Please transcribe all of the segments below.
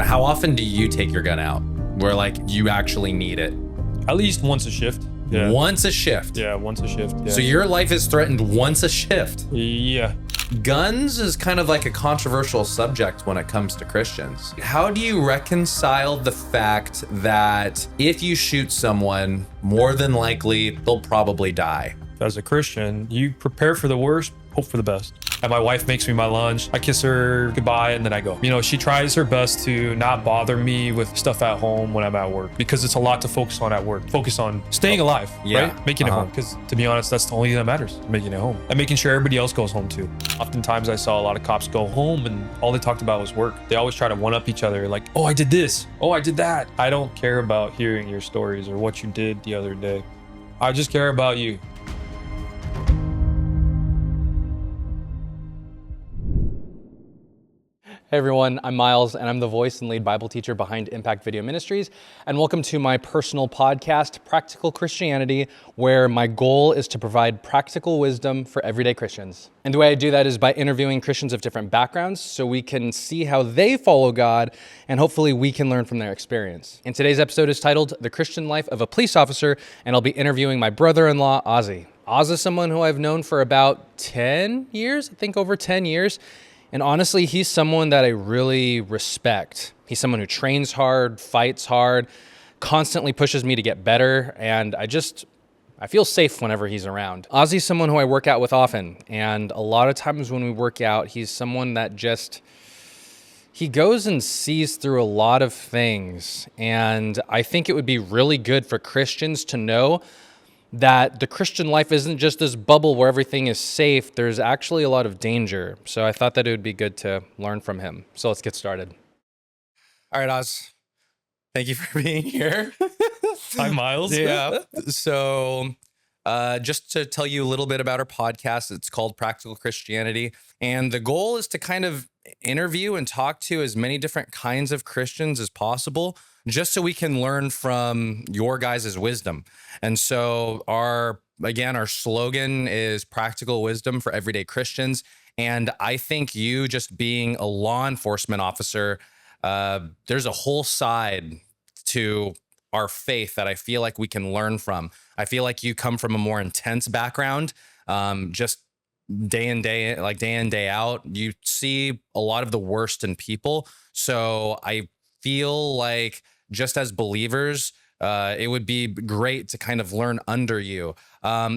How often do you take your gun out where like you actually need it? At least once a shift. Yeah. Once a shift? Yeah, once a shift. Yeah. So your life is threatened once a shift? Yeah. Guns is kind of like a controversial subject when it comes to Christians. How do you reconcile the fact that if you shoot someone, more than likely they'll probably die? As a Christian, you prepare for the worst, hope for the best. And my wife makes me my lunch. I kiss her goodbye and then I go. You know, she tries her best to not bother me with stuff at home when I'm at work because it's a lot to focus on at work. Focus on staying alive, right? Making it home. Because to be honest, that's the only thing that matters, making it home. And making sure everybody else goes home too. Oftentimes I saw a lot of cops go home and all they talked about was work. They always try to one-up each other like, oh, I did this. Oh, I did that. I don't care about hearing your stories or what you did the other day. I just care about you. Hey everyone, I'm Miles and I'm the voice and lead Bible teacher behind Impact Video Ministries, and welcome to my personal podcast, Practical Christianity, where my goal is to provide practical wisdom for everyday Christians. And the way I do that is by interviewing Christians of different backgrounds so we can see how they follow God and hopefully we can learn from their experience. And today's episode is titled The Christian Life of a Police Officer, and I'll be interviewing my brother-in-law, Ozzy. Oz is someone who I've known for about 10 years, I think over 10 years. And honestly, he's someone that I really respect. He's someone who trains hard, fights hard, constantly pushes me to get better, and I feel safe whenever he's around. Ozzy's someone who I work out with often, and a lot of times when we work out, he's someone that he goes and sees through a lot of things, and I think it would be really good for Christians to know that the Christian life isn't just this bubble where everything is safe. There's actually a lot of danger. So I thought that it would be good to learn from him. So let's get started. All right, Oz. Thank you for being here. Hi, Miles. Yeah. So just to tell you a little bit about our podcast, it's called Practical Christianity. And the goal is to kind of interview and talk to as many different kinds of Christians as possible, just so we can learn from your guys' wisdom. And so our slogan is practical wisdom for everyday Christians. And I think you just being a law enforcement officer, there's a whole side to our faith that I feel like we can learn from. I feel like you come from a more intense background, just day in, day out. You see a lot of the worst in people. So I feel like just as believers, it would be great to kind of learn under you.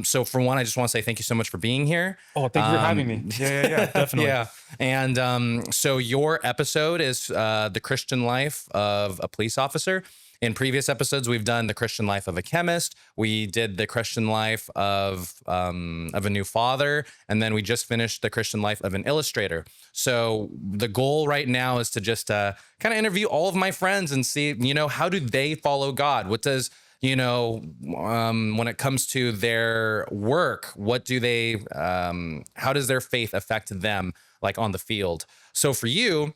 So for one, I just want to say thank you so much for being here. Oh, thank you for having me. Yeah, definitely. Yeah. And so your episode is the Christian life of a police officer. In previous episodes, we've done the Christian life of a chemist. We did the Christian life of a new father, and then we just finished the Christian life of an illustrator. So the goal right now is to just kind of interview all of my friends and see, how do they follow God? What does, when it comes to their work, what do they, how does their faith affect them, like on the field? So for you,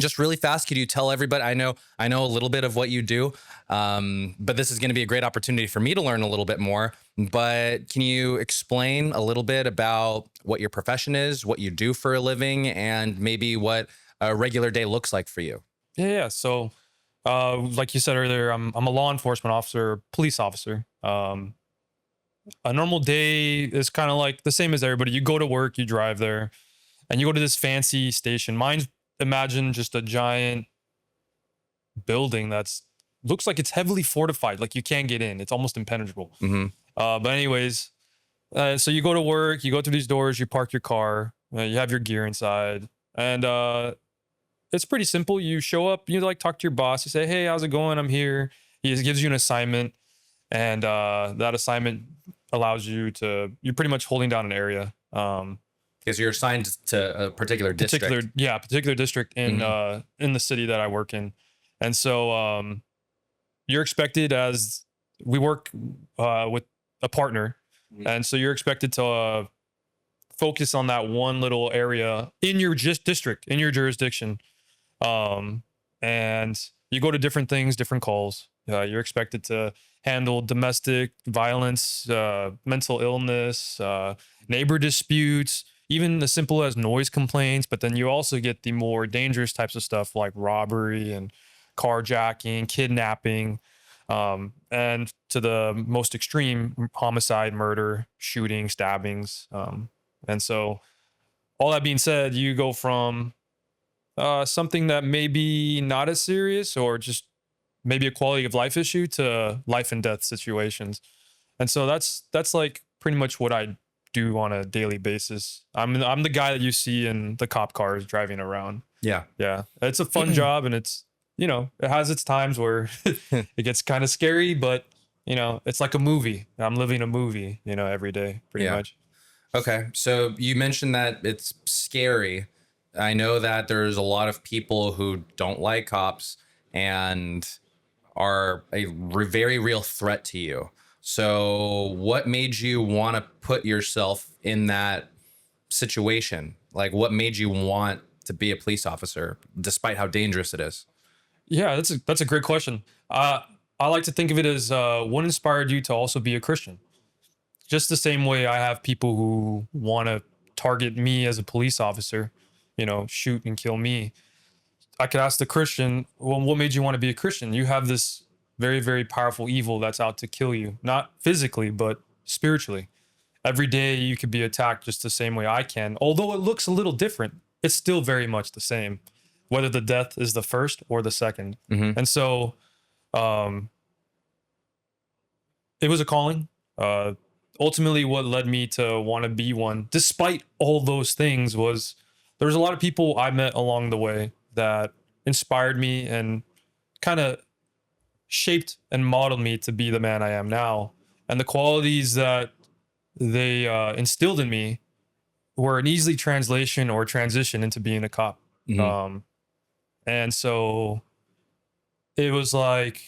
just really fast, could you tell everybody, I know a little bit of what you do, but this is going to be a great opportunity for me to learn a little bit more. But can you explain a little bit about what your profession is, what you do for a living, and maybe what a regular day looks like for you? Yeah. So, like you said earlier, I'm a law enforcement officer, police officer. A normal day is kind of like the same as everybody. You go to work, you drive there, and you go to this fancy station. Imagine just a giant building looks like it's heavily fortified, like you can't get in. It's almost impenetrable. Mm-hmm. But anyways, so you go to work, you go through these doors, you park your car, you have your gear inside, and it's pretty simple. You show up, you talk to your boss, you say, hey, how's it going? I'm here. He just gives you an assignment, and that assignment allows you're pretty much holding down an area. Because you're assigned to a particular district. Particular district in the city that I work in. And so you're expected, as we work with a partner, and so you're expected to focus on that one little area in your district, in your jurisdiction. And you go to different things, different calls. You're expected to handle domestic violence, mental illness, neighbor disputes, even as simple as noise complaints, but then you also get the more dangerous types of stuff like robbery and carjacking, kidnapping, and to the most extreme, homicide, murder, shooting, stabbings. And so all that being said, you go from something that may be not as serious or just maybe a quality of life issue to life and death situations. And so that's like pretty much what I do on a daily basis. I'm the guy that you see in the cop cars driving around. Yeah. Yeah. It's a fun job, and it's, you know, it has its times where it gets kind of scary, but you know, it's like a movie. I'm living a movie, you know, every day pretty much. Okay. So you mentioned that it's scary. I know that there's a lot of people who don't like cops and are a very real threat to you. So what made you want to put yourself in that situation? Like, what made you want to be a police officer despite how dangerous it is? Yeah, that's a great question. I like to think of it as what inspired you to also be a Christian. Just the same way I have people who want to target me as a police officer, you know, shoot and kill me. I could ask the Christian, well, what made you want to be a Christian? You have this very, very powerful evil that's out to kill you, not physically, but spiritually. Every day you could be attacked just the same way I can. Although it looks a little different, it's still very much the same, whether the death is the first or the second. Mm-hmm. And so it was a calling. Ultimately, what led me to want to be one, despite all those things, was there was a lot of people I met along the way that inspired me and kind of shaped and modeled me to be the man I am now. And the qualities that they instilled in me were an easy translation or transition into being a cop. Mm-hmm. And so it was like,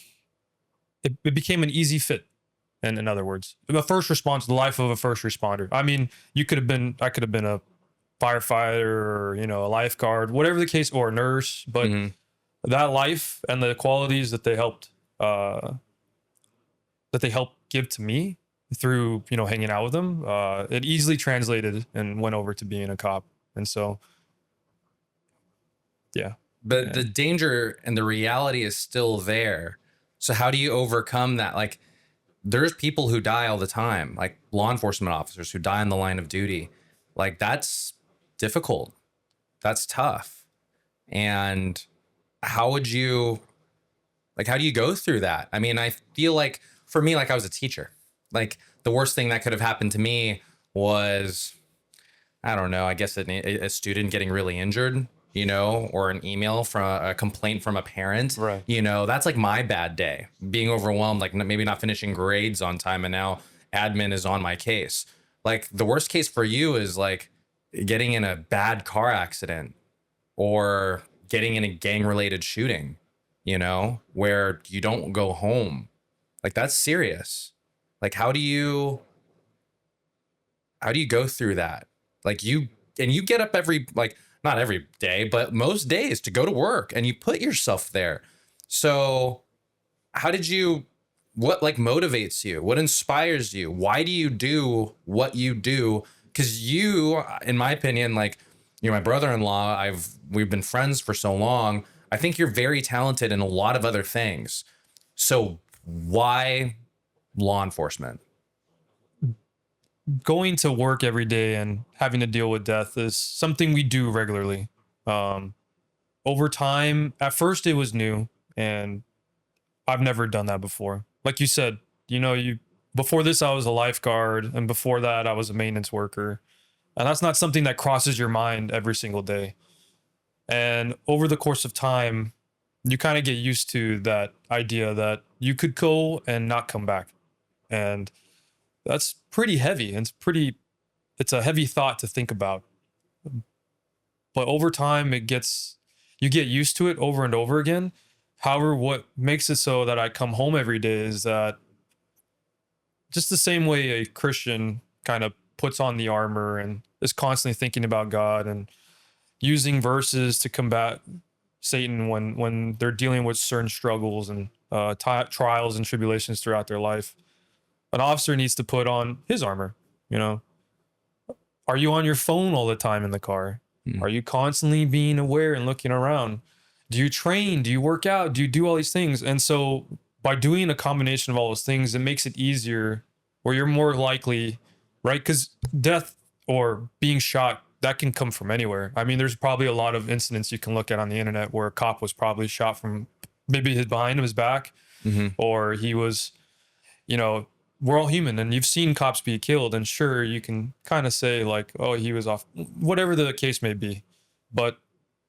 it became an easy fit. And in other words, a first response, the life of a first responder. I mean, I could have been a firefighter or, you know, a lifeguard, whatever the case, or a nurse, but that life and the qualities that they helped give to me through, you know, hanging out with them, it easily translated and went over to being a cop. And so, yeah. But the danger and the reality is still there. So how do you overcome that? Like, there's people who die all the time, like law enforcement officers who die on the line of duty. Like, that's difficult. That's tough. And how do you go through that? I mean, I feel like for me, like I was a teacher, like the worst thing that could have happened to me was, I don't know, I guess a student getting really injured, you know, or an email from a complaint from a parent, Right. You know, that's like my bad day, being overwhelmed, like maybe not finishing grades on time. And now admin is on my case. Like, the worst case for you is like getting in a bad car accident or getting in a gang related shooting, you know, where you don't go home. Like, that's serious. Like, how do you go through that? Like, you get up not every day, but most days to go to work, and you put yourself there. So what like motivates you? What inspires you? Why do you do what you do? Because you, in my opinion, like, you're my brother-in-law. We've been friends for so long. I think you're very talented in a lot of other things. So why law enforcement? Going to work every day and having to deal with death is something we do regularly. Over time, at first it was new, and I've never done that before. Like you said, you know, before this I was a lifeguard, and before that I was a maintenance worker. And that's not something that crosses your mind every single day. And over the course of time, you kind of get used to that idea that you could go and not come back. And that's pretty heavy. It's a heavy thought to think about. But over time, you get used to it over and over again. However, what makes it so that I come home every day is that just the same way a Christian kind of puts on the armor and is constantly thinking about God and using verses to combat Satan when they're dealing with certain struggles and trials and tribulations throughout their life. An officer needs to put on his armor, you know. Are you on your phone all the time in the car? Are you constantly being aware and looking around? Do you train? Do you work out? Do you do all these things? And so by doing a combination of all those things, it makes it easier, or you're more likely, right? Because death or being shot, that can come from anywhere. I mean, there's probably a lot of incidents you can look at on the internet where a cop was probably shot from maybe his behind his back, or he was, we're all human, and you've seen cops be killed, and sure, you can kind of say like, oh, he was off, whatever the case may be. But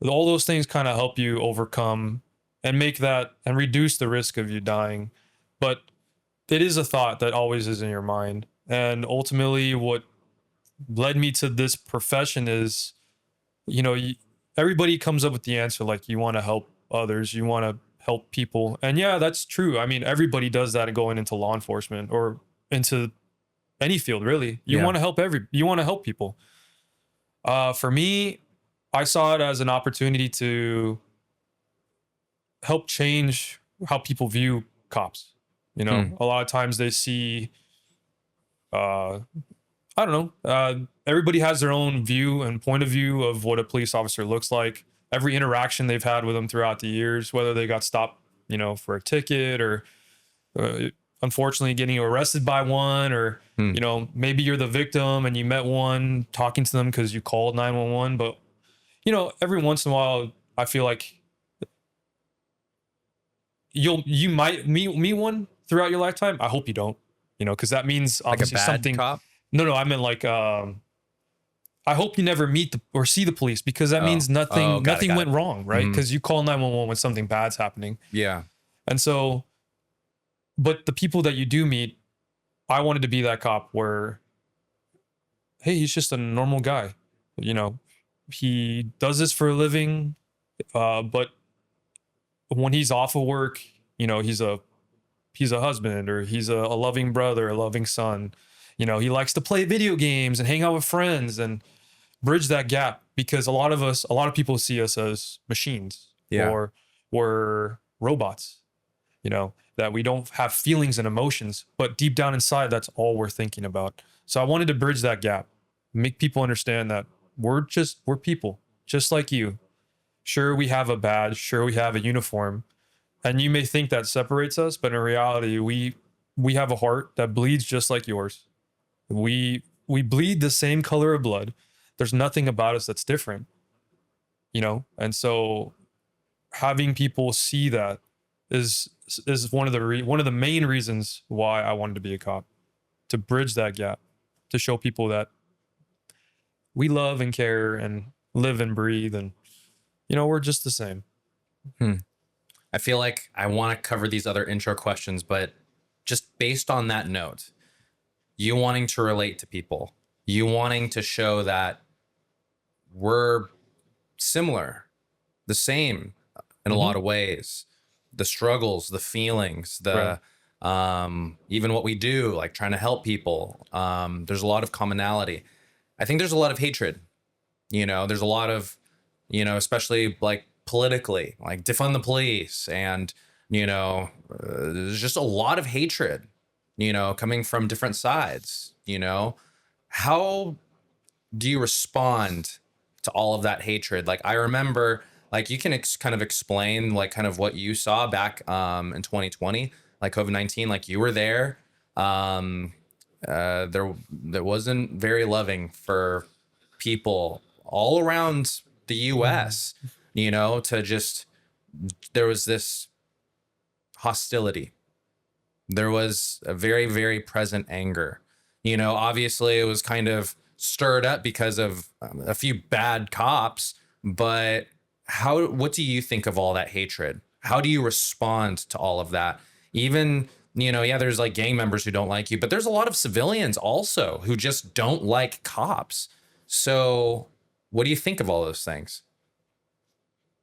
all those things kind of help you overcome and make that and reduce the risk of you dying. But it is a thought that always is in your mind. And ultimately what led me to this profession is, everybody comes up with the answer, like you want to help others, you want to help people. And yeah, that's true. I mean, everybody does that going into law enforcement or into any field, really. You want to help people. For me, I saw it as an opportunity to help change how people view cops. A lot of times they see, I don't know, everybody has their own view and point of view of what a police officer looks like. Every interaction they've had with them throughout the years, whether they got stopped, for a ticket, or unfortunately getting arrested by one, or, maybe you're the victim and you met one talking to them because you called 911. But, every once in a while, I feel like you might meet one throughout your lifetime. I hope you don't, because that means obviously like a bad something. cop? No, I meant like, I hope you never meet or see the police, because that means nothing went wrong, right? Because you call 911 when something bad's happening. Yeah. And so, but the people that you do meet, I wanted to be that cop where, hey, he's just a normal guy. He does this for a living, but when he's off of work, he's a husband, or he's a loving brother, a loving son. He likes to play video games and hang out with friends and bridge that gap, because a lot of people see us as machines, or we're robots, that we don't have feelings and emotions, but deep down inside, that's all we're thinking about. So I wanted to bridge that gap, make people understand that we're people just like you. Sure, we have a badge, sure, we have a uniform, and you may think that separates us, but in reality, we have a heart that bleeds just like yours. We bleed the same color of blood. There's nothing about us that's different, and so having people see that is one of the main reasons why I wanted to be a cop, to bridge that gap, to show people that we love and care and live and breathe, and we're just the same. I feel like I want to cover these other intro questions, but just based on that note, you wanting to relate to people, you wanting to show that we're similar, the same in a lot of ways, the struggles, the feelings, even what we do, like trying to help people. There's a lot of commonality. I think there's a lot of hatred, there's a lot of, especially like politically, like defund the police, and, there's just a lot of hatred, coming from different sides. How do you respond to all of that hatred? Like, I remember, like, you can kind of explain like kind of what you saw back in 2020, like COVID-19, like you were there. There wasn't very loving for people all around the US, to just, there was this hostility. There was a very, very present anger. Obviously it was kind of stirred up because of a few bad cops, but what do you think of all that hatred? How do you respond to all of that? Even, there's like gang members who don't like you, but there's a lot of civilians also who just don't like cops. So what do you think of all those things?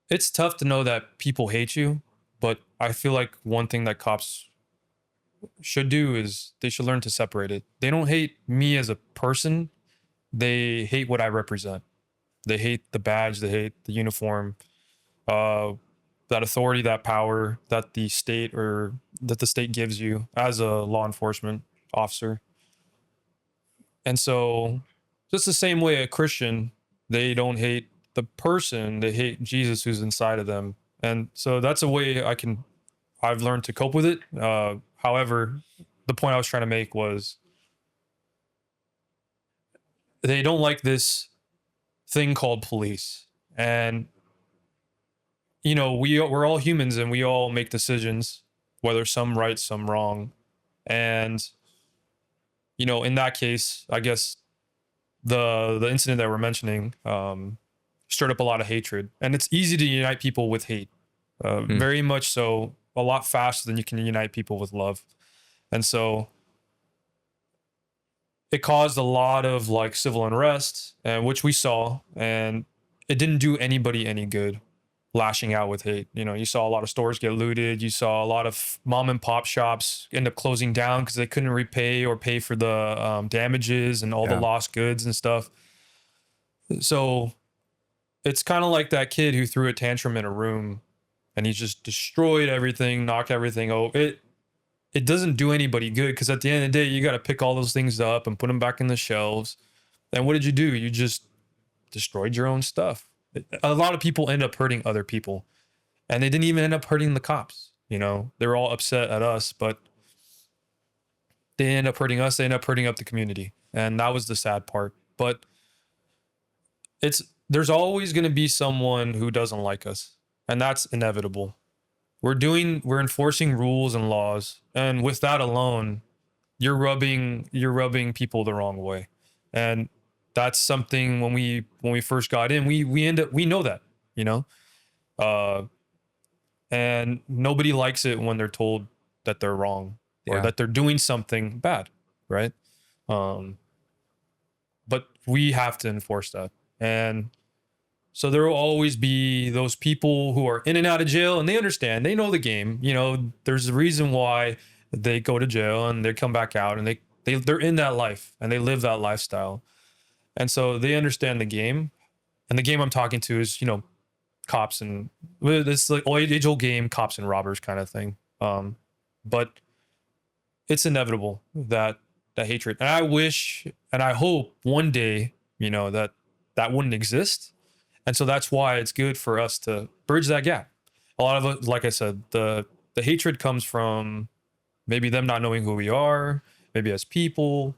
It's tough to know that people hate you, but I feel like one thing that cops should do is they should learn to separate it. They don't hate me as a person. They hate what I represent. They hate the badge. They hate the uniform, that authority, that power that the state gives you as a law enforcement officer. And so just the same way a Christian, they don't hate the person, they hate Jesus who's inside of them. And so that's a way I've learned to cope with it. However, the point I was trying to make was they don't like this thing called police. And, we're all humans and we all make decisions, whether some right, some wrong. And, in that case, I guess the incident that we're mentioning stirred up a lot of hatred. And it's easy to unite people with hate. Very much so, a lot faster than you can unite people with love. And so it caused a lot of like civil unrest, and which we saw, and it didn't do anybody any good lashing out with hate. You saw a lot of stores get looted. You saw a lot of mom and pop shops end up closing down because they couldn't repay or pay for the damages and all the lost goods and stuff. So it's kind of like that kid who threw a tantrum in a room and he just destroyed everything, knocked everything over. It doesn't do anybody good, because at the end of the day, you got to pick all those things up and put them back in the shelves. And what did you do? You just destroyed your own stuff. A lot of people end up hurting other people, and they didn't even end up hurting the cops. They were all upset at us, but they end up hurting us. They end up hurting up the community. And that was the sad part. But there's always going to be someone who doesn't like us, and that's inevitable. We're enforcing rules and laws, and with that alone, you're rubbing people the wrong way. And that's something when we first got in, we know that, and nobody likes it when they're told that they're wrong or that they're doing something bad, right? But we have to enforce that. And so there will always be those people who are in and out of jail, and they understand, they know the game. There's a reason why they go to jail and they come back out, and they're in that life and they live that lifestyle. And so they understand the game. And the game I'm talking to is, cops, and it's like age old game, cops and robbers kind of thing. But it's inevitable that hatred. And I wish and I hope one day, that wouldn't exist. And so that's why it's good for us to bridge that gap. A lot of it, like I said, the hatred comes from maybe them not knowing who we are, maybe as people.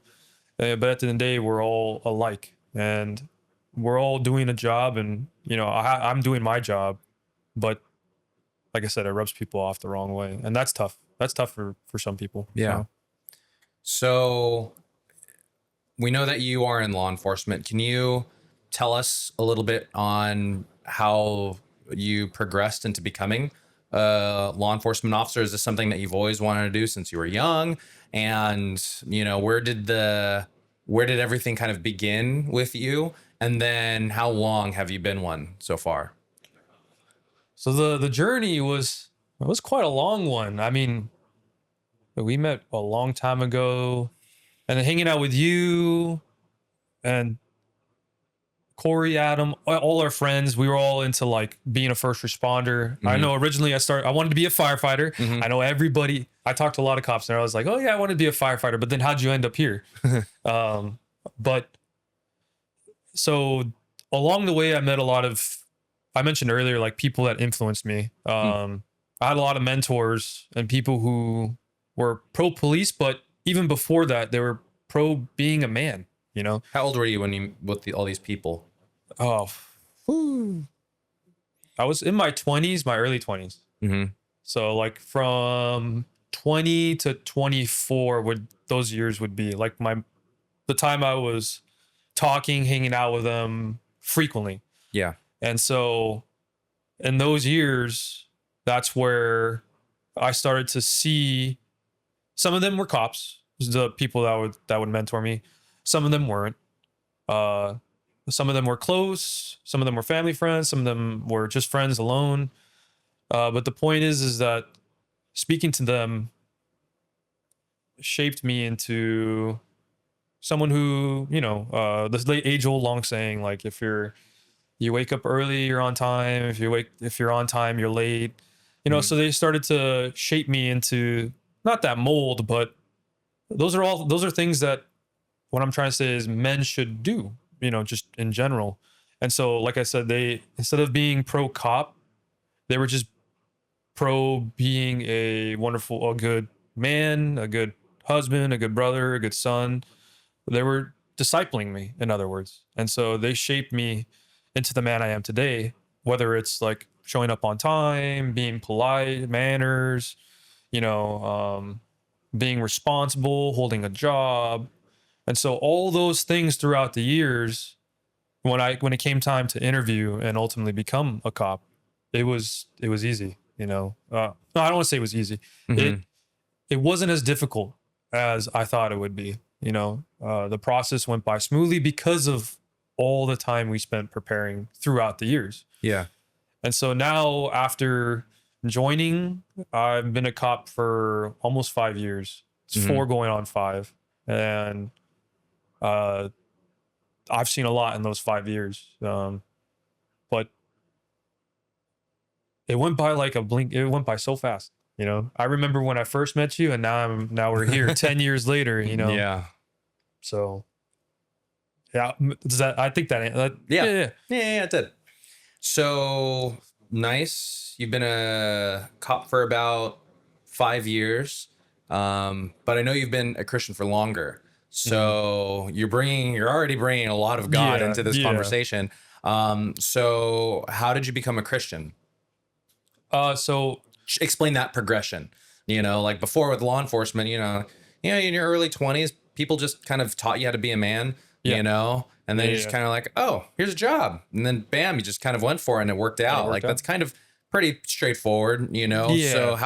But at the end of the day, we're all alike, and we're all doing a job. And, I'm doing my job. But like I said, it rubs people off the wrong way. And that's tough. That's tough for some people. Yeah. So we know that you are in law enforcement. Can you tell us a little bit on how you progressed into becoming a law enforcement officer? Is this something that you've always wanted to do since you were young? And, where did everything kind of begin with you? And then how long have you been one so far? So the journey was quite a long one. I mean, we met a long time ago, and then hanging out with you and Corey, Adam, all our friends, we were all into like being a first responder. Mm-hmm. I know originally I wanted to be a firefighter. Mm-hmm. I know everybody, I talked to a lot of cops, and I was like, oh yeah, I want to be a firefighter. But then how'd you end up here? But so along the way, I met a lot of, I mentioned earlier, like people that influenced me. I had a lot of mentors and people who were pro police, but even before that, they were pro being a man. How old were you when you with all these people? Oh, I was in my 20s, my early 20s. Mm-hmm. So like from 20 to 24 those years would be like the time I was talking, hanging out with them frequently. Yeah. And so in those years, that's where I started to see some of them were cops, the people that would mentor me. Some of them weren't. Some of them were close. Some of them were family friends. Some of them were just friends alone. But the point is that speaking to them shaped me into someone who, this age-old long saying, like if you wake up early, you're on time. If you're on time, you're late. So they started to shape me into not that mold, but those are things that what I'm trying to say is men should do. just in general. And so, like I said, they, instead of being pro cop, they were just pro being a good man, a good husband, a good brother, a good son. They were discipling me, in other words. And so they shaped me into the man I am today, whether it's like showing up on time, being polite, manners, being responsible, holding a job. And so all those things throughout the years, when it came time to interview and ultimately become a cop, it was easy, no, I don't want to say it was easy. Mm-hmm. It wasn't as difficult as I thought it would be. The process went by smoothly because of all the time we spent preparing throughout the years. Yeah. And so now, after joining, I've been a cop for almost 5 years. It's 4 going on 5. And I've seen a lot in those 5 years. But it went by like a blink. It went by so fast. I remember when I first met you, and now we're here 10 years later, Yeah. So yeah, I think that Yeah, it did. So nice. You've been a cop for about 5 years. But I know you've been a Christian for longer. So you're already bringing a lot of God into this conversation. So how did you become a Christian? So Explain that progression. Like before with law enforcement, in your early 20s, people just kind of taught you how to be a man, and then you're just kind of like, oh, here's a job. And then bam, you just kind of went for it and it worked out. That's kind of pretty straightforward, So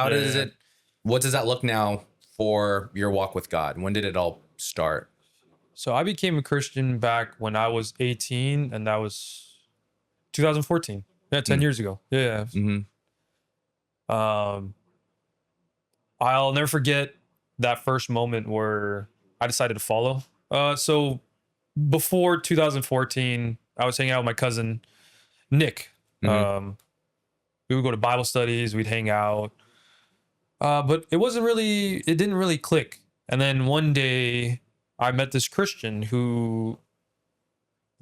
what does that look now for your walk with God? When did it all start? So I became a Christian back when I was 18, and that was 2014. Yeah, 10 years ago. Yeah. Mm-hmm. I'll never forget that first moment where I decided to follow. So before 2014, I was hanging out with my cousin Nick. Mm-hmm. We would go to Bible studies, we'd hang out. But it didn't really click. And then one day I met this Christian who,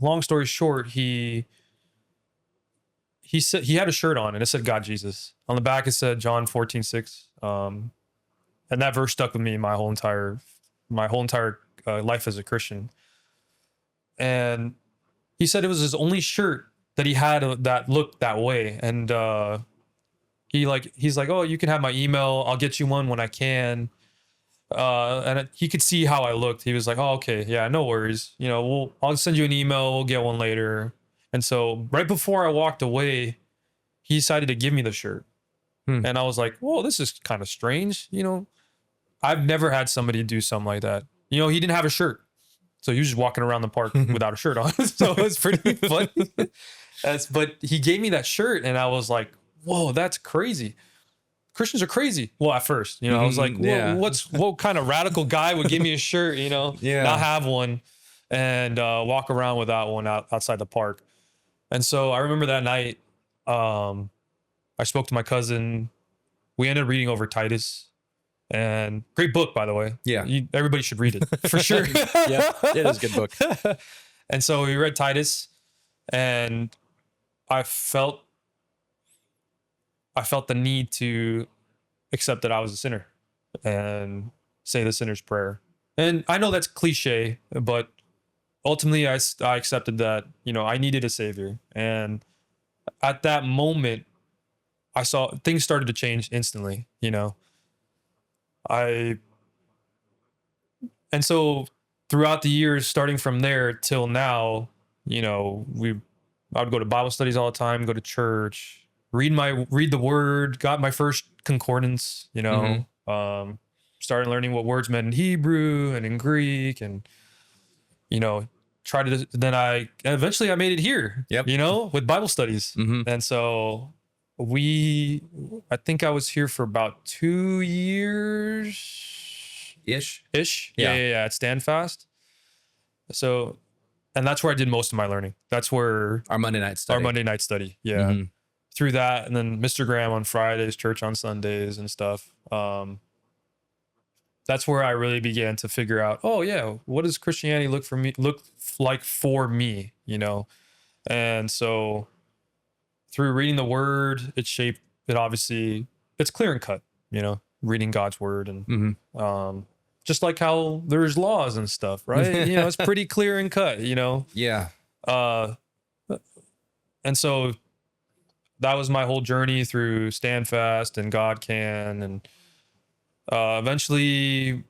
long story short, he said he had a shirt on and it said God Jesus. On the back it said John 14:6. And that verse stuck with me my whole entire life as a Christian. And he said it was his only shirt that he had that looked that way. And he's like, oh, you can have my email. I'll get you one when I can. And he could see how I looked. He was like, oh, okay, yeah, no worries. I'll send you an email. We'll get one later. And so right before I walked away, he decided to give me the shirt. And I was like, whoa, this is kind of strange. I've never had somebody do something like that. He didn't have a shirt. So he was just walking around the park without a shirt on. So it was pretty funny. But he gave me that shirt and I was like, whoa, that's crazy. Christians are crazy. Well, at first, I was like, what kind of radical guy would give me a shirt, not have one and walk around without one outside the park. And so I remember that night, I spoke to my cousin. We ended up reading over Titus, and great book, by the way. Yeah. Everybody should read it for sure. Yeah, it is a good book. And so we read Titus, and I felt the need to accept that I was a sinner and say the sinner's prayer. And I know that's cliche, but ultimately I accepted that, I needed a savior. And at that moment, I saw things started to change instantly, and so throughout the years, starting from there till now, I would go to Bible studies all the time, go to church, read the word, got my first concordance, started learning what words meant in Hebrew and in Greek, and, then I eventually made it here, with Bible studies. Mm-hmm. And so I think I was here for about 2 years ish. Yeah, at Standfast. So, and that's where I did most of my learning. That's where our Monday night study. Yeah. Mm-hmm. Through that. And then Mr. Graham on Fridays, church on Sundays and stuff. That's that's where I really began to figure out, oh yeah, what does Christianity look like for me, you know? And so through reading the word, obviously, it's clear and cut, you know, reading God's word. And just like how there's laws and stuff, right? You know, it's pretty clear and cut, you know? Yeah. And so that was my whole journey through Stand Fast and God Can. And eventually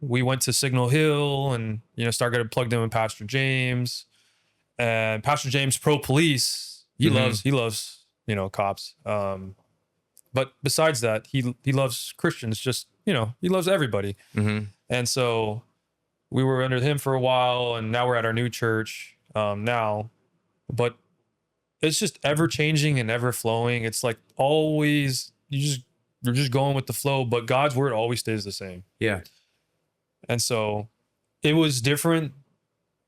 we went to Signal Hill and, you know, started getting plugged in with Pastor James. And Pastor James, pro police, he loves, you know, cops. But besides that, he loves Christians, just, you know, he loves everybody. And so we were under him for a while, and now we're at our new church now. But it's just ever changing and ever flowing. It's like always, you're just going with the flow, but God's word always stays the same. Yeah. And so it was different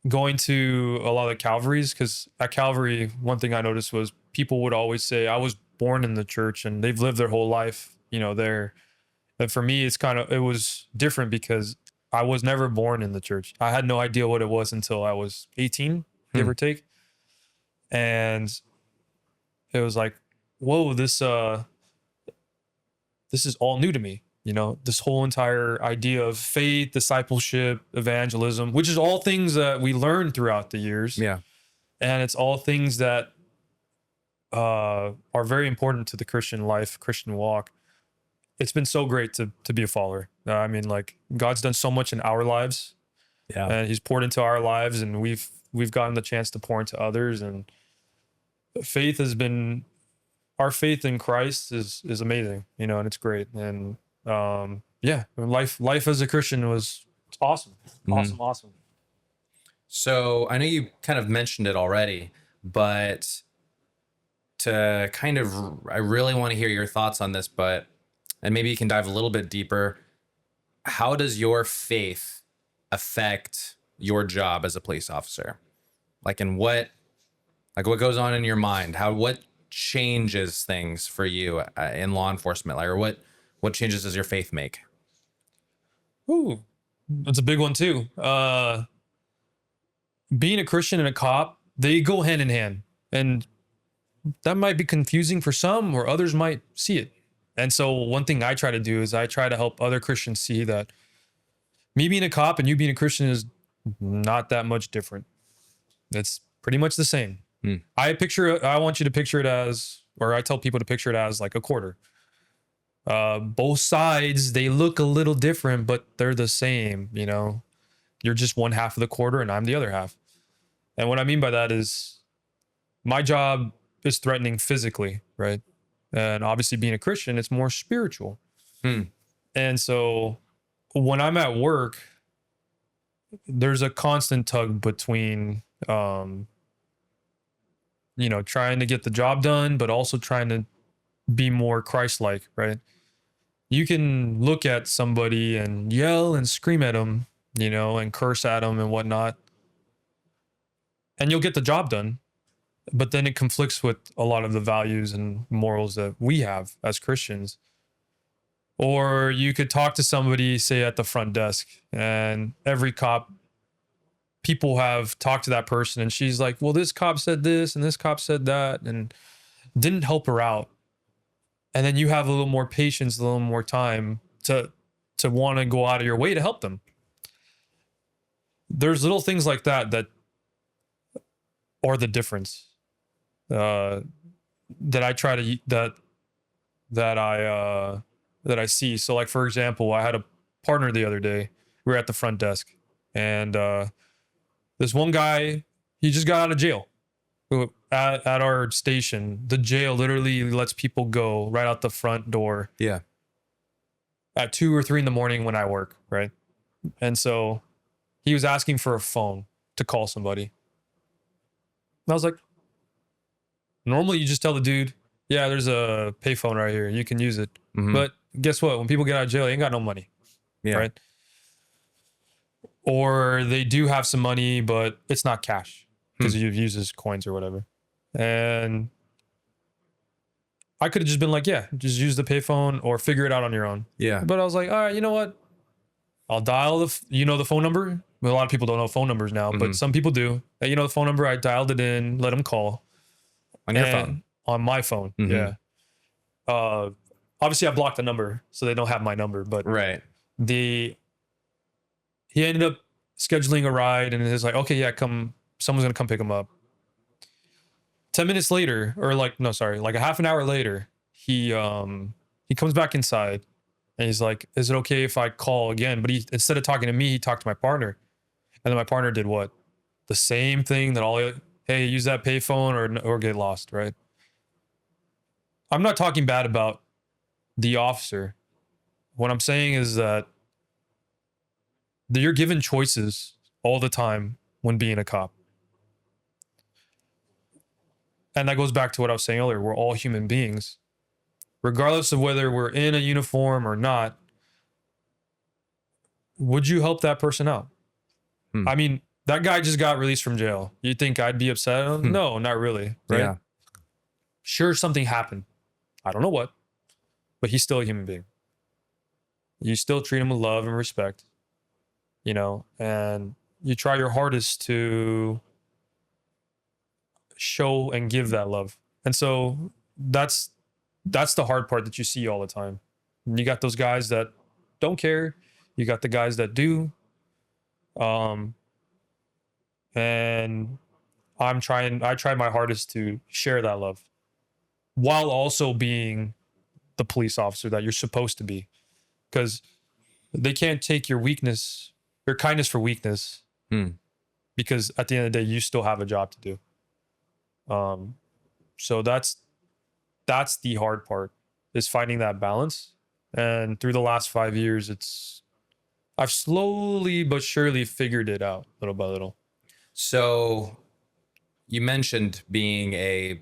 going to a lot of Calvaries, because at Calvary, one thing I noticed was people would always say, I was born in the church, and they've lived their whole life, you know, there. And for me, it was different because I was never born in the church. I had no idea what it was until I was 18, give or take. And it was like, whoa, this is all new to me. You know, this whole entire idea of faith, discipleship, evangelism, which is all things that we learned throughout the years. Yeah. And it's all things that are very important to the Christian life, Christian walk. It's been so great to be a follower. I mean, like, God's done so much in our lives. Yeah. And he's poured into our lives, and we've gotten the chance to pour into others. And our faith in Christ is amazing, you know, and it's great. And life as a Christian was awesome. Awesome. So I know you kind of mentioned it already, but I really want to hear your thoughts on this, and maybe you can dive a little bit deeper. How does your faith affect your job as a police officer? What goes on in your mind? What changes things for you in law enforcement? Or what changes does your faith make? Ooh, that's a big one too. Being a Christian and a cop, they go hand in hand, and that might be confusing for some, or others might see it. And so one thing I try to do is I try to help other Christians see that me being a cop and you being a Christian is not that much different. It's pretty much the same. I want you to picture it as, or I tell people to picture it as, like a quarter. Both sides, they look a little different, but they're the same, you know. You're just one half of the quarter and I'm the other half. And what I mean by that is my job is threatening physically, right? And obviously being a Christian, it's more spiritual. And so when I'm at work, there's a constant tug between, you know, trying to get the job done, but also trying to be more Christ-like, right? You can look at somebody and yell and scream at them, you know, and curse at them and whatnot, and you'll get the job done. But then it conflicts with a lot of the values and morals that we have as Christians. Or you could talk to somebody, say at the front desk, and people have talked to that person, and she's like, well, this cop said this and this cop said that, and didn't help her out. And then you have a little more patience, a little more time to want to go out of your way to help them. There's little things like that are the difference. That I see. So, like, for example, I had a partner the other day. We were at the front desk, and this one guy, he just got out of jail. At our station, the jail literally lets people go right out the front door. Yeah. At 2 or 3 in the morning when I work, right? And so he was asking for a phone to call somebody. And I was like, normally you just tell the dude, yeah, there's a payphone right here. You can use it. But guess what? When people get out of jail, they ain't got no money. Yeah. Right? Or they do have some money, but it's not cash because he uses coins or whatever. And I could have just been like, yeah, just use the payphone or figure it out on your own. Yeah. But I was like, all right, you know what? I'll dial the phone number. Well, a lot of people don't know phone numbers now, but some people do. You know the phone number. I dialed it in, let them call On your phone. On my phone. Yeah. Obviously I blocked the number so they don't have my number, but Right. he ended up scheduling a ride and he's like, okay, yeah, come. Someone's gonna come pick him up. 10 minutes later, or like a half an hour later, he comes back inside and he's like, is it okay if I call again? But instead of talking to me, he talked to my partner. And then my partner did what? The same thing that hey, use that payphone or get lost, right? I'm not talking bad about the officer. What I'm saying is that you're given choices all the time when being a cop. And that goes back to what I was saying earlier. We're all human beings. Regardless of whether we're in a uniform or not, would you help that person out? I mean, that guy just got released from jail. You think I'd be upset? No, not really. Right? Yeah. Sure, something happened. I don't know what, but he's still a human being. You still treat him with love and respect, and you try your hardest to show and give that love. And so that's the hard part that you see all the time. And you got those guys that don't care. You got the guys that do. And I try my hardest to share that love while also being the police officer that you're supposed to be, because they can't take your kindness for weakness, because at the end of the day, you still have a job to do. So that's the hard part, is finding that balance. And through the last 5 years, I've slowly but surely figured it out little by little. So you mentioned being a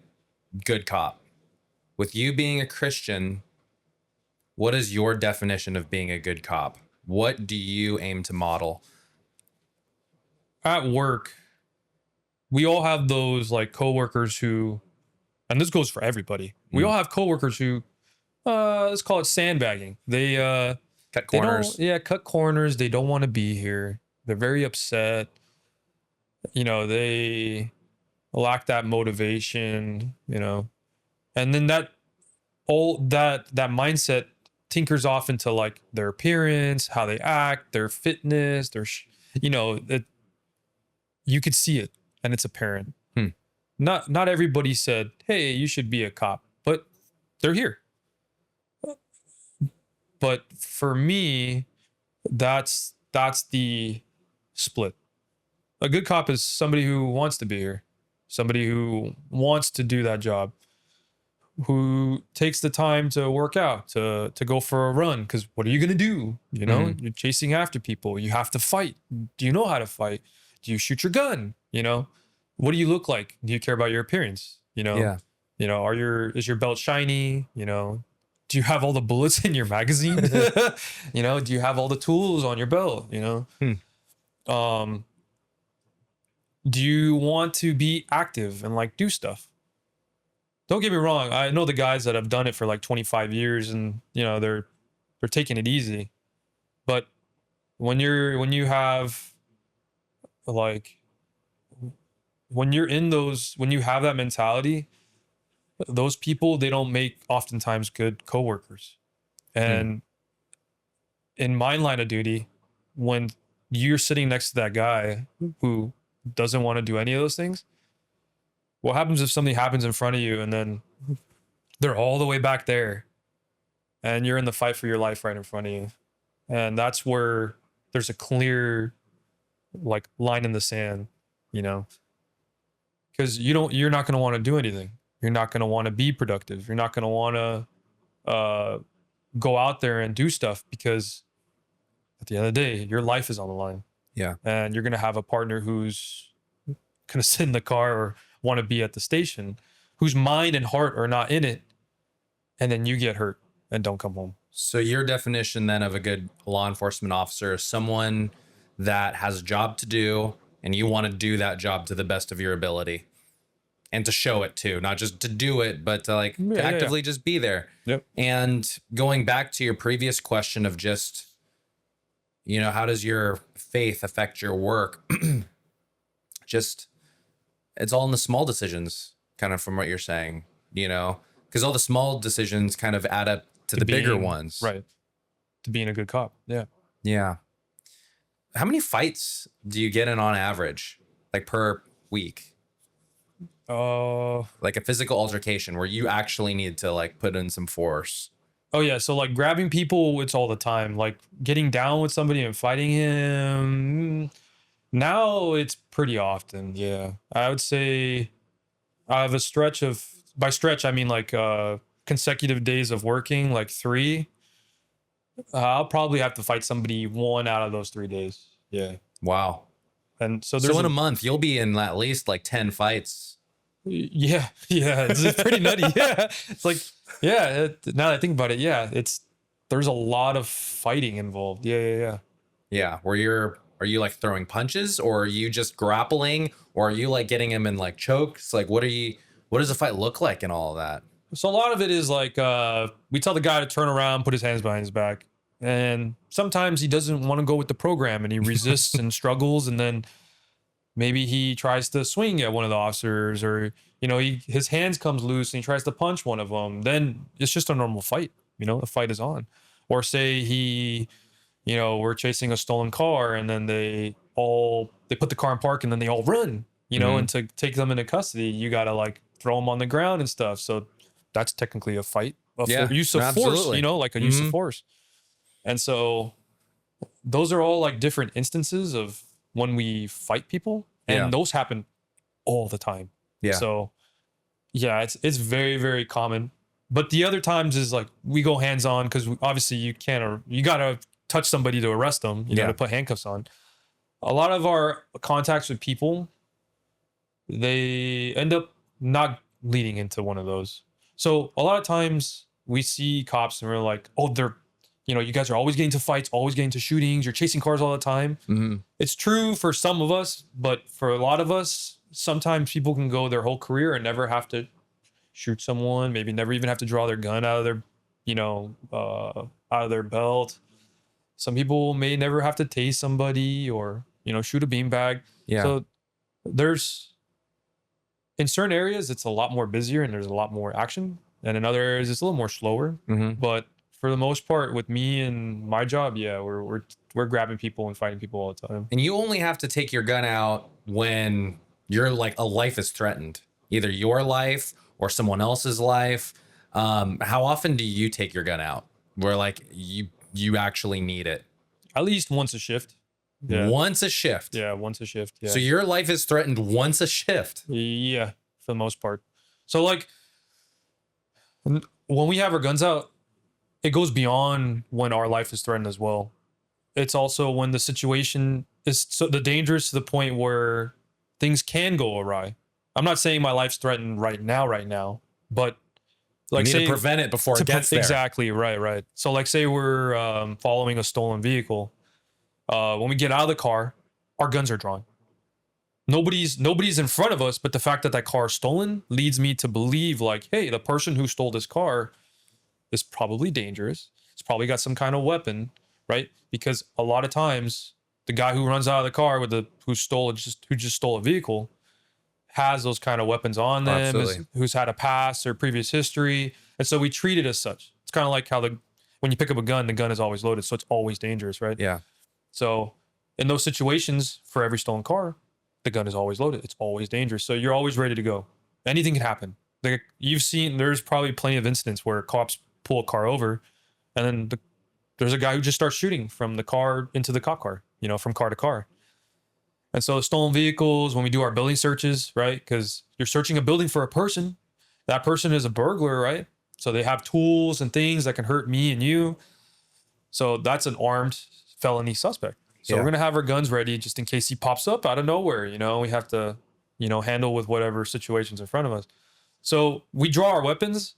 good cop. With you being a Christian, what is your definition of being a good cop? What do you aim to model? At work, we all have those like coworkers who, and this goes for everybody. We all have coworkers who, let's call it sandbagging. They Cut corners. Cut corners. They don't want to be here. They're very upset. They lack that motivation, and then that mindset tinkers off into like their appearance, how they act, their fitness, you could see it and it's apparent. Not everybody said, hey, you should be a cop, but they're here. But for me, that's the split. A good cop is somebody who wants to be here, somebody who wants to do that job, who takes the time to work out, to go for a run. Because what are you going to do? You're chasing after people. You have to fight. Do you know how to fight? Do you shoot your gun? What do you look like? Do you care about your appearance? Yeah. Is your belt shiny? Do you have all the bullets in your magazine? Do you have all the tools on your belt? Do you want to be active and like do stuff? Don't get me wrong. I know the guys that have done it for like 25 years and they're taking it easy. But when you're in those, when you have that mentality, those people, they don't make oftentimes good coworkers. And in my line of duty, when you're sitting next to that guy who doesn't want to do any of those things, what happens if something happens in front of you and then they're all the way back there and you're in the fight for your life right in front of you? And that's where there's a clear like line in the sand, because you're not going to want to do anything. You're not going to want to be productive. You're not going to want to go out there and do stuff, because at the end of the day, your life is on the line. Yeah. And you're going to have a partner who's going to sit in the car or want to be at the station, whose mind and heart are not in it. And then you get hurt and don't come home. So your definition then of a good law enforcement officer is someone that has a job to do and you want to do that job to the best of your ability. and to show it too, not just to do it, but to like to actively just be there. Yep. And going back to your previous question of just, how does your faith affect your work? Just, it's all in the small decisions, kind of from what you're saying, because all the small decisions kind of add up to the bigger ones. Right. To being a good cop. Yeah. Yeah. How many fights do you get in on average, like per week? Like a physical altercation where you actually need to like put in some force. Oh yeah, so like grabbing people, it's all the time. Like getting down with somebody and fighting him. Now it's pretty often. Yeah, I would say I have a stretch of. By stretch, I mean like consecutive days of working, like 3. I'll probably have to fight somebody 1 out of those 3 days. Yeah. Wow. And so in a month, you'll be in at least like 10 fights. Yeah, it's pretty nutty. Yeah, it's like, now that I think about it, there's a lot of fighting involved. Yeah, are you like throwing punches, or are you just grappling, or are you like getting him in like chokes? Like, what does a fight look like in all of that? So a lot of it is like, we tell the guy to turn around, put his hands behind his back, and sometimes he doesn't want to go with the program and he resists and struggles, and then maybe he tries to swing at one of the officers, or, his hands comes loose and he tries to punch one of them. Then it's just a normal fight. The fight is on. Or say we're chasing a stolen car, and then they put the car in park, and then they all run, and to take them into custody, you got to like throw them on the ground and stuff. So that's technically a fight, use of force, like a use of force. And so those are all like different instances of when we fight people, and those happen all the time. Yeah. So it's very, very common. But the other times is like we go hands on, because obviously you got to touch somebody to arrest them, to put handcuffs on. A lot of our contacts with people, they end up not leading into one of those. So a lot of times we see cops and we're like, oh, they're, you guys are always getting to fights, always getting to shootings, you're chasing cars all the time. Mm-hmm. It's true for some of us, but for a lot of us, sometimes people can go their whole career and never have to shoot someone, maybe never even have to draw their gun out of their, out of their belt. Some people may never have to tase somebody or, shoot a beanbag. Yeah. So in certain areas, it's a lot more busier and there's a lot more action. And in other areas, it's a little more slower. Mm-hmm. But for the most part, with me and my job, we're grabbing people and fighting people all the time. And you only have to take your gun out when you're like a life is threatened, either your life or someone else's life. How often do you take your gun out where like you actually need it? At least once a shift. Yeah. Once a shift. Yeah, once a shift. Yeah. So your life is threatened once a shift. Yeah, for the most part. So like when we have our guns out, it goes beyond when our life is threatened as well. It's also when the situation is the dangerous to the point where things can go awry. I'm not saying my life's threatened right now, but like you need to prevent it before it gets there. Exactly, right. So like say we're following a stolen vehicle. When we get out of the car, our guns are drawn. Nobody's in front of us, but the fact that car is stolen leads me to believe like, hey, the person who stole this car is probably dangerous. It's probably got some kind of weapon, right? Because a lot of times the guy who runs out of the car who just stole a vehicle has those kind of weapons on them, who's had a past or previous history. And so we treat it as such. It's kind of like how when you pick up a gun, the gun is always loaded. So it's always dangerous, right? Yeah. So in those situations, for every stolen car, the gun is always loaded. It's always dangerous. So you're always ready to go. Anything can happen. Like there's probably plenty of incidents where cops pull a car over and then there's a guy who just starts shooting from the car into the cop car, from car to car. And so stolen vehicles, when we do our building searches, right? Because you're searching a building for a person. That person is a burglar, right? So they have tools and things that can hurt me and you. So that's an armed felony suspect. So we're going to have our guns ready just in case he pops up out of nowhere. We have to, handle with whatever situation's in front of us. So we draw our weapons,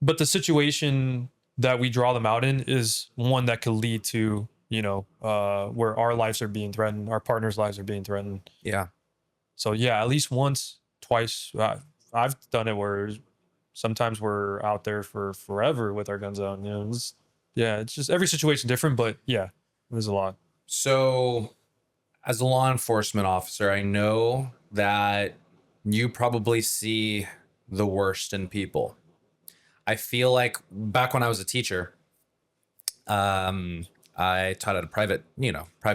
but the situation that we draw them out in is one that could lead to, where our lives are being threatened, our partners' lives are being threatened. Yeah. So at least once, twice. I've done it where sometimes we're out there for forever with our guns out. You know, it's just every situation different, but yeah, it was a lot. So, as a law enforcement officer, I know that you probably see the worst in people. I feel like back when I was a teacher, I taught at a private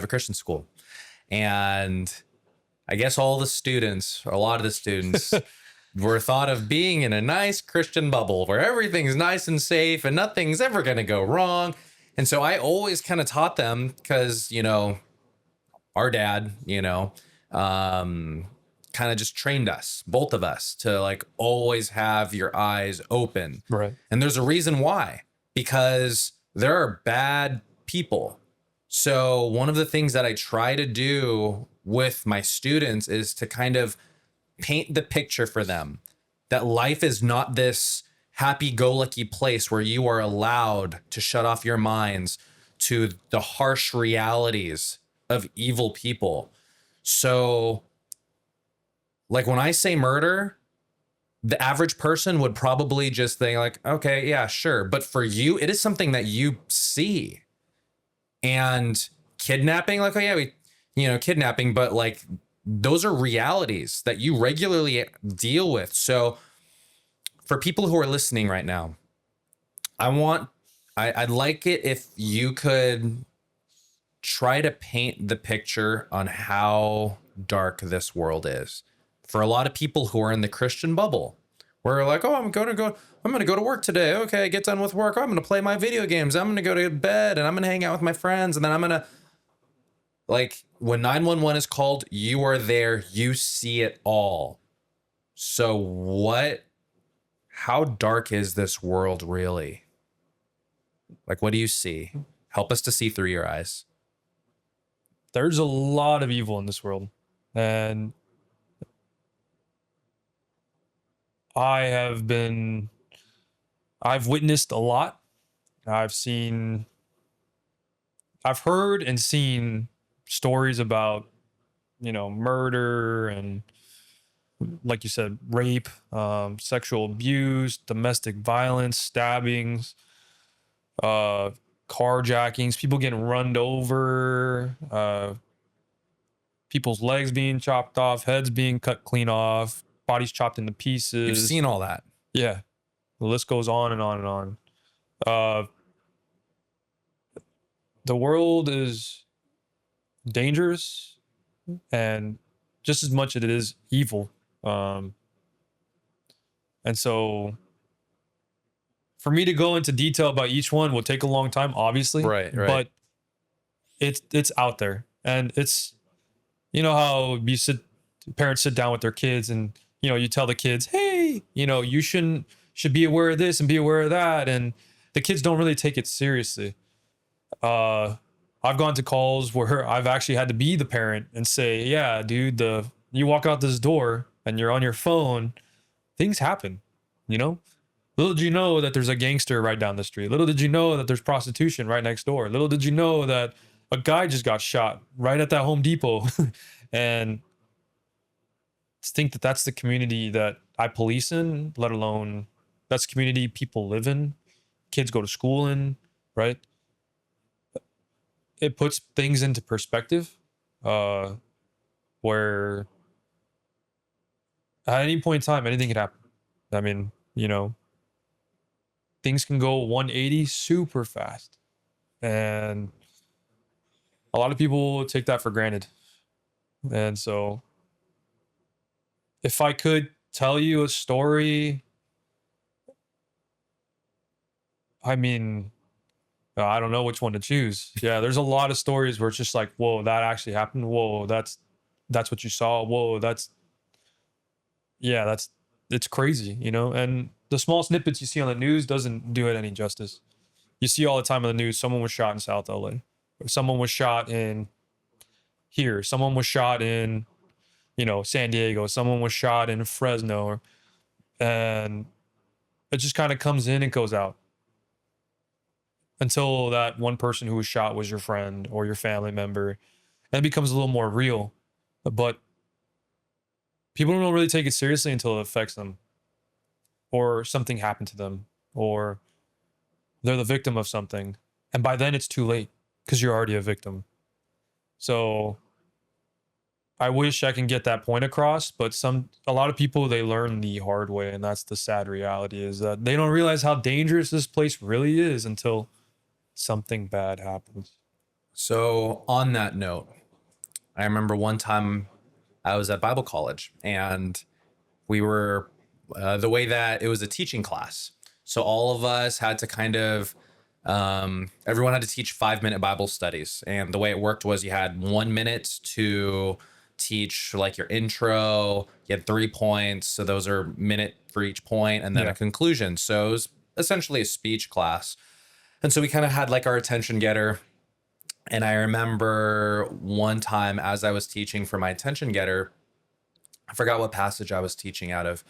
Christian school. And I guess all the students, or a lot of the students, were thought of being in a nice Christian bubble where everything's nice and safe and nothing's ever going to go wrong. And so I always kind of taught them because, our dad, kind of just trained us, both of us, to like always have your eyes open. Right. And there's a reason why, because there are bad people. So one of the things that I try to do with my students is to kind of paint the picture for them that life is not this happy-go-lucky place where you are allowed to shut off your minds to the harsh realities of evil people. So, like when I say murder, the average person would probably just think like, okay, yeah, sure. But for you, it is something that you see. And kidnapping, like, oh yeah, kidnapping, but like those are realities that you regularly deal with. So for people who are listening right now, I'd like it if you could try to paint the picture on how dark this world is. For a lot of people who are in the Christian bubble, where like, oh, I'm going to go to work today. Okay, get done with work. Oh, I'm going to play my video games. I'm going to go to bed and I'm going to hang out with my friends. And then I'm going to, like, when 911 is called, you are there. You see it all. So how dark is this world really? Like, what do you see? Help us to see through your eyes. There's a lot of evil in this world. And I've witnessed a lot. I've heard and seen stories about, murder and, like you said, rape, sexual abuse, domestic violence, stabbings, carjackings, people getting run over, people's legs being chopped off, heads being cut clean off, bodies chopped into pieces. You've seen all that. Yeah. The list goes on and on and on. The world is dangerous and just as much as it is evil. And so for me to go into detail about each one will take a long time, obviously. Right. But it's out there. And it's, how parents sit down with their kids and, you tell the kids, hey, you should be aware of this and be aware of that. And the kids don't really take it seriously. I've gone to calls where I've actually had to be the parent and say, yeah, dude, you walk out this door and you're on your phone, things happen, Little did you know that there's a gangster right down the street. Little did you know that there's prostitution right next door. Little did you know that a guy just got shot right at that Home Depot. And think that that's the community that I police in, let alone that's the community people live in, kids go to school in, right? It puts things into perspective, where at any point in time, anything could happen. I mean, things can go 180 super fast. And a lot of people take that for granted. And so if I could tell you a story, I mean, I don't know which one to choose. Yeah, there's a lot of stories where it's just like, whoa, that actually happened. Whoa, that's what you saw. Whoa, it's crazy, And the small snippets you see on the news doesn't do it any justice. You see all the time on the news, someone was shot in South LA. Someone was shot in here. Someone was shot in, San Diego. Someone was shot in Fresno. And it just kind of comes in and goes out. Until that one person who was shot was your friend or your family member. And it becomes a little more real. But people don't really take it seriously until it affects them, or something happened to them, or they're the victim of something. And by then it's too late because you're already a victim. So I wish I can get that point across, but a lot of people, they learn the hard way. And that's the sad reality, is that they don't realize how dangerous this place really is until something bad happens. So on that note, I remember one time I was at Bible college, and we were the way that it was a teaching class. So all of us had to kind of, everyone had to teach 5-minute Bible studies. And the way it worked was you had 1 minute to teach like your intro, you had 3 points. So those are minute for each point, and then a conclusion. So it was essentially a speech class. And so we kind of had like our attention getter. And I remember one time as I was teaching for my attention getter, I forgot what passage I was teaching out of,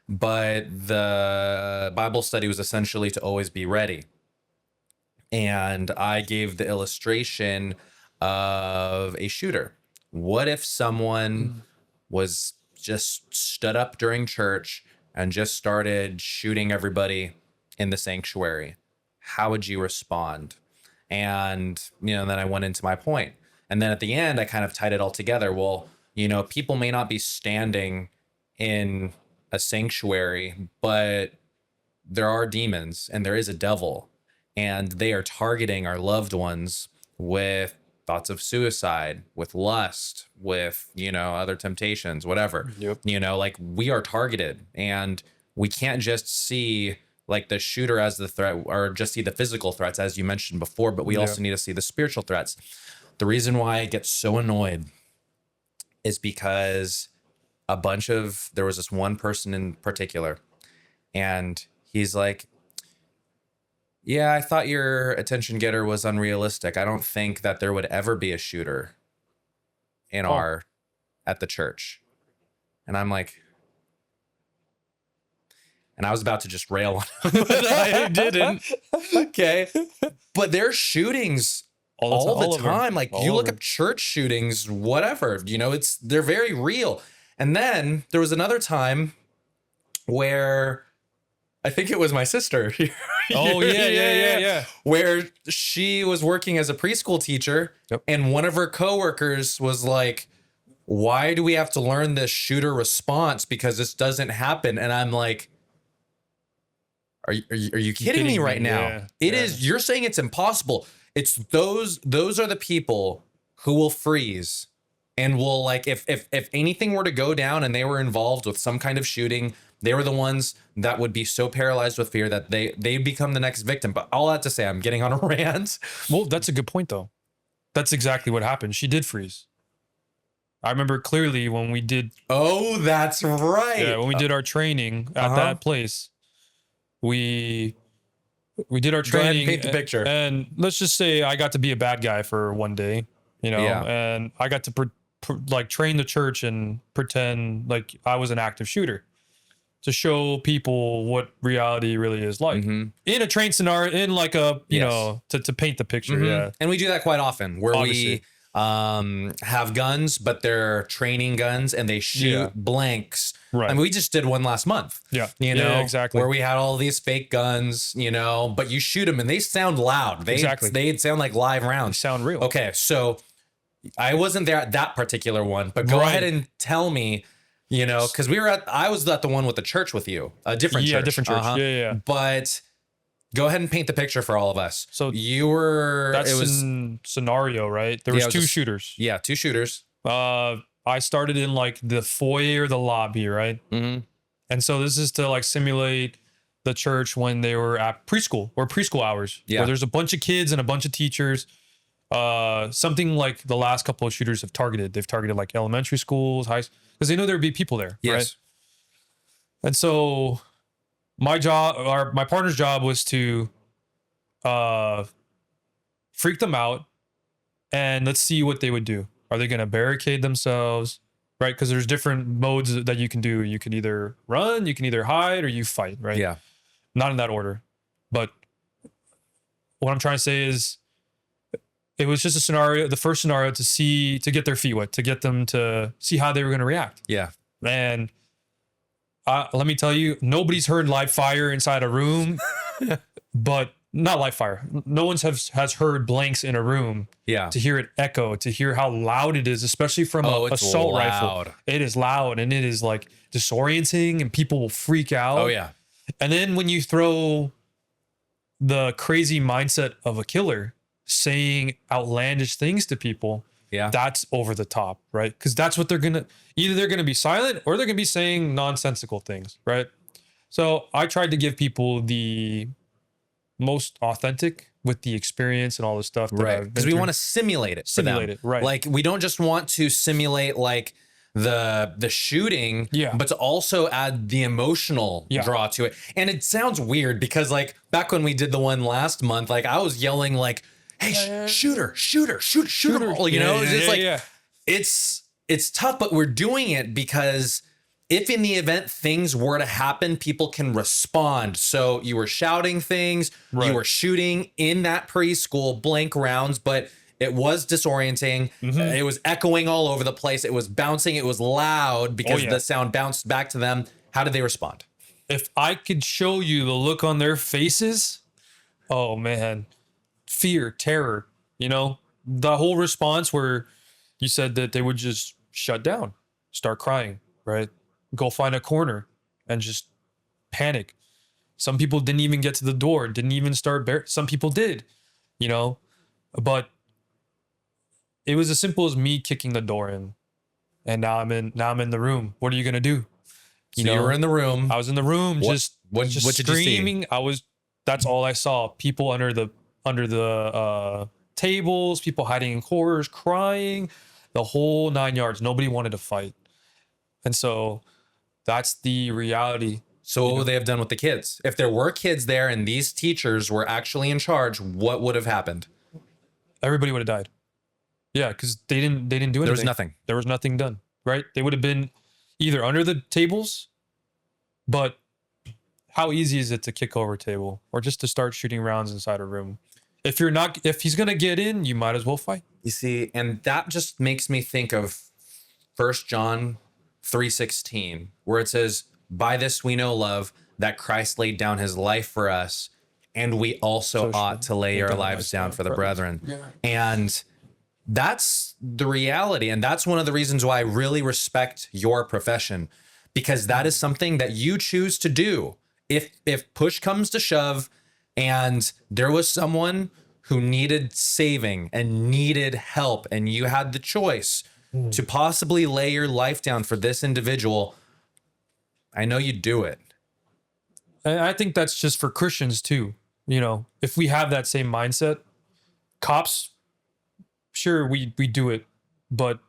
but the Bible study was essentially to always be ready. And I gave the illustration of a shooter. What if someone was just stood up during church and just started shooting everybody in the sanctuary? How would you respond? And, then I went into my point. And then at the end, I kind of tied it all together. Well, people may not be standing in a sanctuary, but there are demons and there is a devil, and they are targeting our loved ones with thoughts of suicide, with lust, with, other temptations, whatever. Yep. Like we are targeted, and we can't just see like the shooter as the threat, or just see the physical threats, as you mentioned before, but we also need to see the spiritual threats. The reason why I get so annoyed is because there was this one person in particular, and he's like, yeah, I thought your attention getter was unrealistic. I don't think that there would ever be a shooter at the church. And I'm like, and I was about to just rail on him, but I didn't. Okay. But there's shootings all the time. Like you look up church shootings, whatever, they're very real. And then there was another time where I think it was my sister. Oh, yeah. Where she was working as a preschool teacher, and one of her coworkers was like, why do we have to learn this shooter response? Because this doesn't happen. And I'm like, are you kidding me right now? Yeah. It is. You're saying it's impossible. It's those are the people who will freeze and will, like, if anything were to go down and they were involved with some kind of shooting, they were the ones that would be so paralyzed with fear that they become the next victim. But all that to say, I'm getting on a rant. Well, that's a good point, though. That's exactly what happened. She did freeze. I remember clearly when we did. Oh, that's right. Yeah, when we did our training at that place, we did our training. Go ahead and paint the picture. And let's just say I got to be a bad guy for one day, and I got to train the church and pretend like I was an active shooter to show people what reality really is like in a train scenario, in like a, to paint the picture. Yeah. And we do that quite often where Obviously. we have guns, but they're training guns and they shoot blanks. Right. I mean, we just did one last month. Yeah. Exactly. Where we had all these fake guns, but you shoot them and they sound loud. They'd sound like live rounds. They sound real. Okay. So I wasn't there at that particular one, but go ahead and tell me, because I was at the one with the church with you, a different church. Yeah, different church. Yeah. But go ahead and paint the picture for all of us. So you were, scenario, right? There was two shooters. Yeah, two shooters. I started in like the foyer, the lobby, right? Mm-hmm. And so this is to like simulate the church when they were at preschool or preschool hours. Yeah. Where there's a bunch of kids and a bunch of teachers. Something like the last couple of shooters have targeted. They've targeted like elementary schools, high, because they know there would be people there. Yes. Right? And so my partner's job was to freak them out and let's see what they would do. Are they going to barricade themselves? Right? Because there's different modes that you can do. You can either run, you can either hide, or you fight, right? Yeah. Not in that order. But what I'm trying to say is it was just the first scenario to get their feet wet, to get them to see how they were going to react. Yeah. And let me tell you, nobody's heard live fire inside a room, but not live fire. No one has heard blanks in a room. Yeah. To hear it echo, to hear how loud it is, especially from an it's assault loud. rifle. It is loud and it is like disorienting and people will freak out. Oh, yeah. And then when you throw the crazy mindset of a killer saying outlandish things to people, Yeah. that's over the top, right? Because that's what they're gonna be silent or they're gonna be saying nonsensical things, right? So I tried to give people the most authentic with the experience and all this stuff. Right. Because we want to simulate it. Simulate it, right. Like we don't just want to simulate like the shooting, but to also add the emotional draw to it. And it sounds weird because like back when we did the one last month, like I was yelling like, hey, shoot them all, you know? It's tough, but we're doing it because if in the event things were to happen, people can respond. So you were shouting things, you were shooting in that preschool, blank rounds, but it was disorienting. It was echoing all over the place. It was bouncing. It was loud because the sound bounced back to them. How did they respond? If I could show you the look on their faces, oh man, fear, terror, you know, the whole response where you said that they would just shut down, start crying, right? Go find a corner and just panic. Some people didn't even get to the door, didn't even start. Some people did, you know, but it was as simple as me kicking the door in, and now I'm in the room. What are you gonna do? You were in the room. I was in the room, just what screaming. Did you see? That's all I saw. People under the tables, people hiding in corners, crying, the whole 9 yards. Nobody wanted to fight, and so that's the reality. So what would they have done with the kids? If there were kids there and these teachers were actually in charge, what would have happened? Everybody would have died. Yeah, because they didn't do anything. There was nothing. There was nothing done, right? They would have been either under the tables, but how easy is it to kick over a table or just to start shooting rounds inside a room? If he's gonna get in, you might as well fight. You see, and that just makes me think of 1 John 3:16, where it says, by this we know love, that Christ laid down his life for us, and we also ought to lay our lives down for the brethren. Yeah. And that's the reality. And that's one of the reasons why I really respect your profession, because that is something that you choose to do. If push comes to shove and there was someone who needed saving and needed help, and you had the choice to possibly lay your life down for this individual, I know you'd do it. And I think that's just for Christians too. You know, if we have that same mindset, cops, sure, we do it, but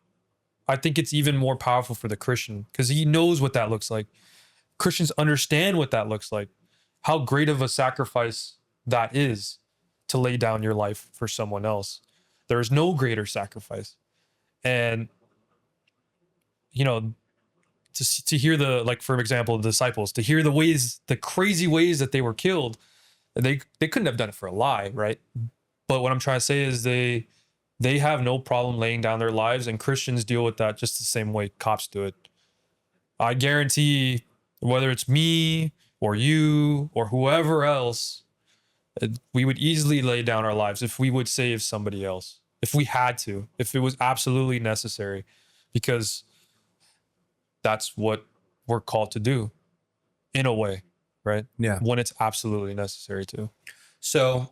I think it's even more powerful for the Christian because he knows what that looks like. Christians understand what that looks like, how great of a sacrifice that is to lay down your life for someone else. There is no greater sacrifice. And, you know, to hear for example, the disciples, to hear the crazy ways that they were killed, they couldn't have done it for a lie, right? But what I'm trying to say is they have no problem laying down their lives, and Christians deal with that just the same way cops do it. I guarantee whether it's me or you or whoever else, we would easily lay down our lives if we would save somebody else, if we had to, if it was absolutely necessary, because that's what we're called to do in a way, right? Yeah. When it's absolutely necessary to. So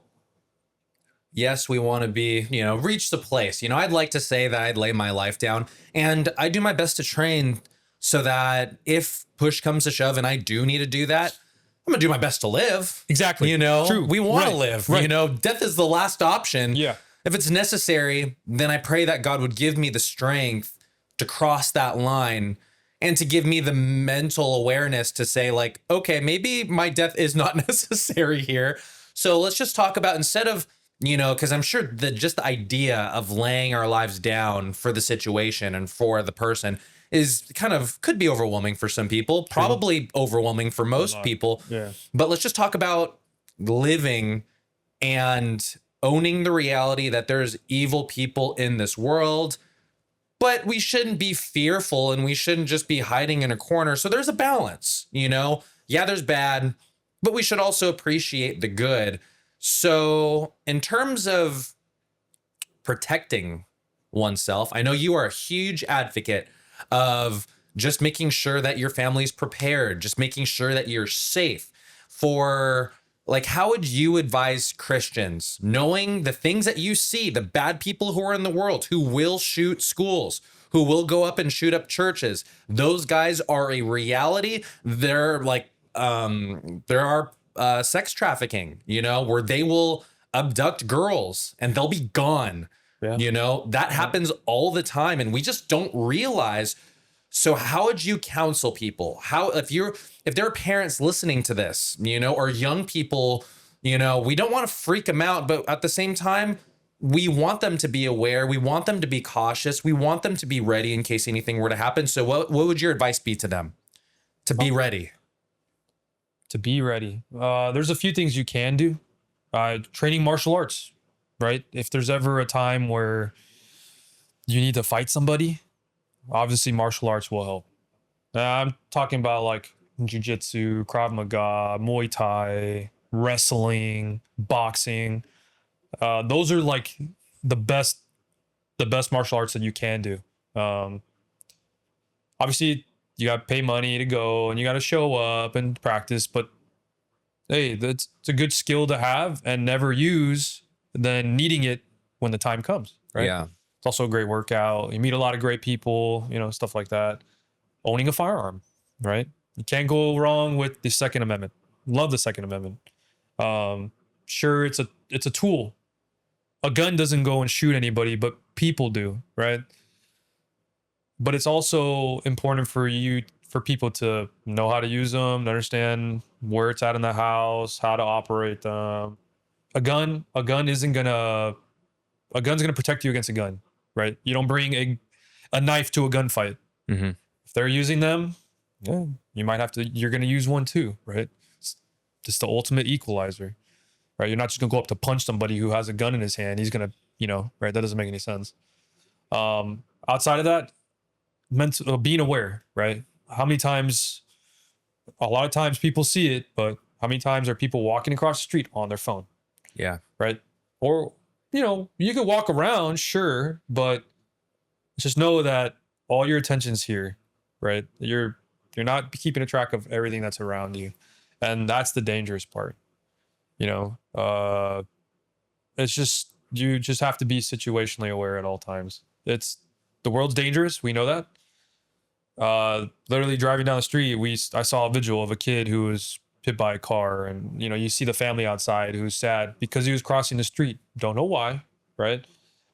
yes, we want to be, reach the place. I'd like to say that I'd lay my life down, and I do my best to train so that if push comes to shove and I do need to do that, I'm going to do my best to live. Exactly. True. We want to live. Right. Death is the last option. Yeah. If it's necessary, then I pray that God would give me the strength to cross that line and to give me the mental awareness to say, like, okay, maybe my death is not necessary here. So let's just talk about, instead of, because I'm sure that just the idea of laying our lives down for the situation and for the person is could be overwhelming for some people, probably overwhelming for most people. Yeah. But let's just talk about living and owning the reality that there's evil people in this world, but we shouldn't be fearful and we shouldn't just be hiding in a corner. So there's a balance, you know? Yeah, there's bad, but we should also appreciate the good. So in terms of protecting oneself, I know you are a huge advocate of just making sure that your family's prepared, just making sure that you're safe. For like, how would you advise Christians, knowing the things that you see, the bad people who are in the world, who will shoot schools, who will go up and shoot up churches? Those guys are a reality. They're like, there are sex trafficking, you know, where they will abduct girls and they'll be gone. Yeah. You know, that happens all the time and we just don't realize. So how would you counsel people? How, if there are parents listening to this, you know, or young people, you know, we don't want to freak them out, but at the same time, we want them to be aware. We want them to be cautious. We want them to be ready in case anything were to happen. So what would your advice be to them? To be ready. To be ready. There's a few things you can do. Training martial arts, right? If there's ever a time where you need to fight somebody, obviously martial arts will help. I'm talking about like jiu-jitsu, Krav Maga, Muay Thai, wrestling, boxing. Those are like the best martial arts that you can do. Obviously you got to pay money to go and you got to show up and practice, but hey, it's a good skill to have and never use than needing it when the time comes, right? Yeah. It's also a great workout. You meet a lot of great people, you know, stuff like that. Owning a firearm, right? You can't go wrong with the Second Amendment. Love the Second Amendment. Sure, it's a tool. A gun doesn't go and shoot anybody, but people do, right? But it's also important for people to know how to use them, to understand where it's at in the house, how to operate them. A gun's gonna protect you against a gun, right? You don't bring a knife to a gunfight. Mm-hmm. If they're using them, yeah, you're gonna use one too, right? It's just the ultimate equalizer, right? You're not just gonna go up to punch somebody who has a gun in his hand. He's gonna, you know, right? That doesn't make any sense. Outside of that, being aware, right? A lot of times people see it, but how many times are people walking across the street on their phone? Yeah. Right. Or, you know, you can walk around, sure, but just know that all your attention's here, right? You're not keeping a track of everything that's around you. And that's the dangerous part. You know, it's just, you just have to be situationally aware at all times. The world's dangerous. We know that. Literally driving down the street, I saw a visual of a kid who was hit by a car, and you know, you see the family outside who's sad because he was crossing the street. Don't know why, right?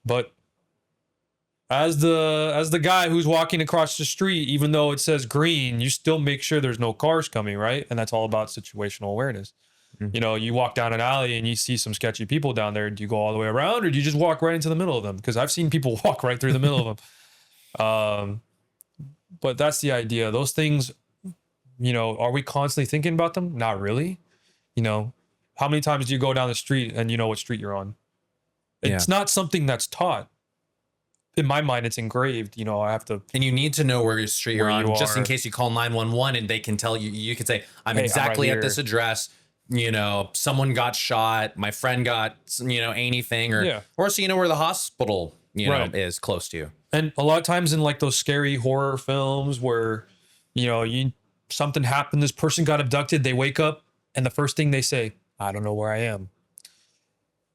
But as the guy who's walking across the street, even though it says green, you still make sure there's no cars coming, right? And that's all about situational awareness. Mm-hmm. You know, you walk down an alley and you see some sketchy people down there. Do you go all the way around, or do you just walk right into the middle of them? Because I've seen people walk right through the middle of them. But that's the idea. Those things, you know, are we constantly thinking about them? Not really. You know, how many times do you go down the street and you know what street you're on? It's not something that's taught. In my mind, it's engraved. You know, I have to. And you need to know where your street you're on, just in case you call 911 and they can tell you. You could say, "I'm exactly at this address." You know, someone got shot. My friend got, you know, anything, or so you know where the hospital, you know, is close to you. And a lot of times in like those scary horror films where, you know, something happened, this person got abducted, they wake up and the first thing they say, "I don't know where I am."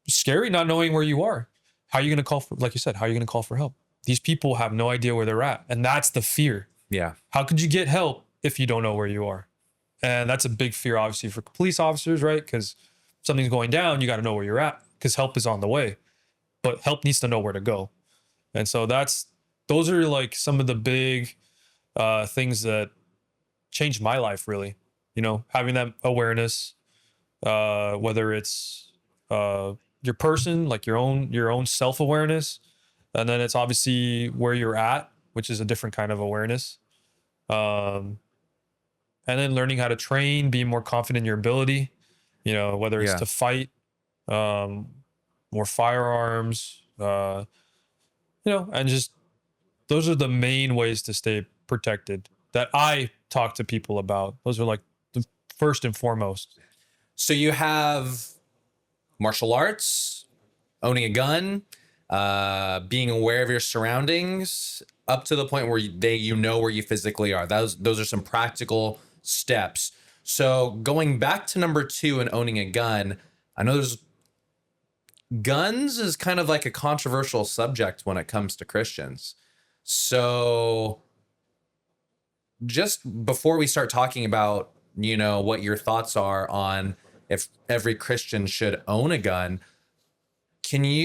Scary not knowing where you are. How are you going to call for, like you said, how are you going to call for help? These people have no idea where they're at. And that's the fear. Yeah. How could you get help if you don't know where you are? And that's a big fear, obviously, for police officers, right? Because something's going down, you got to know where you're at because help is on the way. But help needs to know where to go. And so those are like some of the big things that changed my life, really. You know, having that awareness, whether it's your person, like your own self-awareness, and then it's obviously where you're at, which is a different kind of awareness. And then learning how to train, being more confident in your ability, you know, whether it's to fight, more firearms, you know, and just those are the main ways to stay protected that I talk to people about. Those are like the first and foremost. So you have martial arts, owning a gun, being aware of your surroundings, up to the point where you know where you physically are. Those are some practical steps. So going back to number 2 and owning a gun, I know guns is kind of like a controversial subject when it comes to Christians. So just before we start talking about, what your thoughts are on if every Christian should own a gun,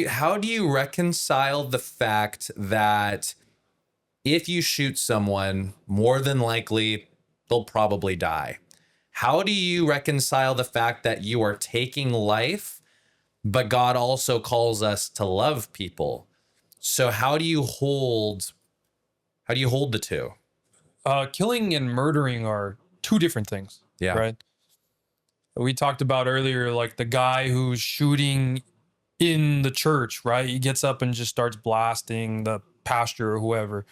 how do you reconcile the fact that if you shoot someone, more than likely they'll probably die? How do you reconcile the fact that you are taking life, but God also calls us to love people? So how do you hold the two? Killing and murdering are two different things. Yeah. Right. We talked about earlier, like the guy who's shooting in the church, right? He gets up and just starts blasting the pastor or whoever.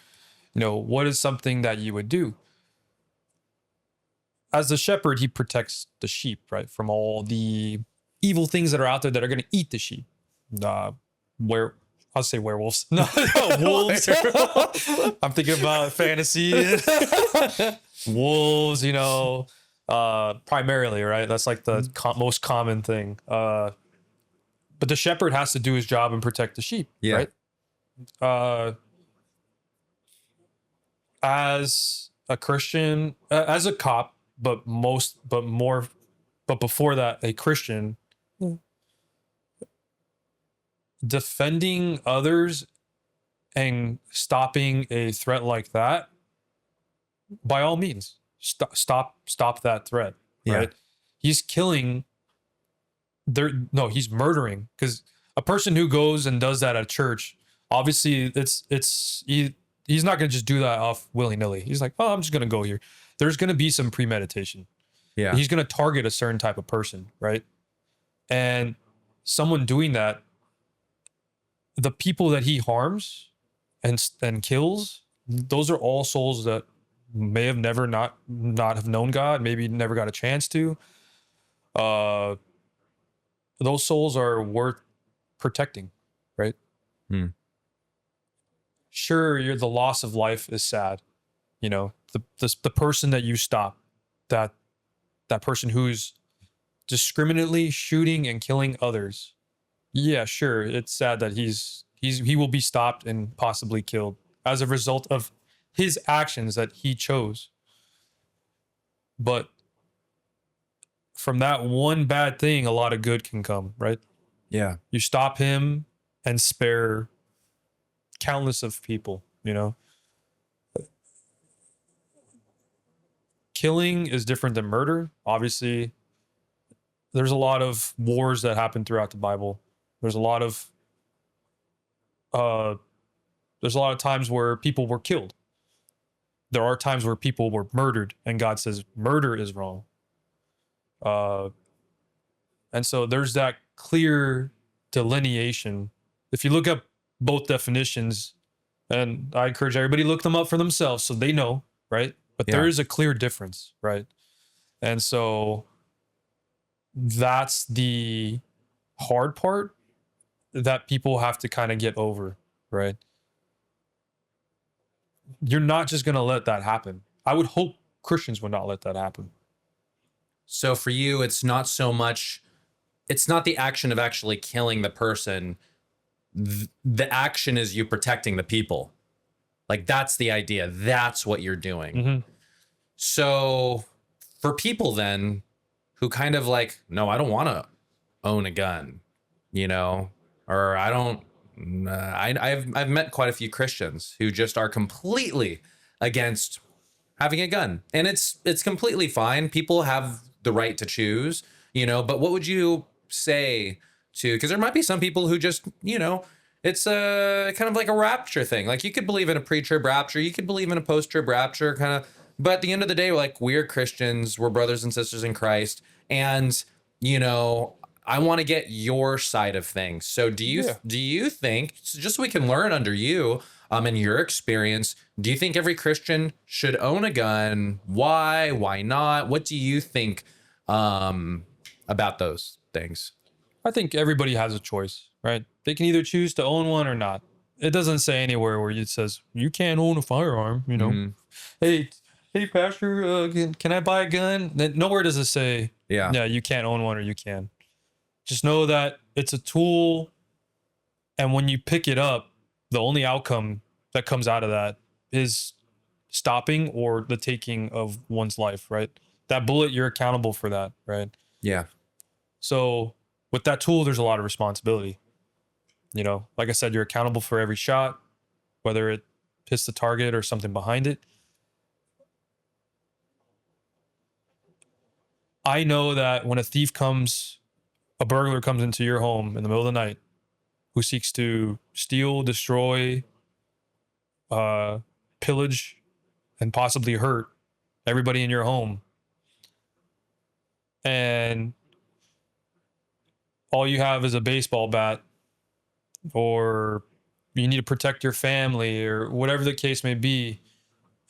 What is something that you would do? As the shepherd, he protects the sheep, right? From all the evil things that are out there that are going to eat the sheep. I'll say werewolves. No, wolves. I'm thinking about fantasy. Wolves, primarily, right? That's like the most common thing. But the shepherd has to do his job and protect the sheep, right? As a Christian, as a cop, but before that, a Christian, defending others and stopping a threat like that, by all means, stop that threat, right? He's killing. He's murdering, because a person who goes and does that at church, obviously he's not going to just do that off willy-nilly. He's like, oh, I'm just going to go here. There's going to be some premeditation. Yeah. He's going to target a certain type of person, right? And someone doing that, the people that he harms and kills, those are all souls that may have never not have known God, maybe never got a chance to. Those souls are worth protecting, right? Sure, the loss of life is sad. The person that you stop, that person who's discriminately shooting and killing others. Yeah, sure, it's sad that he will be stopped and possibly killed as a result of his actions that he chose. But from that one bad thing, a lot of good can come, right? Yeah. You stop him and spare countless of people, Killing is different than murder. Obviously, there's a lot of wars that happen throughout the Bible. There's a lot of times where people were killed. There are times where people were murdered, and God says murder is wrong. And so there's that clear delineation. If you look up both definitions, and I encourage everybody to look them up for themselves so they know, right? But there is a clear difference, right? And so that's the hard part that people have to kind of get over, right? You're not just going to let that happen. I would hope Christians would not let that happen. So for you, it's not the action of actually killing the person. The action is you protecting the people. Like, that's the idea. That's what you're doing. Mm-hmm. So for people then who kind of like, no, I don't want to own a gun, or I don't, I've met quite a few Christians who just are completely against having a gun, and it's completely fine. People have the right to choose, but what would you say to, because there might be some people who just, it's a kind of like a rapture thing. Like, you could believe in a pre-trib rapture, you could believe in a post-trib rapture kind of, but at the end of the day, we're Christians, we're brothers and sisters in Christ. And, I want to get your side of things. So do you think, just so we can learn under you, in your experience, do you think every Christian should own a gun? Why? Why not? What do you think about those things? I think everybody has a choice, right? They can either choose to own one or not. It doesn't say anywhere where it says you can't own a firearm, you know. Hey, pastor, can I buy a gun? Nowhere does it say, yeah, you can't own one or you can. Just know that it's a tool, and when you pick it up, the only outcome that comes out of that is stopping or the taking of one's life, right? That bullet, you're accountable for that, right? Yeah. So with that tool, there's a lot of responsibility. You know, like I said, you're accountable for every shot, whether it hits the target or something behind it. I know that when a burglar comes into your home in the middle of the night who seeks to steal, destroy, pillage, and possibly hurt everybody in your home, and all you have is a baseball bat, or you need to protect your family, or whatever the case may be,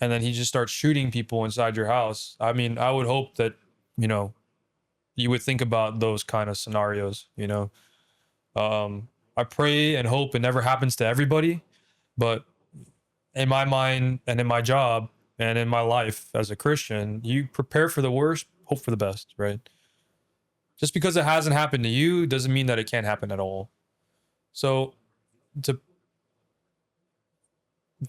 and then he just starts shooting people inside your house. I mean, I would hope that, you know, you would think about those kind of scenarios, you know. I pray and hope it never happens to everybody, but in my mind and in my job and in my life as a Christian, you prepare for the worst, hope for the best, right? Just because it hasn't happened to you doesn't mean that it can't happen at all. So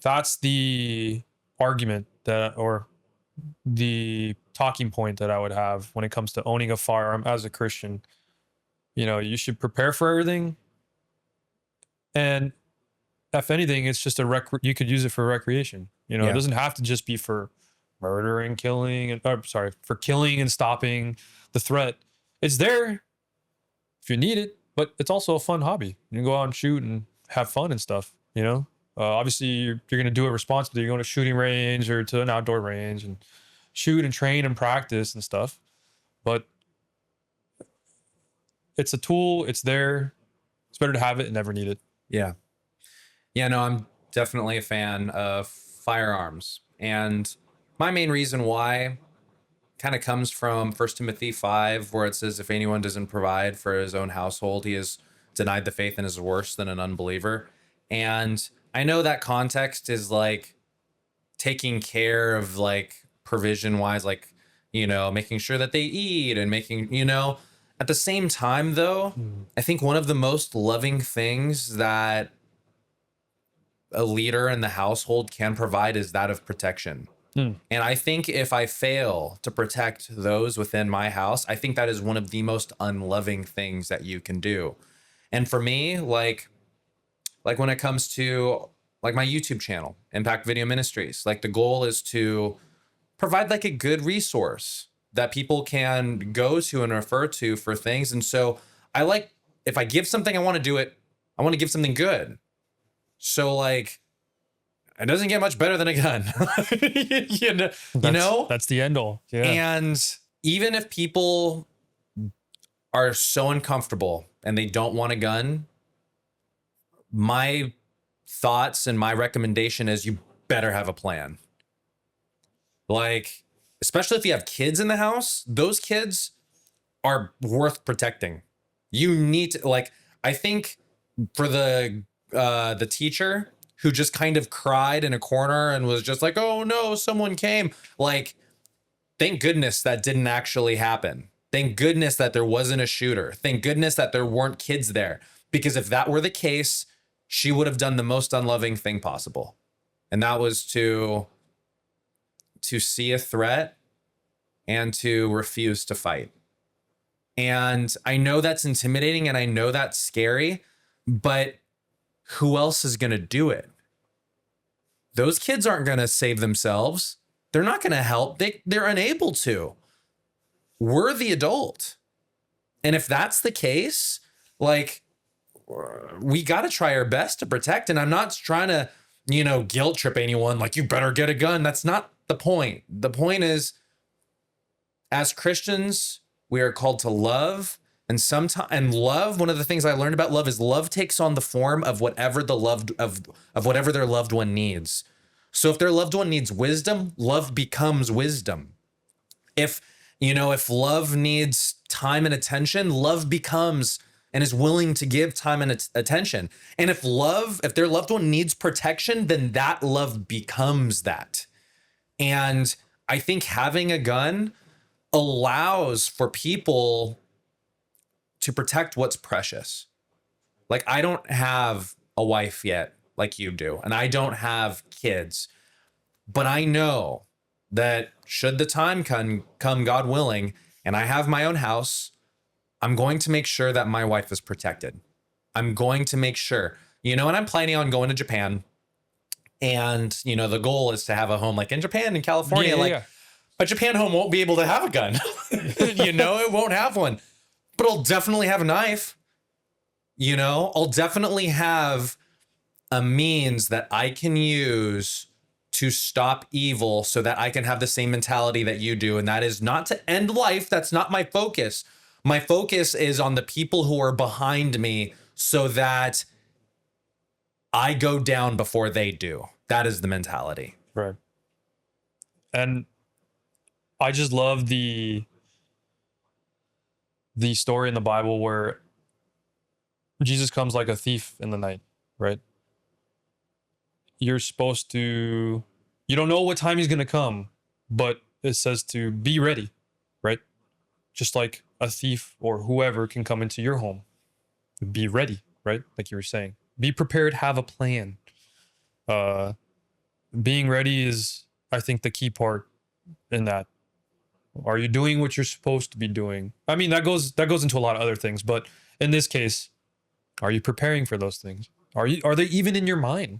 that's the argument or the talking point that I would have when it comes to owning a firearm as a Christian. You know, you should prepare for everything. And if anything, it's just you could use it for recreation. You know, It doesn't have to just be for murder and killing, for killing and stopping the threat. It's there if you need it, but it's also a fun hobby. You can go out and shoot and have fun and stuff, you know? Obviously, you're going to do it responsibly. You're going to a shooting range or to an outdoor range and shoot and train and practice and stuff. But it's a tool. It's there. It's better to have it and never need it. Yeah. Yeah, no, I'm definitely a fan of firearms. And my main reason why kind of comes from 1 Timothy 5, where it says, if anyone doesn't provide for his own household, he is denied the faith and is worse than an unbeliever. And I know that context is like taking care of like provision wise, like, you know, making sure that they eat and making, you know, at the same time though, I think one of the most loving things that a leader in the household can provide is that of protection. And I think if I fail to protect those within my house, I think that is one of the most unloving things that you can do. And for me, like when it comes to like my YouTube channel, Impact Video Ministries, like the goal is to provide like a good resource that people can go to and refer to for things. And so I like, if I give something, I want to do it. I want to give something good. So like, it doesn't get much better than a gun. you know? That's the end all. Yeah. And even if people are so uncomfortable and they don't want a gun, my thoughts and my recommendation is you better have a plan. Like, especially if you have kids in the house, those kids are worth protecting. You need to, like, I think for the teacher who just kind of cried in a corner and was just like, oh no, someone came. Like, thank goodness that didn't actually happen. Thank goodness that there wasn't a shooter. Thank goodness that there weren't kids there. Because if that were the case, she would have done the most unloving thing possible. And that was to see a threat and to refuse to fight. And I know that's intimidating and I know that's scary, but who else is going to do it? Those kids aren't going to save themselves. They're not going to help. They're unable to. We're the adult. And if that's the case, like, we got to try our best to protect. And I'm not trying to, you know, guilt trip anyone like you better get a gun. That's not the point. The point is, as Christians, we are called to love And sometimes, and love, one of the things I learned about love is love takes on the form of whatever the loved of whatever their loved one needs. So if their loved one needs wisdom, love becomes wisdom. If, if love needs time and attention, love becomes and is willing to give time and attention. And if their loved one needs protection, then that love becomes that. And I think having a gun allows for people to protect what's precious. Like, I don't have a wife yet, like you do, and I don't have kids, but I know that should the time come, God willing, and I have my own house, I'm going to make sure that my wife is protected. I'm going to make sure, and I'm planning on going to Japan. And, the goal is to have a home like in Japan and California. A Japan home won't be able to have a gun. It won't have one. But I'll definitely have a knife. I'll definitely have a means that I can use to stop evil so that I can have the same mentality that you do. And that is not to end life. That's not my focus. My focus is on the people who are behind me so that I go down before they do. That is the mentality. Right. And I just love the story in the Bible where Jesus comes like a thief in the night, right? You're supposed to, you don't know what time he's going to come, but it says to be ready, right? Just like a thief or whoever can come into your home. Be ready, right? Like you were saying. Be prepared, have a plan. Being ready is, I think, the key part in that. Are you doing what you're supposed to be doing? I mean, that goes into a lot of other things, but in this case, are you preparing for those things? Are they even in your mind?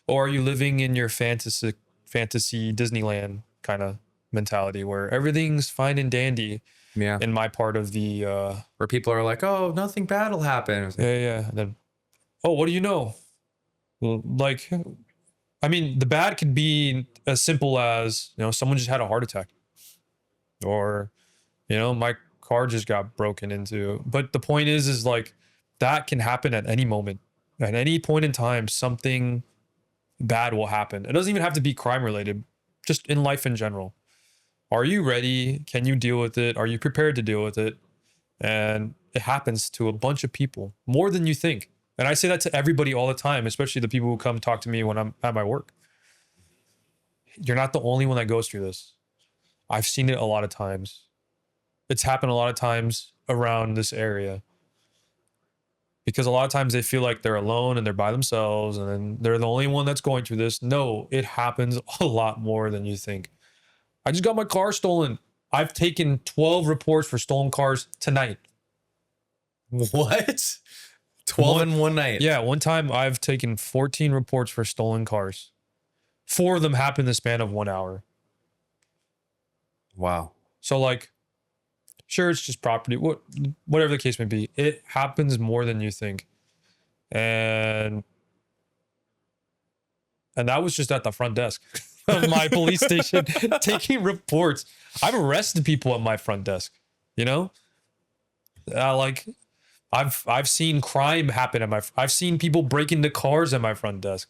Or are you living in your fantasy Disneyland kind of mentality where everything's fine and dandy? Yeah. In my part of the where people are like, oh, nothing bad will happen. Yeah. And then, oh, what do you know? Well, I mean, the bad could be as simple as, someone just had a heart attack. Or, my car just got broken into. But the point is like that can happen at any moment. At any point in time, something bad will happen. It doesn't even have to be crime related, just in life in general. Are you ready? Can you deal with it? Are you prepared to deal with it? And it happens to a bunch of people, more than you think. And I say that to everybody all the time, especially the people who come talk to me when I'm at my work. You're not the only one that goes through this. I've seen it a lot of times. It's happened a lot of times around this area. Because a lot of times they feel like they're alone and they're by themselves and then they're the only one that's going through this. No, it happens a lot more than you think. I just got my car stolen. I've taken 12 reports for stolen cars tonight. What? 12 in one night? Yeah, one time I've taken 14 reports for stolen cars. 4 of them happened in the span of 1 hour. Wow. So sure, it's just property, whatever the case may be. It happens more than you think. And that was just at the front desk of my police station taking reports. I've arrested people at my front desk, I've seen crime happen I've seen people break into cars at my front desk.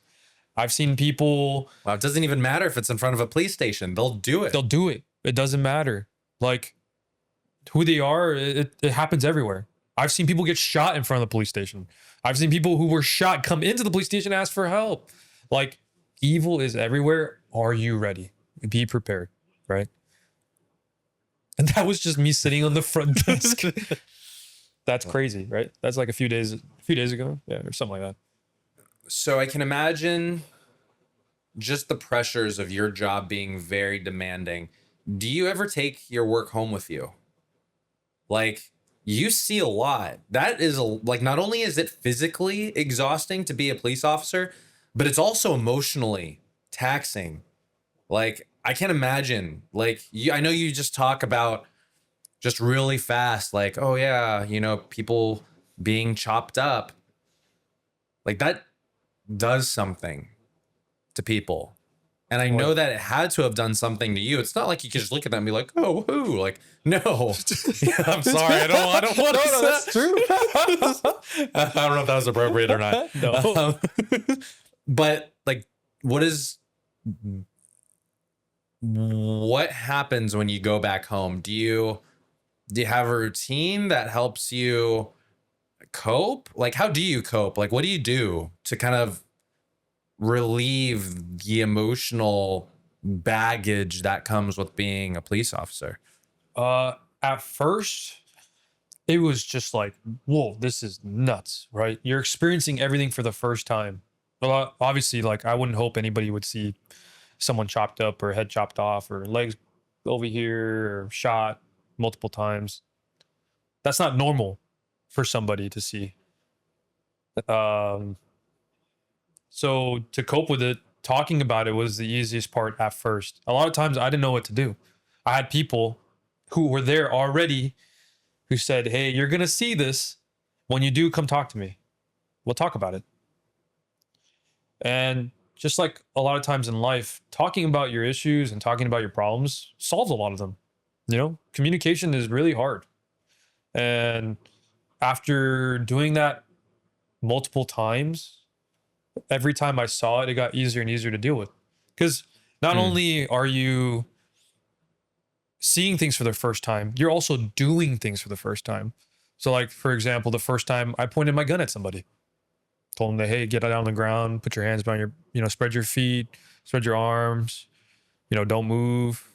I've seen people. Wow, it doesn't even matter if it's in front of a police station. They'll do it. They'll do it. It doesn't matter. Who they are, it happens everywhere. I've seen people get shot in front of the police station. I've seen people who were shot come into the police station and ask for help. Evil is everywhere. Are you ready? Be prepared, right? And that was just me sitting on the front desk. That's crazy, right? That's like a few days ago. Yeah, or something like that. So I can imagine just the pressures of your job being very demanding. Do you ever take your work home with you? You see a lot. That is not only is it physically exhausting to be a police officer, but it's also emotionally taxing. I can't imagine, I know you just talk about just really fast, oh yeah, people being chopped up. That does something to people. And I know that it had to have done something to you. It's not like you can just look at them and be like, oh, who? Like, no. Yeah, I'm sorry. I don't want to. No, that's true. I don't know if that was appropriate or not. No. But like, what happens when you go back home? Do you have a routine that helps you cope? Like, how do you cope? Like, what do you do to kind of relieve the emotional baggage that comes with being a police officer? At first, it was just like, whoa, this is nuts, right? You're experiencing everything for the first time. Well, obviously, like, I wouldn't hope anybody would see someone chopped up or head chopped off or legs over here or shot multiple times. That's not normal for somebody to see. So to cope with it, talking about it was the easiest part at first. A lot of times I didn't know what to do. I had people who were there already who said, hey, you're going to see this. When you do, come talk to me. We'll talk about it. And just like a lot of times in life, talking about your issues and talking about your problems solves a lot of them. You know, communication is really hard. And after doing that multiple times, every time I saw it, it got easier and easier to deal with. Because not only are you seeing things for the first time, you're also doing things for the first time. So like, for example, the first time I pointed my gun at somebody, told them that, hey, get down on the ground, put your hands behind your, spread your feet, spread your arms, don't move.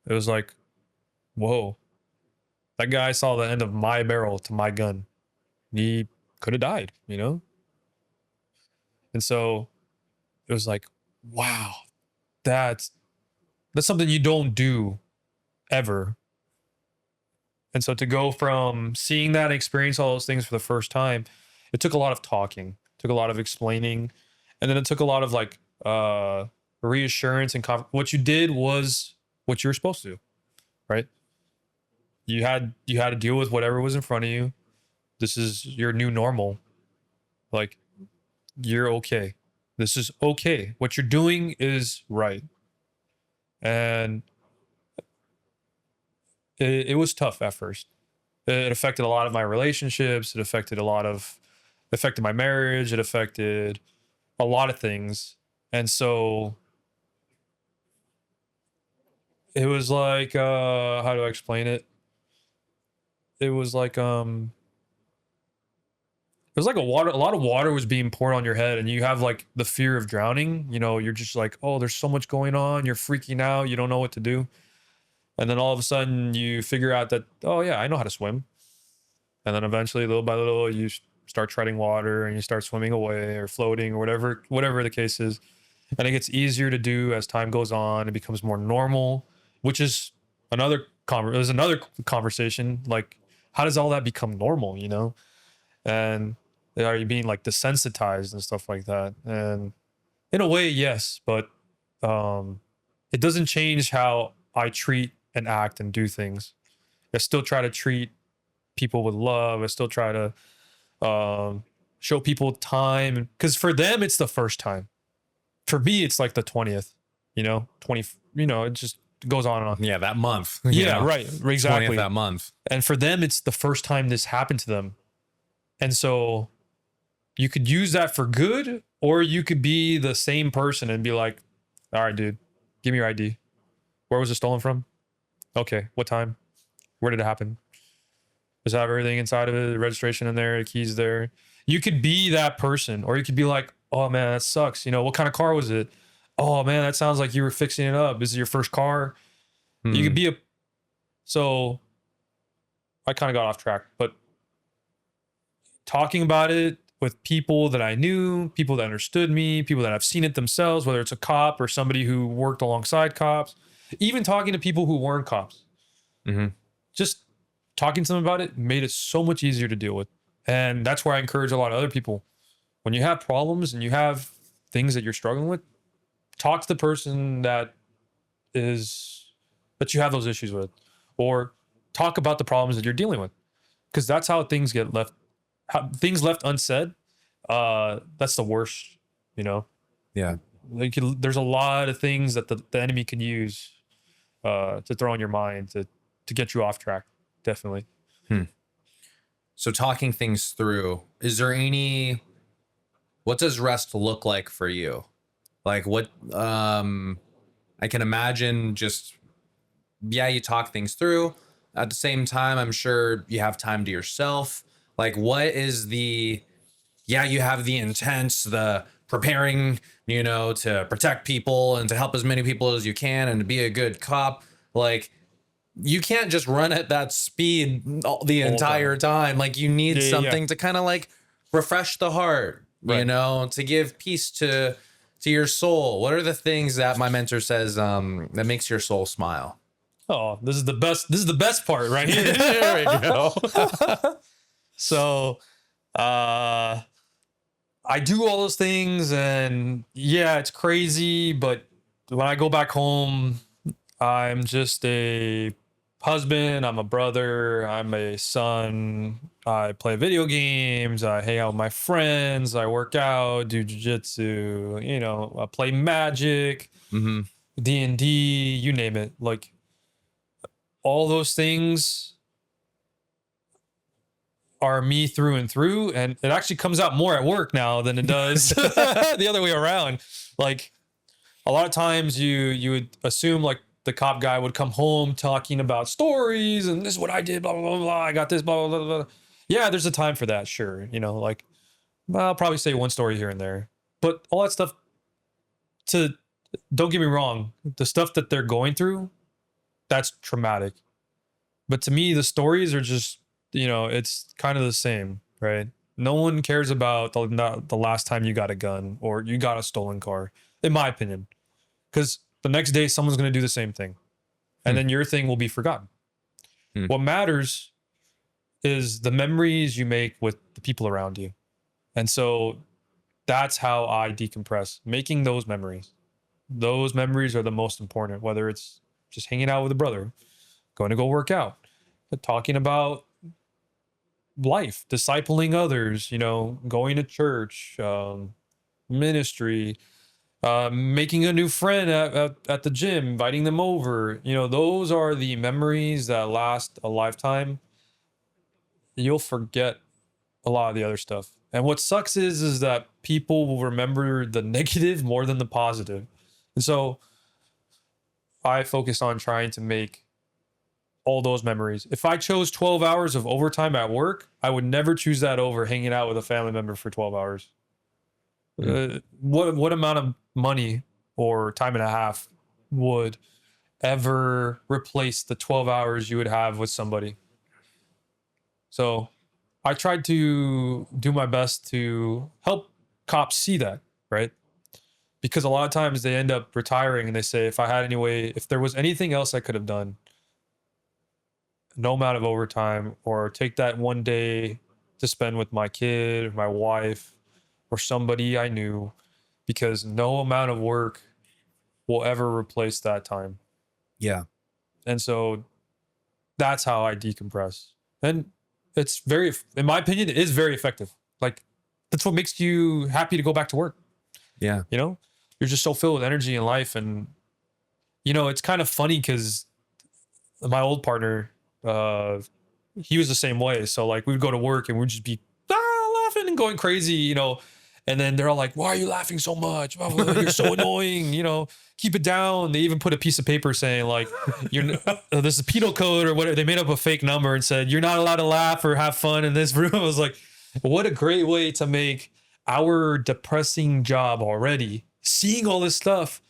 It was like, whoa, that guy saw the end of my barrel to my gun. He could have died, And so it was like, wow, that's something you don't do ever. And so to go from seeing that and experience all those things for the first time, it took a lot of talking, took a lot of explaining, and then it took a lot of like reassurance and what you did was what you were supposed to do, right? You had to deal with whatever was in front of you. This is your new normal. Like, you're okay. This is okay. What you're doing is right. And it was tough at first. It affected a lot of my relationships. It affected my marriage. It affected a lot of things. And so it was like, how do I explain it? It was like, a lot of water was being poured on your head, and you have like the fear of drowning. You're just like, oh, there's so much going on. You're freaking out. You don't know what to do. And then all of a sudden you figure out that, oh yeah, I know how to swim. And then eventually, little by little, you start treading water and you start swimming away or floating or whatever the case is. And it gets easier to do as time goes on. It becomes more normal, which is another conversation. Like, how does all that become normal, And are you being like desensitized and stuff like that? And in a way, yes, but it doesn't change how I treat and act and do things. I still try to treat people with love. I still try to show people time, because for them it's the first time. For me, it's like the 20th, 20, it just goes on and on. Yeah, that month. Yeah, right. Exactly. 20th that month. And for them, it's the first time this happened to them. And so you could use that for good, or you could be the same person and be like, all right, dude, give me your ID. Where was it stolen from? Okay. What time? Where did it happen? Does it have everything inside of it? The registration in there, the keys there. You could be that person, or you could be like, oh man, that sucks. What kind of car was it? Oh man, that sounds like you were fixing it up. Is it your first car? You could be so I kind of got off track, but talking about it with people that I knew, people that understood me, people that have seen it themselves, whether it's a cop or somebody who worked alongside cops, even talking to people who weren't cops. Just talking to them about it made it so much easier to deal with. And that's where I encourage a lot of other people. When you have problems and you have things that you're struggling with, talk to the person that you have those issues with, or talk about the problems that you're dealing with. Because that's how things left unsaid. That's the worst, Yeah. There's a lot of things that the enemy can use to throw in your mind to get you off track. Definitely. So talking things through, what does rest look like for you? Like what, I can imagine just, you talk things through. At the same time, I'm sure you have time to yourself. Like what is you have the intense, the preparing, to protect people and to help as many people as you can and to be a good cop. Like you can't just run at that speed the entire time. Like you need something to kind of like refresh the heart, to give peace to your soul. What are the things that my mentor says that makes your soul smile? Oh, this is the best part right here. There we go. So, I do all those things and it's crazy, but when I go back home, I'm just a husband, I'm a brother, I'm a son, I play video games, I hang out with my friends, I work out, do jiu-jitsu, I play Magic, D&D, you name it. Like all those things are me through and through, and it actually comes out more at work now than it does the other way around. Like a lot of times you would assume like the cop guy would come home talking about stories and this is what I did, blah, blah, blah, blah. I got this, blah, blah, blah, blah. Yeah, there's a time for that. Sure. Like I'll probably say one story here and there, but all that stuff don't get me wrong. The stuff that they're going through, that's traumatic. But to me, the stories are just, it's kind of the same, right? No one cares about the last time you got a gun or you got a stolen car, in my opinion, because the next day someone's going to do the same thing and then your thing will be forgotten. What matters is the memories you make with the people around you. And so that's how I decompress, making those memories. Those memories are the most important, whether it's just hanging out with a brother, going to go work out, talking about life, discipling others, going to church, ministry, making a new friend at the gym, inviting them over. Those are the memories that last a lifetime. You'll forget a lot of the other stuff. And what sucks is that people will remember the negative more than the positive. And so I focus on trying to make all those memories. If I chose 12 hours of overtime at work, I would never choose that over hanging out with a family member for 12 hours. What amount of money or time and a half would ever replace the 12 hours you would have with somebody? So I tried to do my best to help cops see that, right? Because a lot of times they end up retiring and they say, if there was anything else I could have done, no amount of overtime, or take that one day to spend with my kid or my wife or somebody I knew, because no amount of work will ever replace that time. Yeah. And so that's how I decompress. And it's in my opinion, it is very effective. Like that's what makes you happy to go back to work. Yeah. You're just so filled with energy in life. And, it's kind of funny because my old partner, he was the same way. So like we'd go to work and we'd just be laughing and going crazy, and then they're all like, why are you laughing so much? You're so annoying, keep it down. They even put a piece of paper saying like, this is penal code or whatever. They made up a fake number and said, you're not allowed to laugh or have fun in this room. I was like, what a great way to make our depressing job already, seeing all this stuff,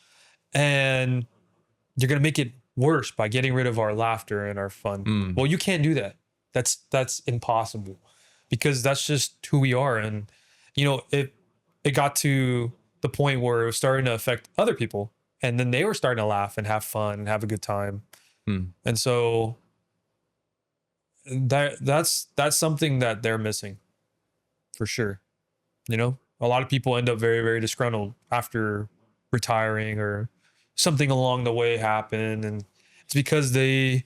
and you're going to make it worse by getting rid of our laughter and our fun. Well, you can't do that. That's impossible, because that's just who we are. And, it got to the point where it was starting to affect other people, and then they were starting to laugh and have fun and have a good time. And so that's something that they're missing for sure. A lot of people end up very, very disgruntled after retiring, or something along the way happened. And it's because they,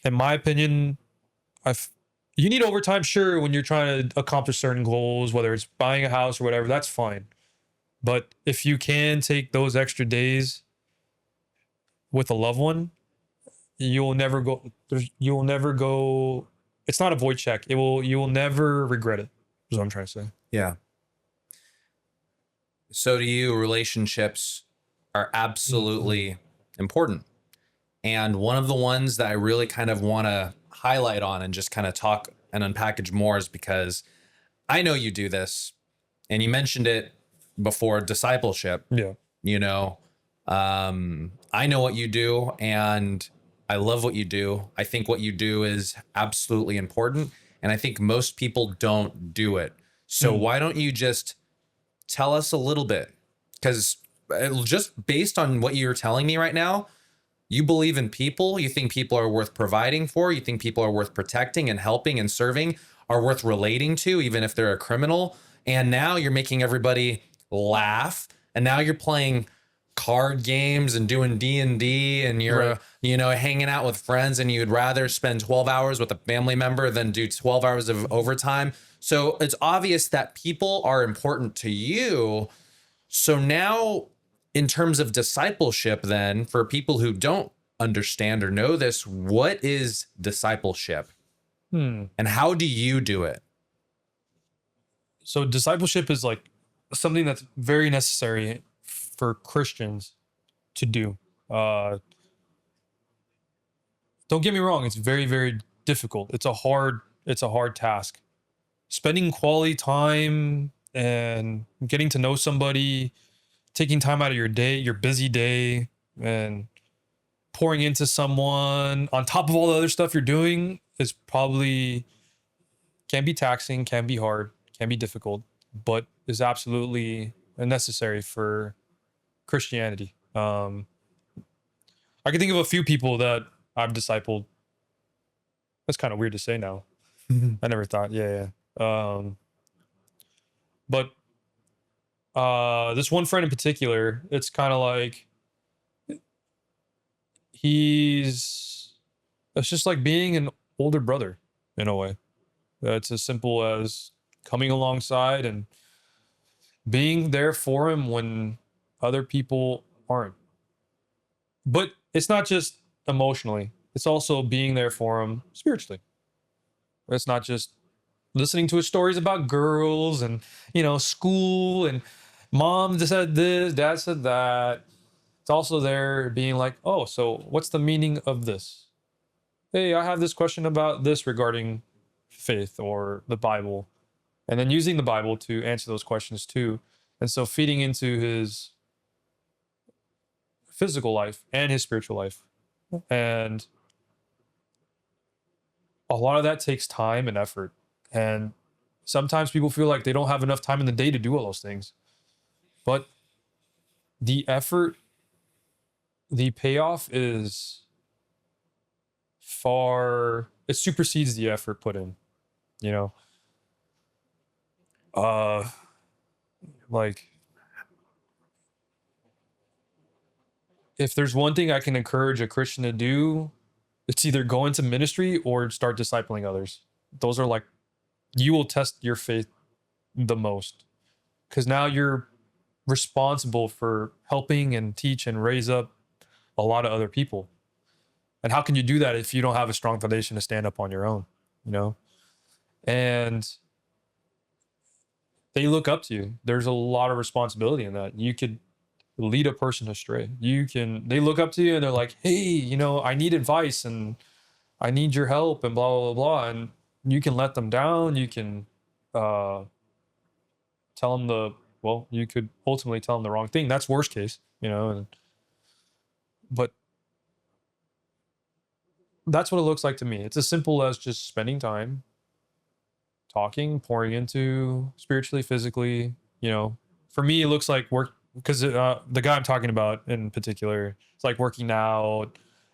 in my opinion, you need overtime, sure, when you're trying to accomplish certain goals, whether it's buying a house or whatever, that's fine. But if you can take those extra days with a loved one, you'll never go. You'll never go. It's not a void check. You will never regret it. Is what I'm trying to say. Yeah. So to you, relationships are absolutely important. And one of the ones that I really kind of want to highlight on and just kind of talk and unpackage more is because I know you do this, and you mentioned it before, discipleship. Yeah. You know, I know what you do, and I love what you do. I think what you do is absolutely important, and I think most people don't do it. So why don't you just tell us a little bit? Because just based on what you're telling me right now, you believe in people. You think people are worth providing for. You think people are worth protecting and helping and serving, are worth relating to, even if they're a criminal. And now you're making everybody laugh. And now you're playing card games and doing D&D, and you're, you know, hanging out with friends, and you'd rather spend 12 hours with a family member than do 12 hours of overtime. So it's obvious that people are important to you. So now, in terms of discipleship, then, for people who don't understand or know this, what is discipleship? And how do you do it? So discipleship is like something that's very necessary for Christians to do. Don't get me wrong, it's very, very difficult. It's a hard task. Spending quality time and getting to know somebody, taking time out of your day, your busy day, and pouring into someone on top of all the other stuff you're doing is probably can be taxing, can be hard, can be difficult, but is absolutely necessary for Christianity. I can think of a few people that I've discipled. That's kind of weird to say now. I never thought. Yeah. But this one friend in particular, it's kind of like it's just like being an older brother in a way. It's as simple as coming alongside and being there for him when other people aren't. But it's not just emotionally, it's also being there for him spiritually. It's not just listening to his stories about girls and, you know, school and mom said this, dad said that. It's also there being like, oh, so what's the meaning of this? Hey, I have this question about this regarding faith or the Bible. And then using the Bible to answer those questions too. And so feeding into his physical life and his spiritual life. And a lot of that takes time and effort. And sometimes people feel like they don't have enough time in the day to do all those things. But the effort, the payoff is it supersedes the effort put in, you know? Like, if there's one thing I can encourage a Christian to do, it's either go into ministry or start discipling others. Those are like, you will test your faith the most, because now you're responsible for helping and teach and raise up a lot of other people. And how can you do that if you don't have a strong foundation to stand up on your own, you know? And they look up to you. There's a lot of responsibility in that. You could lead a person astray. They look up to you and they're like, hey, you know, I need advice and I need your help and blah, blah, blah. And you can let them down. You can tell them you could ultimately tell them the wrong thing. That's worst case, you know, but that's what it looks like to me. It's as simple as just spending time talking, pouring into spiritually, physically, you know. For me, it looks like work, because the guy I'm talking about in particular, it's like working out,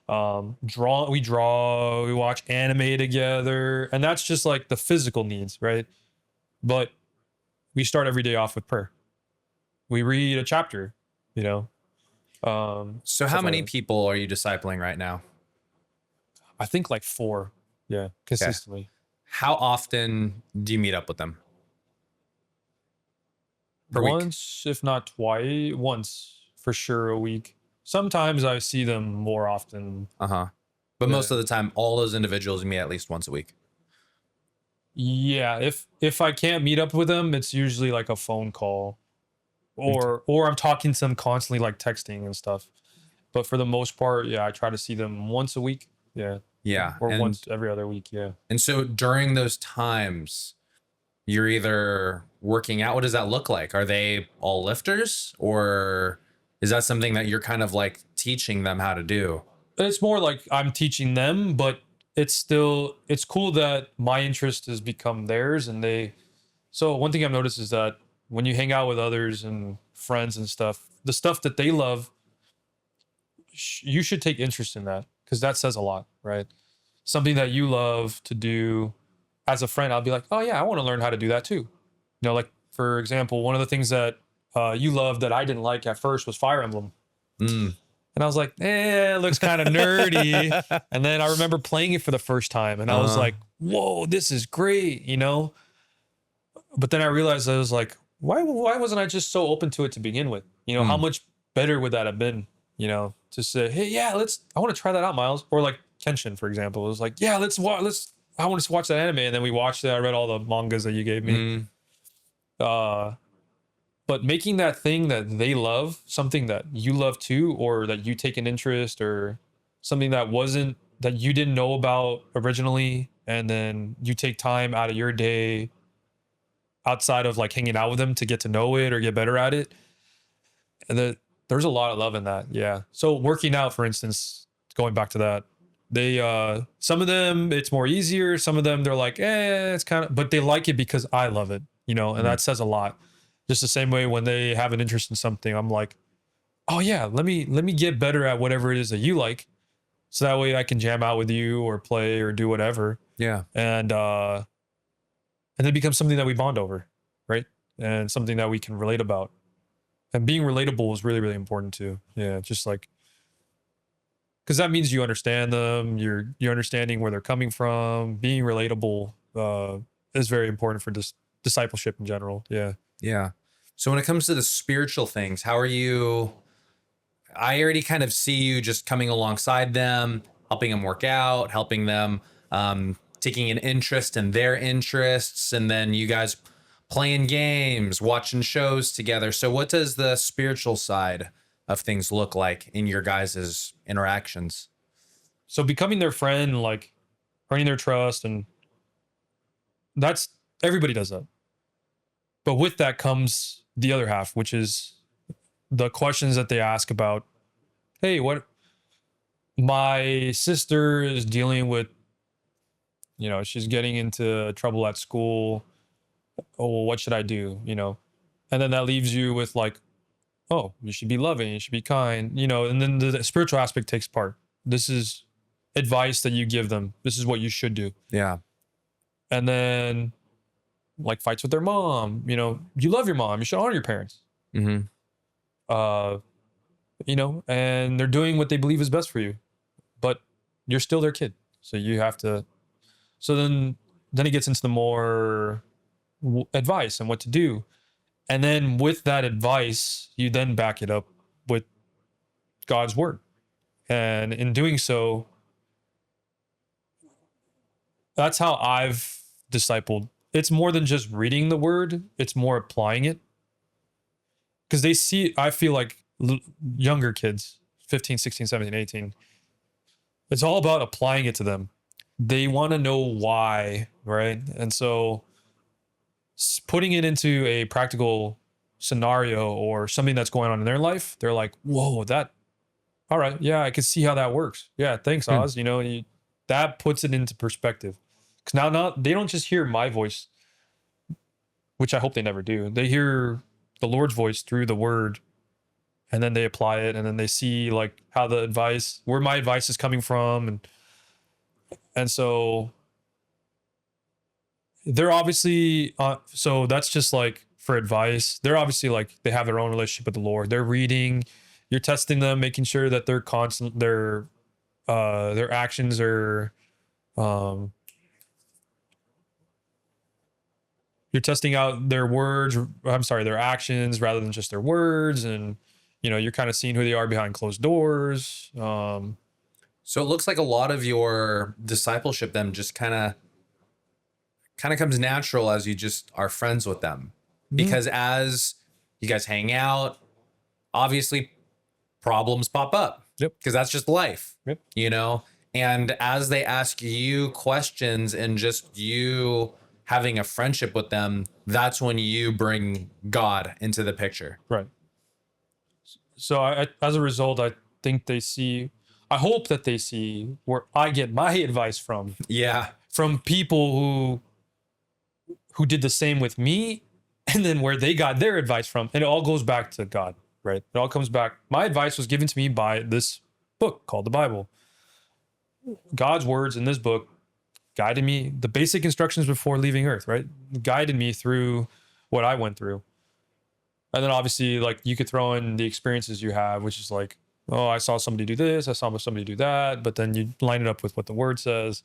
we draw, we watch anime together, and that's just like the physical needs, right? But we start every day off with prayer. We read a chapter, you know. So how many people are you discipling right now? I think like 4, consistently. How often do you meet up with them? per week? Once, if not twice, once for sure a week. Sometimes I see them more often. Uh-huh. But most of the time, all those individuals meet at least once a week. Yeah, if I can't meet up with them, it's usually like a phone call, or I'm talking to them constantly, like texting and stuff. But for the most part, yeah, I try to see them once a week. Yeah. Yeah. Or once every other week. Yeah. And so during those times, you're either working out. What does that look like? Are they all lifters, or is that something that you're kind of like teaching them how to do? It's more like I'm teaching them, but it's cool that my interest has become theirs. So one thing I've noticed is that when you hang out with others and friends and stuff, the stuff that they love, you should take interest in that, because that says a lot, right? Something that you love to do as a friend, I'll be like, oh yeah, I want to learn how to do that too. You know, like for example, one of the things that you love that I didn't like at first was Fire Emblem. And I was like, it looks kind of nerdy. And then I remember playing it for the first time and I was like, whoa, this is great, you know? But then I realized, I was like, why wasn't I just so open to it to begin with? You know, how much better would that have been, you know, to say, hey, yeah, I want to try that out, Miles. Or like Kenshin, for example. It was like, yeah, I want to watch that anime. And then we watched it. I read all the mangas that you gave me. But making that thing that they love, something that you love too, or that you take an interest, or something that you didn't know about originally, and then you take time out of your day outside of like hanging out with them to get to know it or get better at it. And there's a lot of love in that. Yeah. So working out, for instance, going back to that, they some of them it's more easier, some of them they're like, it's kind of, but they like it because I love it, you know, and that says a lot. Just the same way when they have an interest in something, I'm like, oh yeah, let me get better at whatever it is that you like, so that way I can jam out with you or play or do whatever. Yeah. And it becomes something that we bond over, right? And something that we can relate about. And being relatable is really, really important too. Yeah, just like, because that means you understand them, you're understanding where they're coming from. Being relatable is very important for discipleship in general. Yeah. Yeah. So when it comes to the spiritual things, how are you? I already kind of see you just coming alongside them, helping them work out, helping them, taking an interest in their interests, and then you guys playing games, watching shows together. So what does the spiritual side of things look like in your guys' interactions? So becoming their friend, like earning their trust, and everybody does that. But with that comes the other half, which is the questions that they ask about, hey, what my sister is dealing with, you know, she's getting into trouble at school. Oh, well, what should I do? You know, and then that leaves you with like, oh, you should be loving, you should be kind, you know, and then the spiritual aspect takes part. This is advice that you give them. This is what you should do. Yeah. And then like fights with their mom, you know, you love your mom, you should honor your parents. You know, and they're doing what they believe is best for you, but you're still their kid. So you have to, so then it gets into the more advice and what to do. And then with that advice, you then back it up with God's word. And in doing so, that's how I've discipled. It's more than just reading the word, it's more applying it. Because they see, I feel like younger kids, 15, 16, 17, 18, it's all about applying it to them. They want to know why, right? And so putting it into a practical scenario or something that's going on in their life, they're like, whoa, all right, yeah, I can see how that works. Yeah, thanks, Oz. You know, that puts it into perspective. Because now they don't just hear my voice, which I hope they never do. They hear the Lord's voice through the word, and then they apply it, and then they see like how where my advice is coming from. And so they're obviously, so that's just like for advice. They're obviously like, they have their own relationship with the Lord. They're reading, you're testing them, making sure that they're constant, their actions are, you're testing out their words. I'm sorry, their actions rather than just their words. And, you're kind of seeing who they are behind closed doors. So it looks like a lot of your discipleship then just kind of comes natural as you just are friends with them. Because as you guys hang out, obviously problems pop up. Yep. Because that's just life. Yep. And as they ask you questions and just you having a friendship with them, that's when you bring God into the picture. Right. So as a result, I hope that they see where I get my advice from. Yeah. From people who did the same with me, and then where they got their advice from. And it all goes back to God, right? It all comes back. My advice was given to me by this book called the Bible. God's words in this book guided me, the basic instructions before leaving Earth, right? Guided me through what I went through. And then obviously, like, you could throw in the experiences you have, which is like, oh, I saw somebody do this, I saw somebody do that, but then you line it up with what the word says.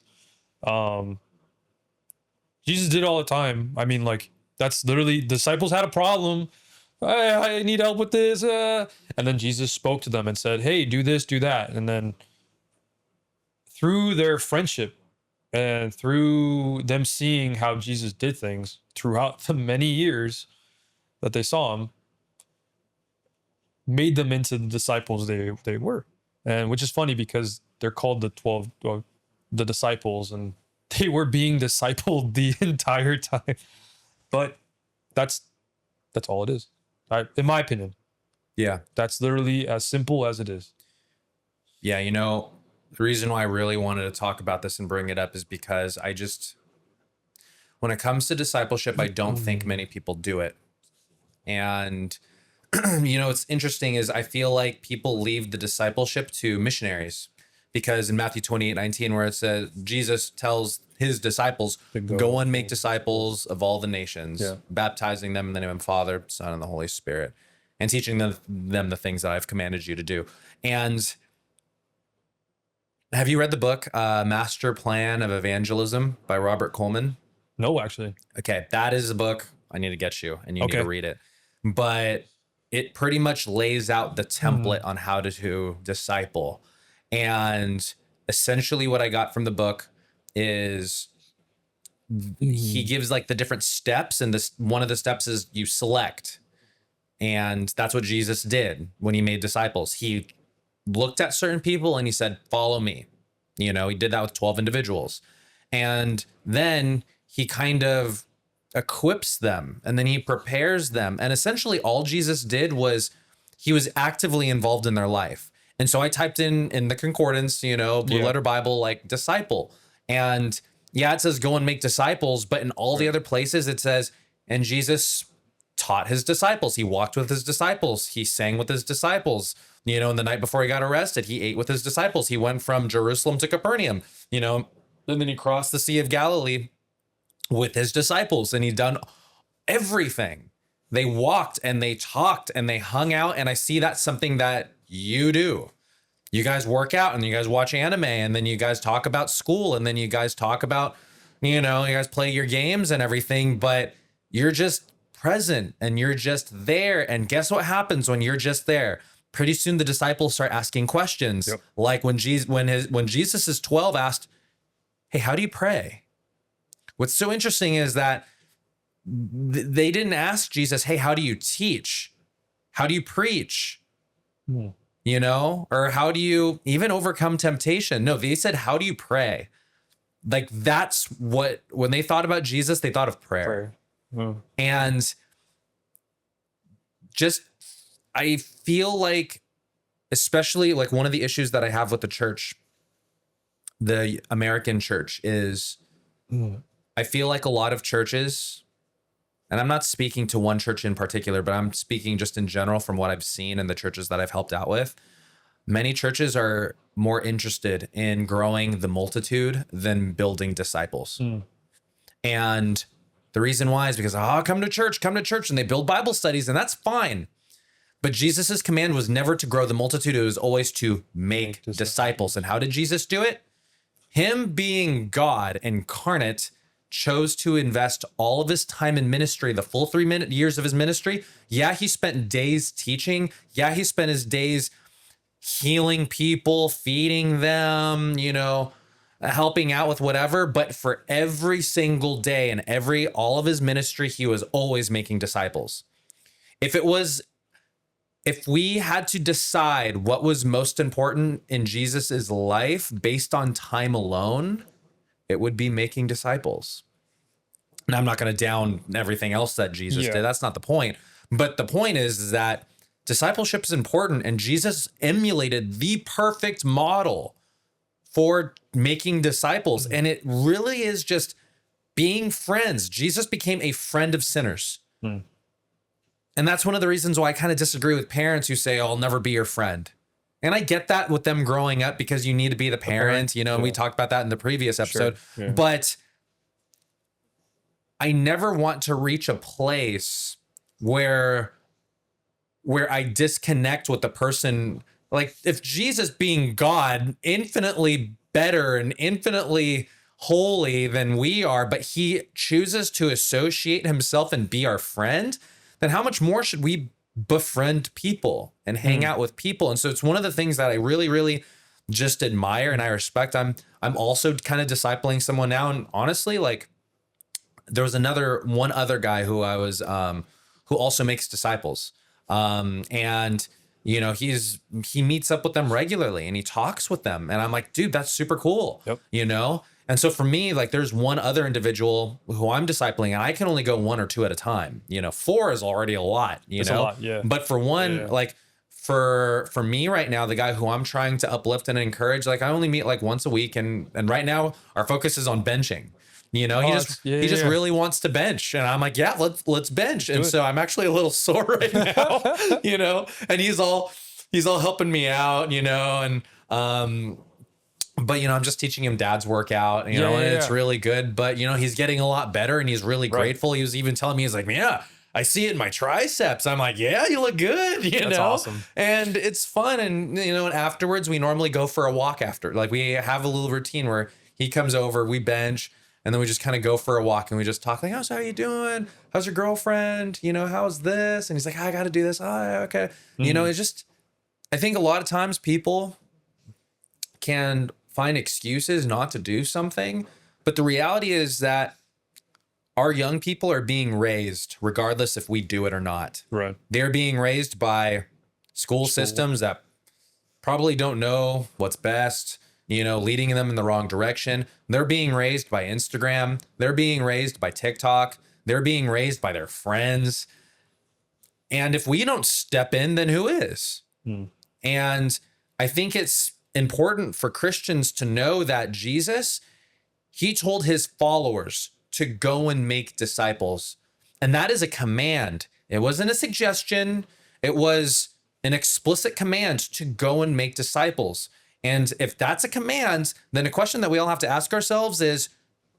Jesus did all the time. I mean, like, that's literally, disciples had a problem. I need help with this. And then Jesus spoke to them and said, hey, do this, do that. And then through their friendship and through them seeing how Jesus did things throughout the many years that they saw him, made them into the disciples they were. And which is funny because they're called the 12, the disciples, and they were being discipled the entire time. But that's all it is, in my opinion. Yeah. That's literally as simple as it is. Yeah. The reason why I really wanted to talk about this and bring it up is because when it comes to discipleship, I don't think many people do it. And, what's interesting is I feel like people leave the discipleship to missionaries, because in Matthew 28:19, where it says, Jesus tells his disciples, go and make disciples of all the nations, baptizing them in the name of the Father, Son, and the Holy Spirit, and teaching them the things that I've commanded you to do. And have you read the book, Master Plan of Evangelism by Robert Coleman? No, actually. Okay, that is a book I need to get you, and you need to read it. But it pretty much lays out the template on how to disciple. And essentially what I got from the book is he gives like the different steps, and one of the steps is you select. And that's what Jesus did when he made disciples. He looked at certain people and he said, follow me. He did that with 12 individuals. And then he kind of equips them, and then he prepares them. And essentially all Jesus did was he was actively involved in their life. And so I typed in the concordance, Blue Letter Bible, like disciple. And it says go and make disciples. But in all the other places it says, and Jesus taught his disciples. He walked with his disciples. He sang with his disciples. And the night before he got arrested, he ate with his disciples. He went from Jerusalem to Capernaum, and then he crossed the Sea of Galilee with his disciples, and he done everything. They walked and they talked and they hung out. And I see that's something that you do. You guys work out and you guys watch anime, and then you guys talk about school, and then you guys talk about, you guys play your games and everything, but you're just present and you're just there. And guess what happens when you're just there? Pretty soon the disciples start asking questions. Yep. Like when Jesus's 12 asked, hey, how do you pray? What's so interesting is that they didn't ask Jesus, hey, how do you teach? How do you preach? Or how do you even overcome temptation? No, they said, how do you pray? Like, that's what, when they thought about Jesus, they thought of prayer. And just, I feel like, especially like one of the issues that I have with the church, the American church, is I feel like a lot of churches, and I'm not speaking to one church in particular, but I'm speaking just in general from what I've seen in the churches that I've helped out with. Many churches are more interested in growing the multitude than building disciples. And the reason why is because, come to church. And they build Bible studies, and that's fine. But Jesus's command was never to grow the multitude. It was always to make disciples. And how did Jesus do it? Him being God incarnate chose to invest all of his time in ministry, the full 3 years of his ministry. Yeah, he spent days teaching. Yeah, he spent his days healing people, feeding them, helping out with whatever. But for every single day and all of his ministry, he was always making disciples. If we had to decide what was most important in Jesus's life based on time alone, it would be making disciples. And I'm not going to down everything else that Jesus did. That's not the point. But the point is that discipleship is important, and Jesus emulated the perfect model for making disciples. And it really is just being friends. Jesus became a friend of sinners. And that's one of the reasons why I kind of disagree with parents who say, I'll never be your friend. And I get that with them growing up because you need to be the parent, and we talked about that in the previous episode. Sure. Yeah. But I never want to reach a place where I disconnect with the person. Like, if Jesus, being God, infinitely better and infinitely holy than we are, but he chooses to associate himself and be our friend, then how much more should we befriend people and hang out with people? And so it's one of the things that I really, really just admire and I respect. I'm also kind of discipling someone now. And honestly, like, there was one other guy who I was, who also makes disciples. And he meets up with them regularly and he talks with them. And I'm like, dude, that's super cool. Yep. And so for me, like, there's one other individual who I'm discipling and I can only go 1 or 2 at a time. 4 is already a lot, It's a lot, yeah. But for one, like, for me right now, the guy who I'm trying to uplift and encourage, like, I only meet like once a week. And right now our focus is on benching. He just really wants to bench. And I'm like, yeah, let's bench. And so I'm actually a little sore right now, and he's all helping me out, but I'm just teaching him dad's workout, and it's really good, but he's getting a lot better and he's really grateful. He was even telling me, he's like, yeah, I see it in my triceps. I'm like, yeah, you look good, That's awesome. And it's fun. And, and afterwards we normally go for a walk after, like, we have a little routine where he comes over, we bench, and then we just kind of go for a walk and we just talk like, oh, so how you doing? How's your girlfriend? How's this? And he's like, I got to do this. Oh, okay. It's just, I think a lot of times people can find excuses not to do something. But the reality is that our young people are being raised regardless if we do it or not. Right. They're being raised by school systems that probably don't know what's best, leading them in the wrong direction. They're being raised by Instagram. They're being raised by TikTok. They're being raised by their friends. And if we don't step in, then who is? And I think it's important for Christians to know that Jesus, he told his followers to go and make disciples. And that is a command. It wasn't a suggestion. It was an explicit command to go and make disciples. And if that's a command, then a question that we all have to ask ourselves is,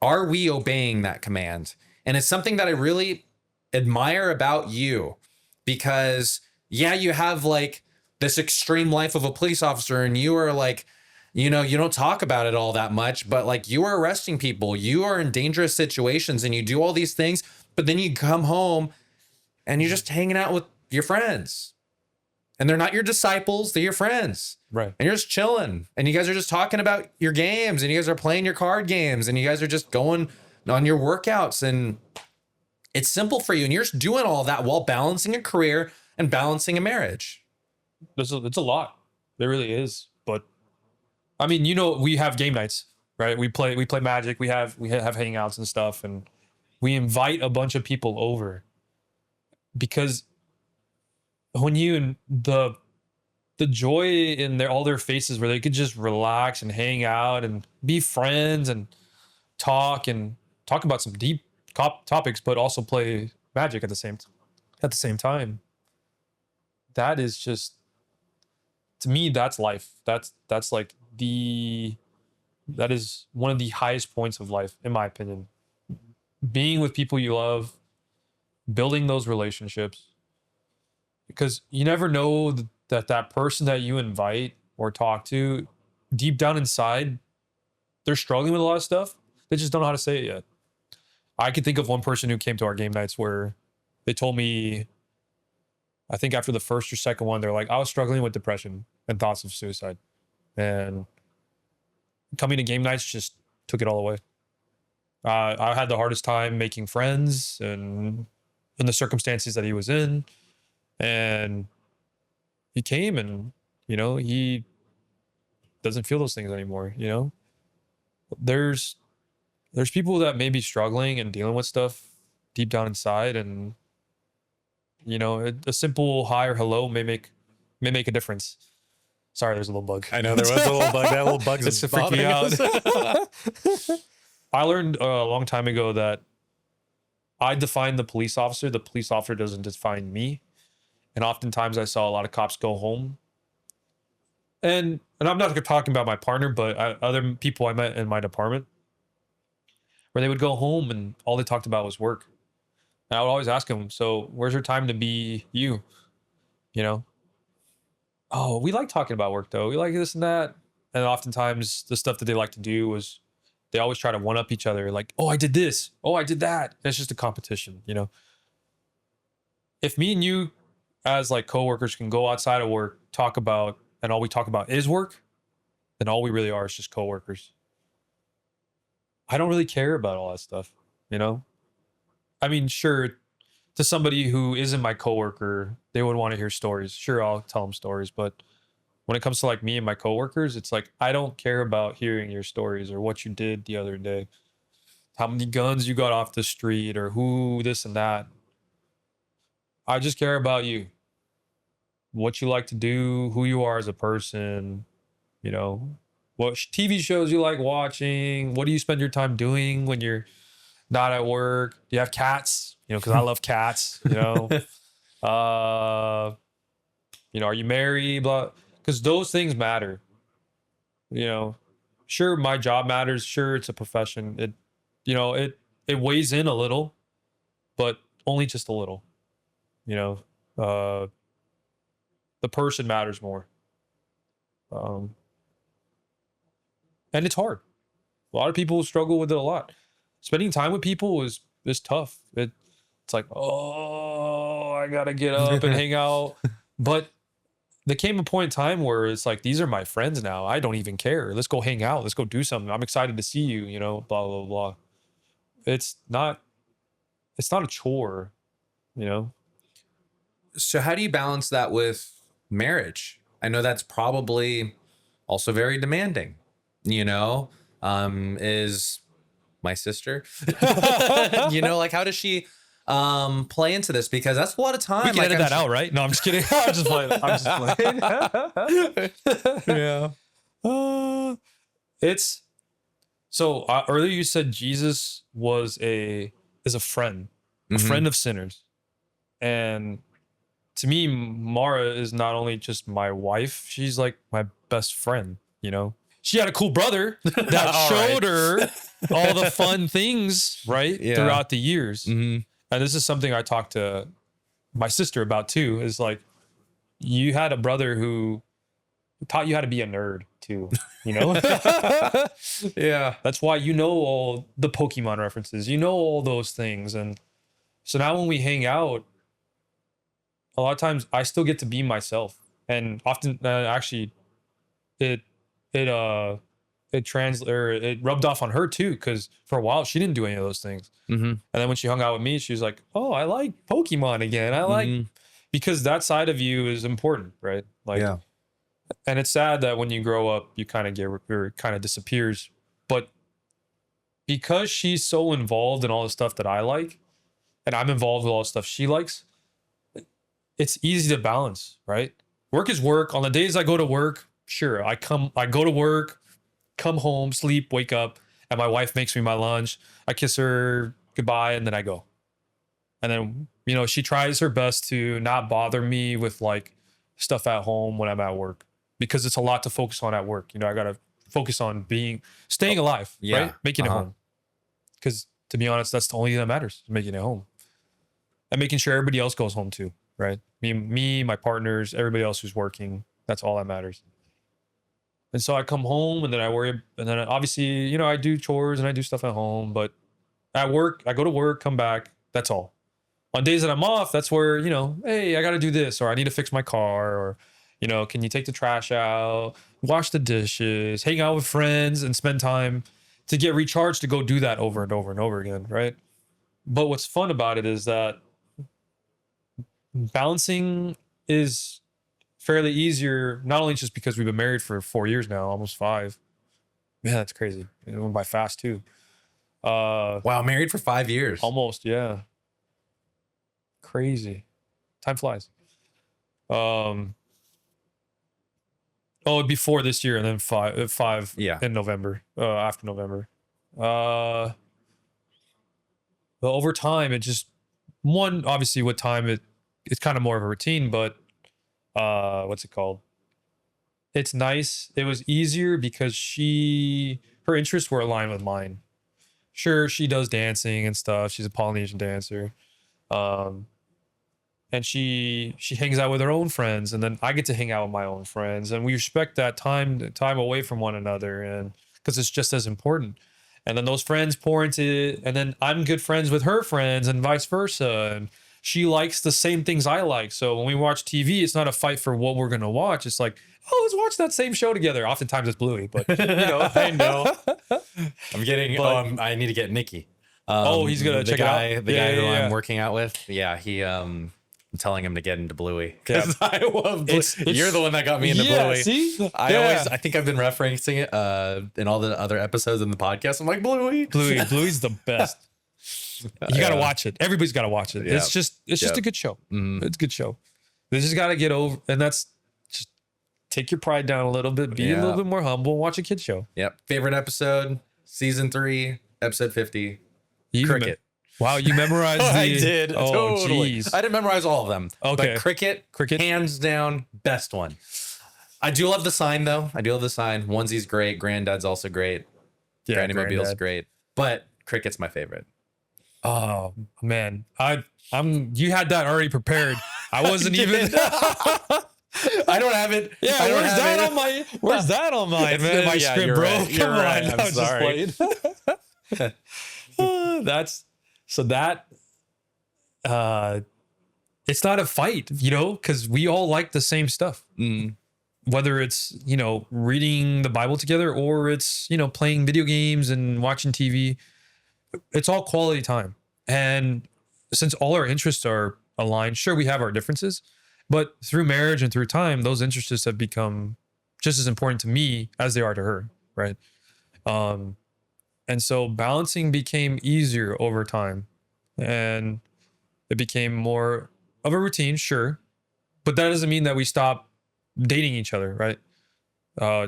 are we obeying that command? And it's something that I really admire about you, because you have like this extreme life of a police officer and you are like, you don't talk about it all that much, but like, you are arresting people, you are in dangerous situations and you do all these things, but then you come home and you're just hanging out with your friends. And they're not your disciples, they're your friends. Right. And you're just chilling. And you guys are just talking about your games and you guys are playing your card games and you guys are just going on your workouts. And it's simple for you. And you're just doing all that while balancing a career and balancing a marriage. It's a lot. There really is. But I mean, we have game nights, right? We play Magic. We have hangouts and stuff. And we invite a bunch of people over because when the joy in all their faces where they could just relax and hang out and be friends and talk about some deep topics, but also play Magic at the same time. That is just, to me, that's life. That's like that is one of the highest points of life, in my opinion. Being with people you love, building those relationships. Because you never know that person that you invite or talk to, deep down inside, they're struggling with a lot of stuff. They just don't know how to say it yet. I could think of one person who came to our game nights where they told me, I think after the first or second one, they're like, I was struggling with depression and thoughts of suicide. And coming to game nights just took it all away. I had the hardest time making friends and in the circumstances that he was in. And he came and, he doesn't feel those things anymore, There's people that may be struggling and dealing with stuff deep down inside, and a simple hi or hello may make a difference. Sorry, there's a little bug. I know there was a little bug. That little bug's It's freaking me out. I learned a long time ago that I define the police officer. The police officer doesn't define me. And oftentimes I saw a lot of cops go home. And I'm not talking about my partner, but other people I met in my department, where they would go home and all they talked about was work. And I would always ask them, so where's your time to be you? Oh, we like talking about work though. We like this and that. And oftentimes the stuff that they like to do was they always try to one up each other. Like, oh, I did this. Oh, I did that. And it's just a competition, If me and you as like coworkers can go outside of work, talk about, and all we talk about is work, then all we really are is just coworkers. I don't really care about all that stuff, I mean, sure, to somebody who isn't my coworker, they would want to hear stories. Sure, I'll tell them stories. But when it comes to like me and my coworkers, it's like, I don't care about hearing your stories or what you did the other day, how many guns you got off the street or who this and that. I just care about you, what you like to do, who you are as a person, what TV shows you like watching, what do you spend your time doing when you're not at work? Do you have cats? Because I love cats, are you married? Blah. Because those things matter, Sure, my job matters. Sure, it's a profession. It weighs in a little, but only just a little, the person matters more. And it's hard. A lot of people struggle with it a lot. Spending time with people is tough. It's like, oh, I gotta get up and hang out. But there came a point in time where it's like, these are my friends now. I don't even care. Let's go hang out. Let's go do something. I'm excited to see you, blah, blah, blah. It's not a chore, So how do you balance that with marriage? I know that's probably also very demanding, is my sister, like how does she play into this? Because that's a lot of time. We can edit that out, right? No, I'm just kidding. I'm just playing. Yeah. It's so earlier you said Jesus is a friend, a friend of sinners. And to me, Mara is not only just my wife, she's like my best friend, She had a cool brother that showed her all the fun things, right? Yeah. Throughout the years. Mm-hmm. And this is something I talked to my sister about too, is like, you had a brother who taught you how to be a nerd too, Yeah. That's why all the Pokemon references, all those things. And so now when we hang out, a lot of times I still get to be myself. And often actually it rubbed off on her too, because for a while she didn't do any of those things. Mm-hmm. And then when she hung out with me, she was like, oh, I like Pokemon again. I like, because that side of you is important, right? Like, yeah. And it's sad that when you grow up, you kind of disappears. But because she's so involved in all the stuff that I like, and I'm involved with all the stuff she likes, it's easy to balance, right? Work is work. On the days I go to work, sure, I go to work, come home, sleep, wake up, and my wife makes me my lunch. I kiss her goodbye, and then I go. And then, she tries her best to not bother me with like stuff at home when I'm at work, because it's a lot to focus on at work. I got to focus on staying alive, right? Making it home. Because to be honest, that's the only thing that matters, making it home. And making sure everybody else goes home too, right? Me, my partners, everybody else who's working, that's all that matters. And so I come home and then I worry, and then obviously, I do chores and I do stuff at home, but At work, I go to work, come back. That's all. On days that I'm off, that's where, hey, I got to do this, or I need to fix my car, or, can you take the trash out, wash the dishes, hang out with friends and spend time to get recharged to go do that over and over and over again. Right. But what's fun about it is that balancing is fairly easier, not only just because we've been married for 4 years now, almost 5. Man, that's crazy. It went by fast too. Wow, married for 5 years. Almost, yeah. Crazy. Time flies. Before this year, and then five in November, after November. But over time, it just, obviously with time, it's kind of more of a routine, but what's it called? It's nice. It was easier because her interests were aligned with mine. Sure, she does dancing and stuff. She's a Polynesian dancer. And she hangs out with her own friends, and then I get to hang out with my own friends, and we respect that time away from one another, and because it's just as important. And then those friends pour into it, and then I'm good friends with her friends, and vice versa. And she likes the same things I like. So when we watch TV, it's not a fight for what we're gonna watch. It's like, let's watch that same show together. Oftentimes it's Bluey, but I know. I'm getting. I need to get Nikki. He's gonna check it out. The guy who I'm working out with. Yeah, he. I'm telling him to get into Bluey because I love Bluey. You're the one that got me into Bluey. See? I think I've been referencing it in all the other episodes in the podcast. I'm like, Bluey's the best. You got to watch it. Everybody's got to watch it. Yeah. It's just a good show. Mm. It's a good show. They just got to get over, and that's just take your pride down a little bit, be a little bit more humble, watch a kid show. Yep. Favorite episode, season 3, episode 50, Cricket. Wow, you memorized I did. Oh, totally. jeez. I didn't memorize all of them. Okay. But cricket, hands down, best one. I do love the sign, though. Onesie's great. Granddad's also great. Yeah, Granny Mobile's great. But cricket's my favorite. Oh, man. You had that already prepared. I wasn't even... I don't have it. Yeah, where's that on my script, bro? Right. Come on. Right. I'm sorry. It's not a fight, because we all like the same stuff. Mm. Whether it's, reading the Bible together, or it's, playing video games and watching TV, it's all quality time. And since all our interests are aligned, sure, we have our differences, but through marriage and through time, those interests have become just as important to me as they are to her. Right. And so balancing became easier over time, and it became more of a routine, sure. But that doesn't mean that we stop dating each other, right?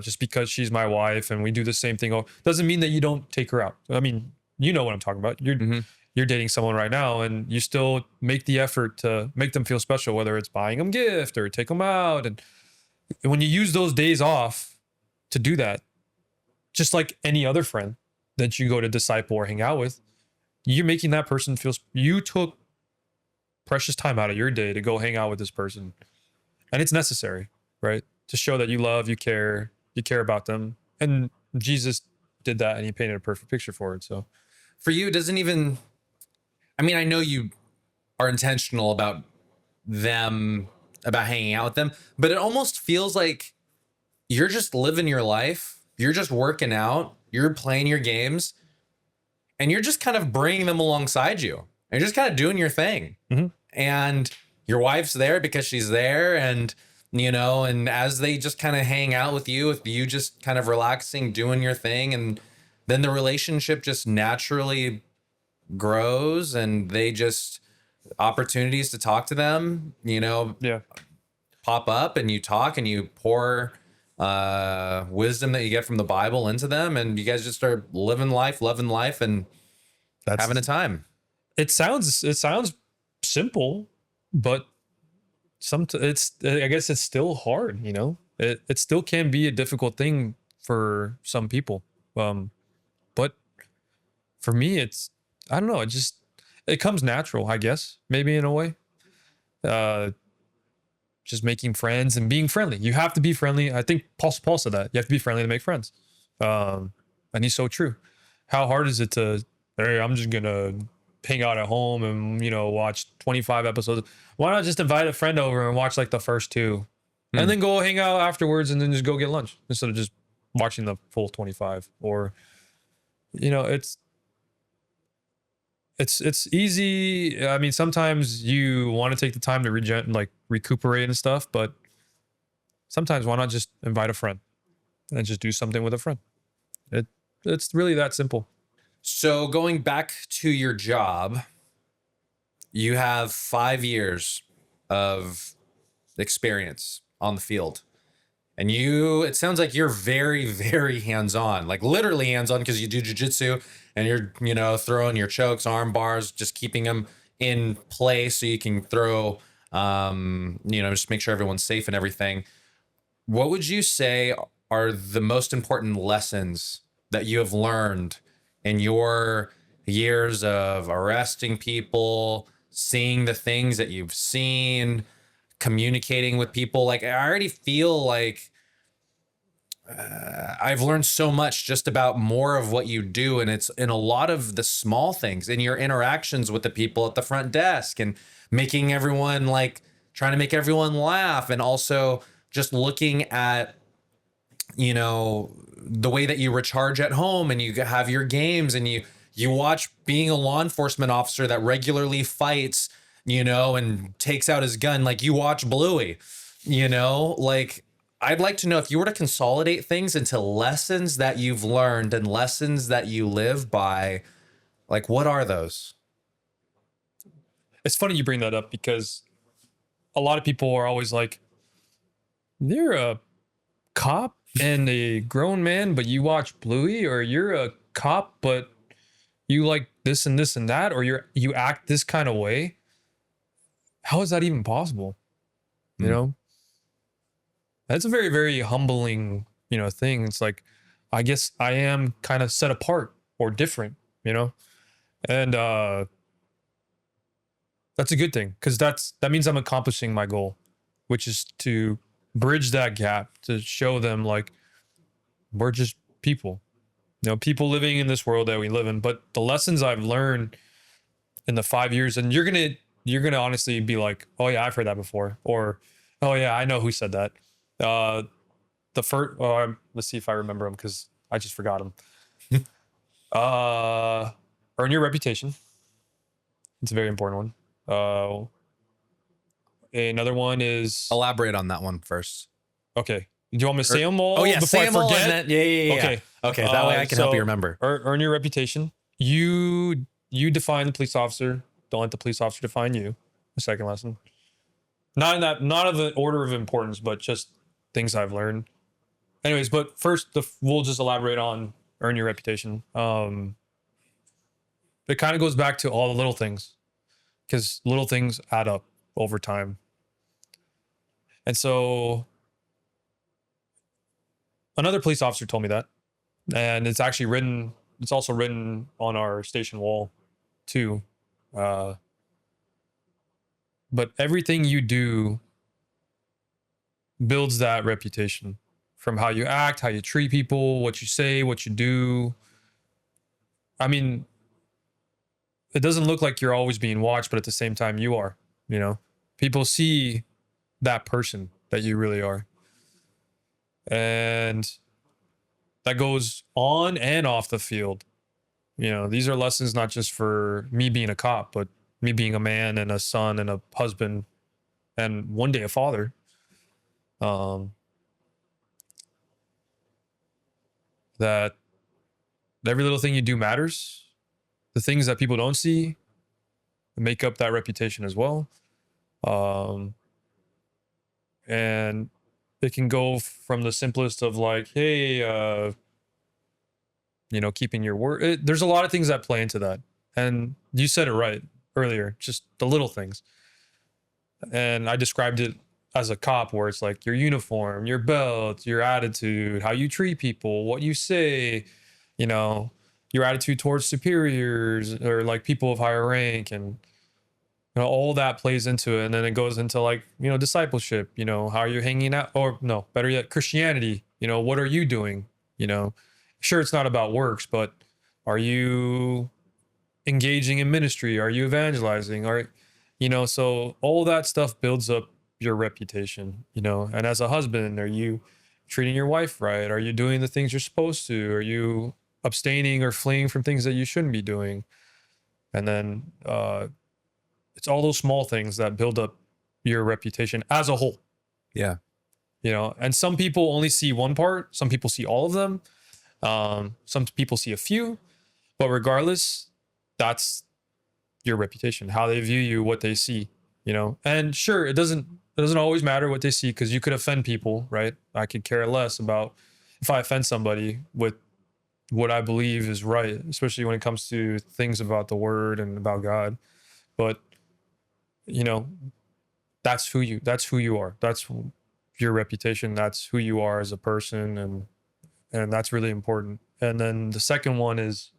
Just because she's my wife and we do the same thing doesn't mean that you don't take her out. I mean, you know what I'm talking about. You're dating someone right now, and you still make the effort to make them feel special, whether it's buying them gift or take them out. And when you use those days off to do that, just like any other friend that you go to disciple or hang out with, you're making that person feel, you took precious time out of your day to go hang out with this person. And it's necessary, right? To show that you love, you care about them. And Jesus did that, and he painted a perfect picture for it. So for you, it doesn't even, I know you are intentional about hanging out with them, but it almost feels like you're just living your life. You're just working out. You're playing your games, and you're just kind of bringing them alongside you. And you're just kind of doing your thing. Mm-hmm. And your wife's there because she's there. And, and as they just kind of hang out with you just kind of relaxing, doing your thing. And then the relationship just naturally grows, and they just opportunities to talk to them, pop up, and you talk and you pour wisdom that you get from the Bible into them, and you guys just start living life, loving life, and having a time. It sounds simple, but I guess it's still hard. It still can be a difficult thing for some people. But for me, I don't know. It comes natural, I guess, maybe in a way. Just making friends and being friendly. You have to be friendly. I think Paul said that. You have to be friendly to make friends. And he's so true. How hard is it to hey, I'm just gonna hang out at home and, watch 25 episodes. Why not just invite a friend over and watch like the first two and then go hang out afterwards and then just go get lunch instead of just watching the full 25? Or, it's easy. I mean, sometimes you want to take the time to recuperate and stuff, but sometimes why not just invite a friend and just do something with a friend? It's really that simple. So going back to your job, you have 5 years of experience on the field. And it sounds like you're very, very hands-on, like literally hands-on, because you do jujitsu and you're, throwing your chokes, arm bars, just keeping them in place so you can throw, just make sure everyone's safe and everything. What would you say are the most important lessons that you have learned in your years of arresting people, seeing the things that you've seen, communicating with people? Like, I already feel like I've learned so much just about more of what you do. And it's in a lot of the small things in your interactions with the people at the front desk and making everyone trying to make everyone laugh. And also just looking at, the way that you recharge at home and you have your games and you watch being a law enforcement officer that regularly fights, and takes out his gun. Like, you watch Bluey, I'd like to know, if you were to consolidate things into lessons that you've learned and lessons that you live by, what are those? It's funny you bring that up because a lot of people are always like, you're a cop and a grown man, but you watch Bluey, or you're a cop, but you like this and this and that, or you act this kind of way. How is that even possible? That's a very, very humbling, thing. It's like, I guess I am kind of set apart or different, and that's a good thing, because that means I'm accomplishing my goal, which is to bridge that gap, to show them we're just people, people living in this world that we live in. But the lessons I've learned in the 5 years, and you're gonna honestly be like, oh yeah, I've heard that before, or oh yeah, I know who said that. The first, let's see if I remember them, because I just forgot them. Earn your reputation. It's a very important one. Another one is, Elaborate on that one first. Okay. Do you want me to say them all? Oh yeah, before say I them all. forget? And then, yeah. Okay, that way I can help you remember. Earn your reputation. You define the police officer. Don't let the police officer define you. The second lesson. Not of the order of importance, but just things I've learned. Anyways, but first, we'll just elaborate on earn your reputation. It kind of goes back to all the little things, because little things add up over time. And so another police officer told me that, and it's also written on our station wall too. But everything you do builds that reputation, from how you act, how you treat people, what you say, what you do. I mean, it doesn't look like you're always being watched, but at the same time you are, people see that person that you really are. And that goes on and off the field. These are lessons not just for me being a cop, but me being a man and a son and a husband and one day a father. That every little thing you do matters. The things that people don't see make up that reputation as well. And it can go from the simplest of hey, keeping your word. There's a lot of things that play into that. And you said it right earlier, just the little things. And I described it as a cop, where it's like your uniform, your belt, your attitude, how you treat people, what you say, your attitude towards superiors or people of higher rank, and all that plays into it. And then it goes into discipleship, how you're hanging out, or no, better yet, Christianity, what are you doing? Sure, it's not about works, but are you engaging in ministry? Are you evangelizing? So all that stuff builds up your reputation, and as a husband, are you treating your wife right? Are you doing the things you're supposed to? Are you abstaining or fleeing from things that you shouldn't be doing? And then it's all those small things that build up your reputation as a whole. Yeah. And some people only see one part. Some people see all of them. Some people see a few, but regardless, that's your reputation, how they view you, what they see, and sure, it doesn't always matter what they see, because you could offend people, right? I could care less about if I offend somebody with what I believe is right, especially when it comes to things about the word and about God. But, that's who you are. That's your reputation. That's who you are as a person. And that's really important. And then the second one is,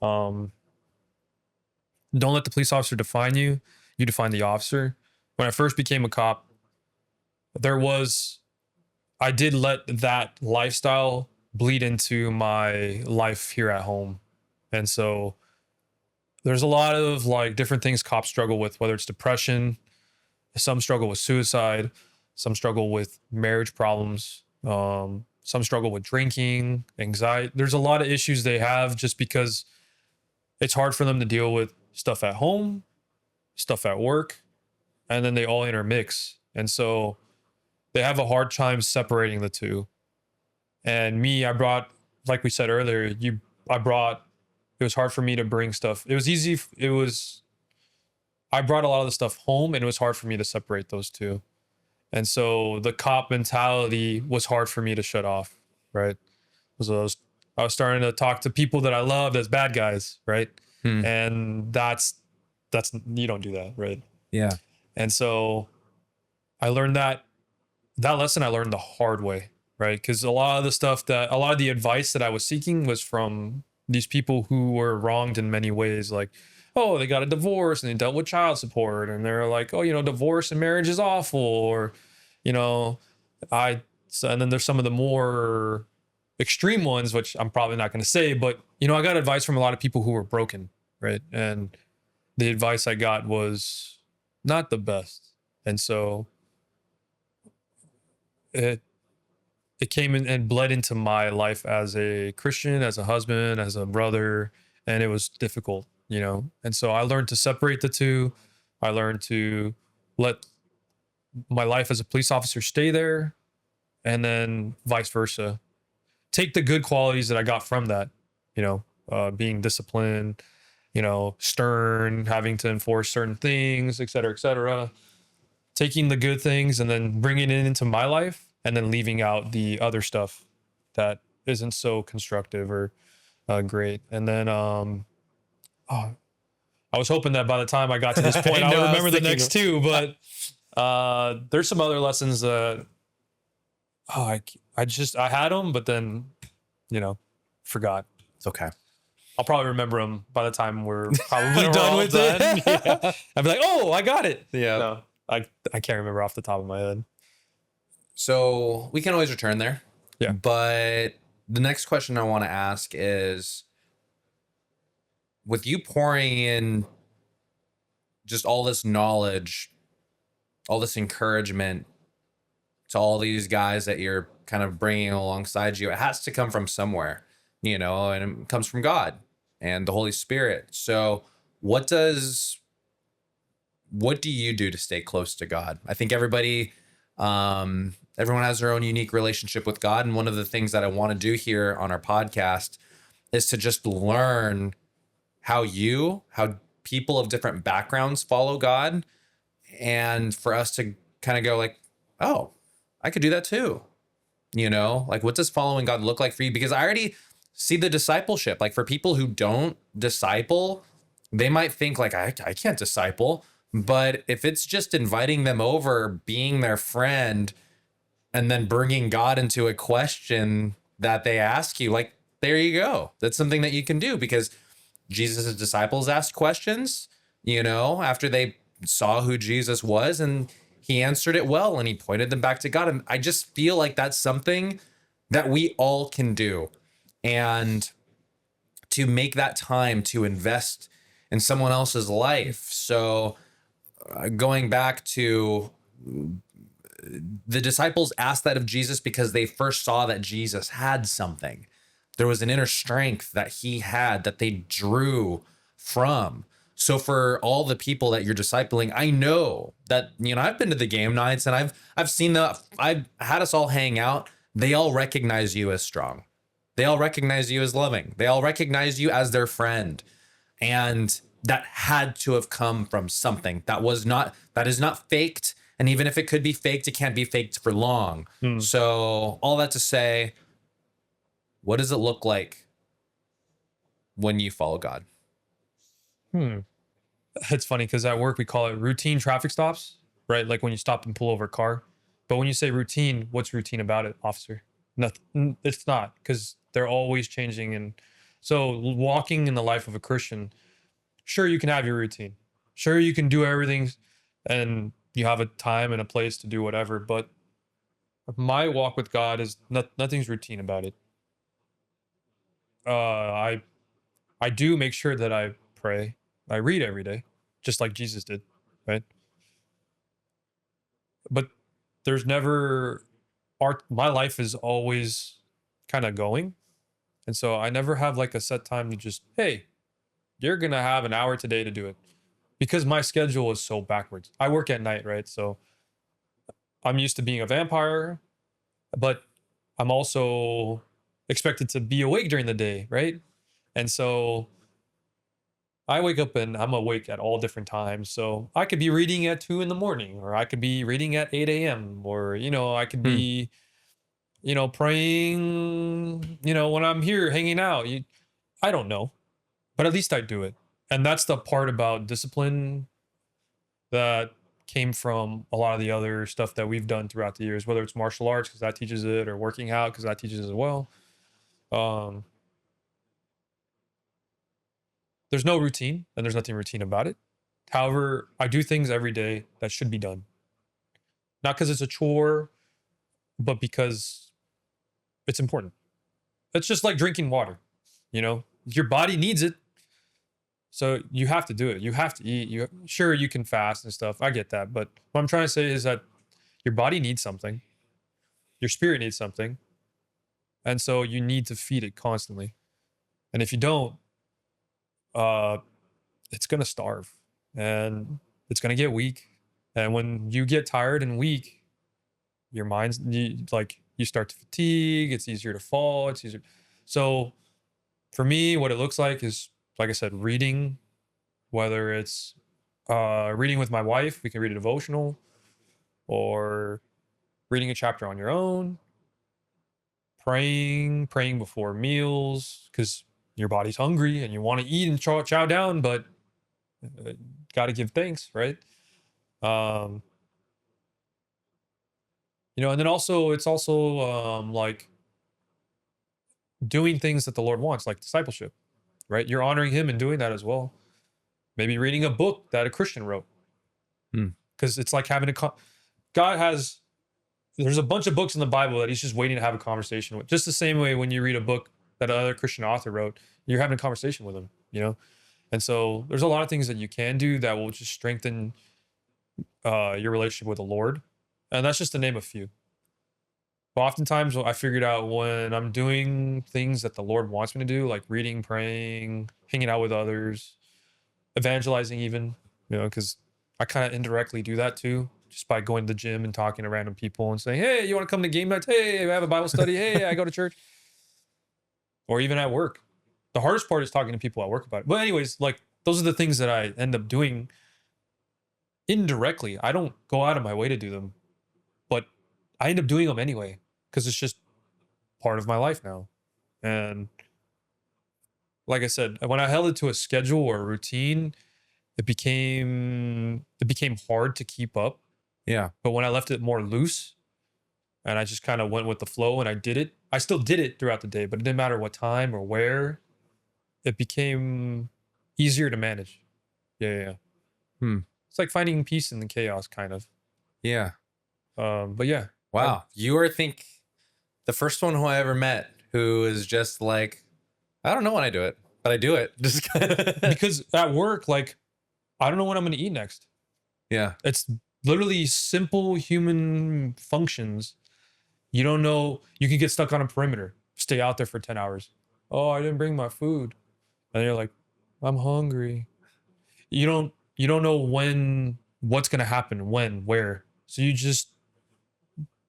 don't let the police officer define you. You define the officer. When I first became a cop, I did let that lifestyle bleed into my life here at home. And so there's a lot of different things cops struggle with, whether it's depression, some struggle with suicide, some struggle with marriage problems, some struggle with drinking, anxiety. There's a lot of issues they have just because it's hard for them to deal with stuff at home, stuff at work, and then they all intermix. And so they have a hard time separating the two. And me, I brought, like we said earlier, it was hard for me to bring stuff. I brought a lot of the stuff home, and it was hard for me to separate those two. And so the cop mentality was hard for me to shut off, right? Because I was starting to talk to people that I loved as bad guys, right? And that's you don't do that, right? Yeah. And so I learned that lesson I learned the hard way, right? Because a lot of the advice that I was seeking was from these people who were wronged in many ways. Like, oh, they got a divorce and they dealt with child support, and they're like, oh, divorce and marriage is awful, or, and then there's some of the more extreme ones, which I'm probably not going to say, but, I got advice from a lot of people who were broken, right? And the advice I got was not the best. And so it came in and bled into my life as a Christian, as a husband, as a brother, and it was difficult, And so I learned to separate the two. I learned to let my life as a police officer stay there, and then vice versa. Take the good qualities that I got from that, being disciplined, stern, having to enforce certain things, et cetera, taking the good things and then bringing it into my life, and then leaving out the other stuff that isn't so constructive or great. And then, I was hoping that by the time I got to this point, I would remember the next two, but there's some other lessons that I had them, but then, forgot. It's okay. I'll probably remember them by the time we're probably done with it. Yeah. I'd be like, oh, I got it. Yeah. No, I can't remember off the top of my head. So we can always return there. Yeah. But the next question I want to ask is, with you pouring in just all this knowledge, all this encouragement to all these guys that you're kind of bringing alongside you, it has to come from somewhere, and it comes from God and the Holy Spirit. So what do you do to stay close to God? I think everyone has their own unique relationship with God. And one of the things that I want to do here on our podcast is to just learn how people of different backgrounds follow God, and for us to kind of go like, oh, I could do that too. What does following God look like for you? Because I already see the discipleship. Like, for people who don't disciple, they might think like, I can't disciple. But if it's just inviting them over, being their friend, and then bringing God into a question that they ask you, like, there you go. That's something that you can do, because Jesus' disciples asked questions, after they saw who Jesus was, and he answered it well, and he pointed them back to God. And I just feel like that's something that we all can do. And to make that time to invest in someone else's life. So going back to the disciples asked that of Jesus because they first saw that Jesus had something. There was an inner strength that he had that they drew from. So for all the people that you're discipling, I know that, I've been to the game nights and I've seen I've had us all hang out. They all recognize you as strong. They all recognize you as loving. They all recognize you as their friend. And that had to have come from something that is not faked. And even if it could be faked, it can't be faked for long. So all that to say, what does it look like when you follow God? It's funny because at work we call it routine traffic stops, right? Like when you stop and pull over a car. But when you say routine, what's routine about it, officer? Nothing. It's not, because they're always changing. And so walking in the life of a Christian, sure, you can have your routine. Sure, you can do everything and you have a time and a place to do whatever. But my walk with God is nothing's routine about it. I do make sure that I pray. I read every day, just like Jesus did, right? But there's never my life is always kind of going. And so I never have like a set time to just, hey, you're going to have an hour today to do it, because my schedule is so backwards. I work at night, right? So I'm used to being a vampire, but I'm also expected to be awake during the day, right? And so I wake up and I'm awake at all different times. So I could be reading at 2 a.m, or I could be reading at 8 a.m, or, I could be, praying, when I'm here hanging out. I don't know, but at least I do it. And that's the part about discipline that came from a lot of the other stuff that we've done throughout the years, whether it's martial arts, because that teaches it, or working out, because that teaches it as well. There's no routine, and there's nothing routine about it. However, I do things every day that should be done. Not because it's a chore, but because it's important. It's just like drinking water, your body needs it. So you have to do it. You have to eat. Sure, you can fast and stuff. I get that. But what I'm trying to say is that your body needs something. Your spirit needs something. And so you need to feed it constantly. And if you don't, it's going to starve and it's going to get weak. And when you get tired and weak, your mind's you start to fatigue. It's easier to fall. It's easier. So for me, what it looks like is, like I said, reading, whether it's reading with my wife, we can read a devotional, or reading a chapter on your own, praying before meals, because your body's hungry and you want to eat and chow down, but got to give thanks, right? And then also, it's also like doing things that the Lord wants, like discipleship, right? You're honoring him and doing that as well. Maybe reading a book that a Christian wrote. Because it's like having there's a bunch of books in the Bible that he's just waiting to have a conversation with. Just the same way when you read a book that another Christian author wrote, you're having a conversation with him, And so there's a lot of things that you can do that will just strengthen your relationship with the Lord. And that's just to name a few. But oftentimes I figured out when I'm doing things that the Lord wants me to do, like reading, praying, hanging out with others, evangelizing even, because I kind of indirectly do that too, just by going to the gym and talking to random people and saying, hey, you want to come to game nights? Hey, I have a Bible study. Hey, I go to church. Or even at work. The hardest part is talking to people at work about it. But anyways, like those are the things that I end up doing indirectly. I don't go out of my way to do them, but I end up doing them anyway, because it's just part of my life now. And like I said, when I held it to a schedule or a routine, it became hard to keep up. Yeah. But when I left it more loose and I just kind of went with the flow and I did it, I still did it throughout the day, but it didn't matter what time or where, it became easier to manage. Yeah. It's like finding peace in the chaos, kind of. Yeah. But yeah. Wow. You are the first one who I ever met who is just like, I don't know when I do it. But I do it. Just Because at work, like, I don't know what I'm going to eat next. yeah. It's literally simple human functions. You don't know. You can get stuck on a perimeter, stay out there for 10 hours. Oh, I didn't bring my food. And you're like, I'm hungry. You don't know what's going to happen, when, where. So you just,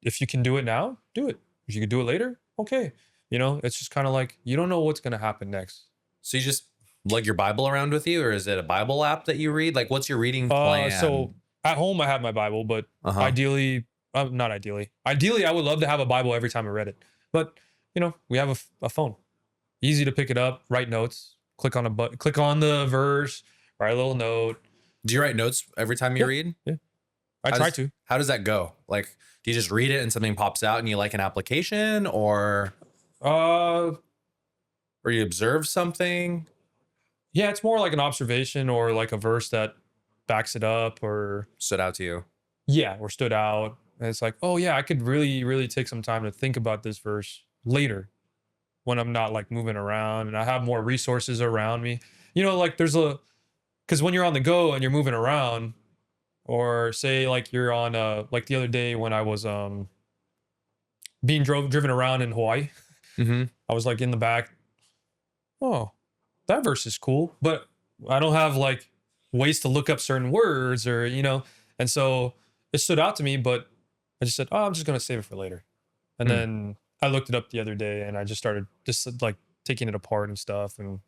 if you can do it now, do it. If you can do it later, okay. It's just kind of like, you don't know what's going to happen next. So you just lug your Bible around with you, or is it a Bible app that you read? Like, what's your reading plan? So at home, I have my Bible, but ideally, not ideally. Ideally, I would love to have a Bible every time I read it. But, we have a phone. Easy to pick it up, write notes, click on the verse, write a little note. Do you write notes every time you read? Yeah. I try to. How does that go? Like, do you just read it and something pops out and you like an application, or you observe something? Yeah, it's more like an observation or like a verse that backs it up or Stood out to you? yeah, or stood out. And it's like, oh yeah, I could really, really take some time to think about this verse later when I'm not like moving around and I have more resources around me. Like because when you're on the go and you're moving around, or say like you're on like the other day when I was being driven around in Hawaii, I was like in the back. Oh, that verse is cool, but I don't have like ways to look up certain words or, and so it stood out to me, but I just said, oh, I'm just going to save it for later. And then I looked it up the other day and I just started just like taking it apart and stuff and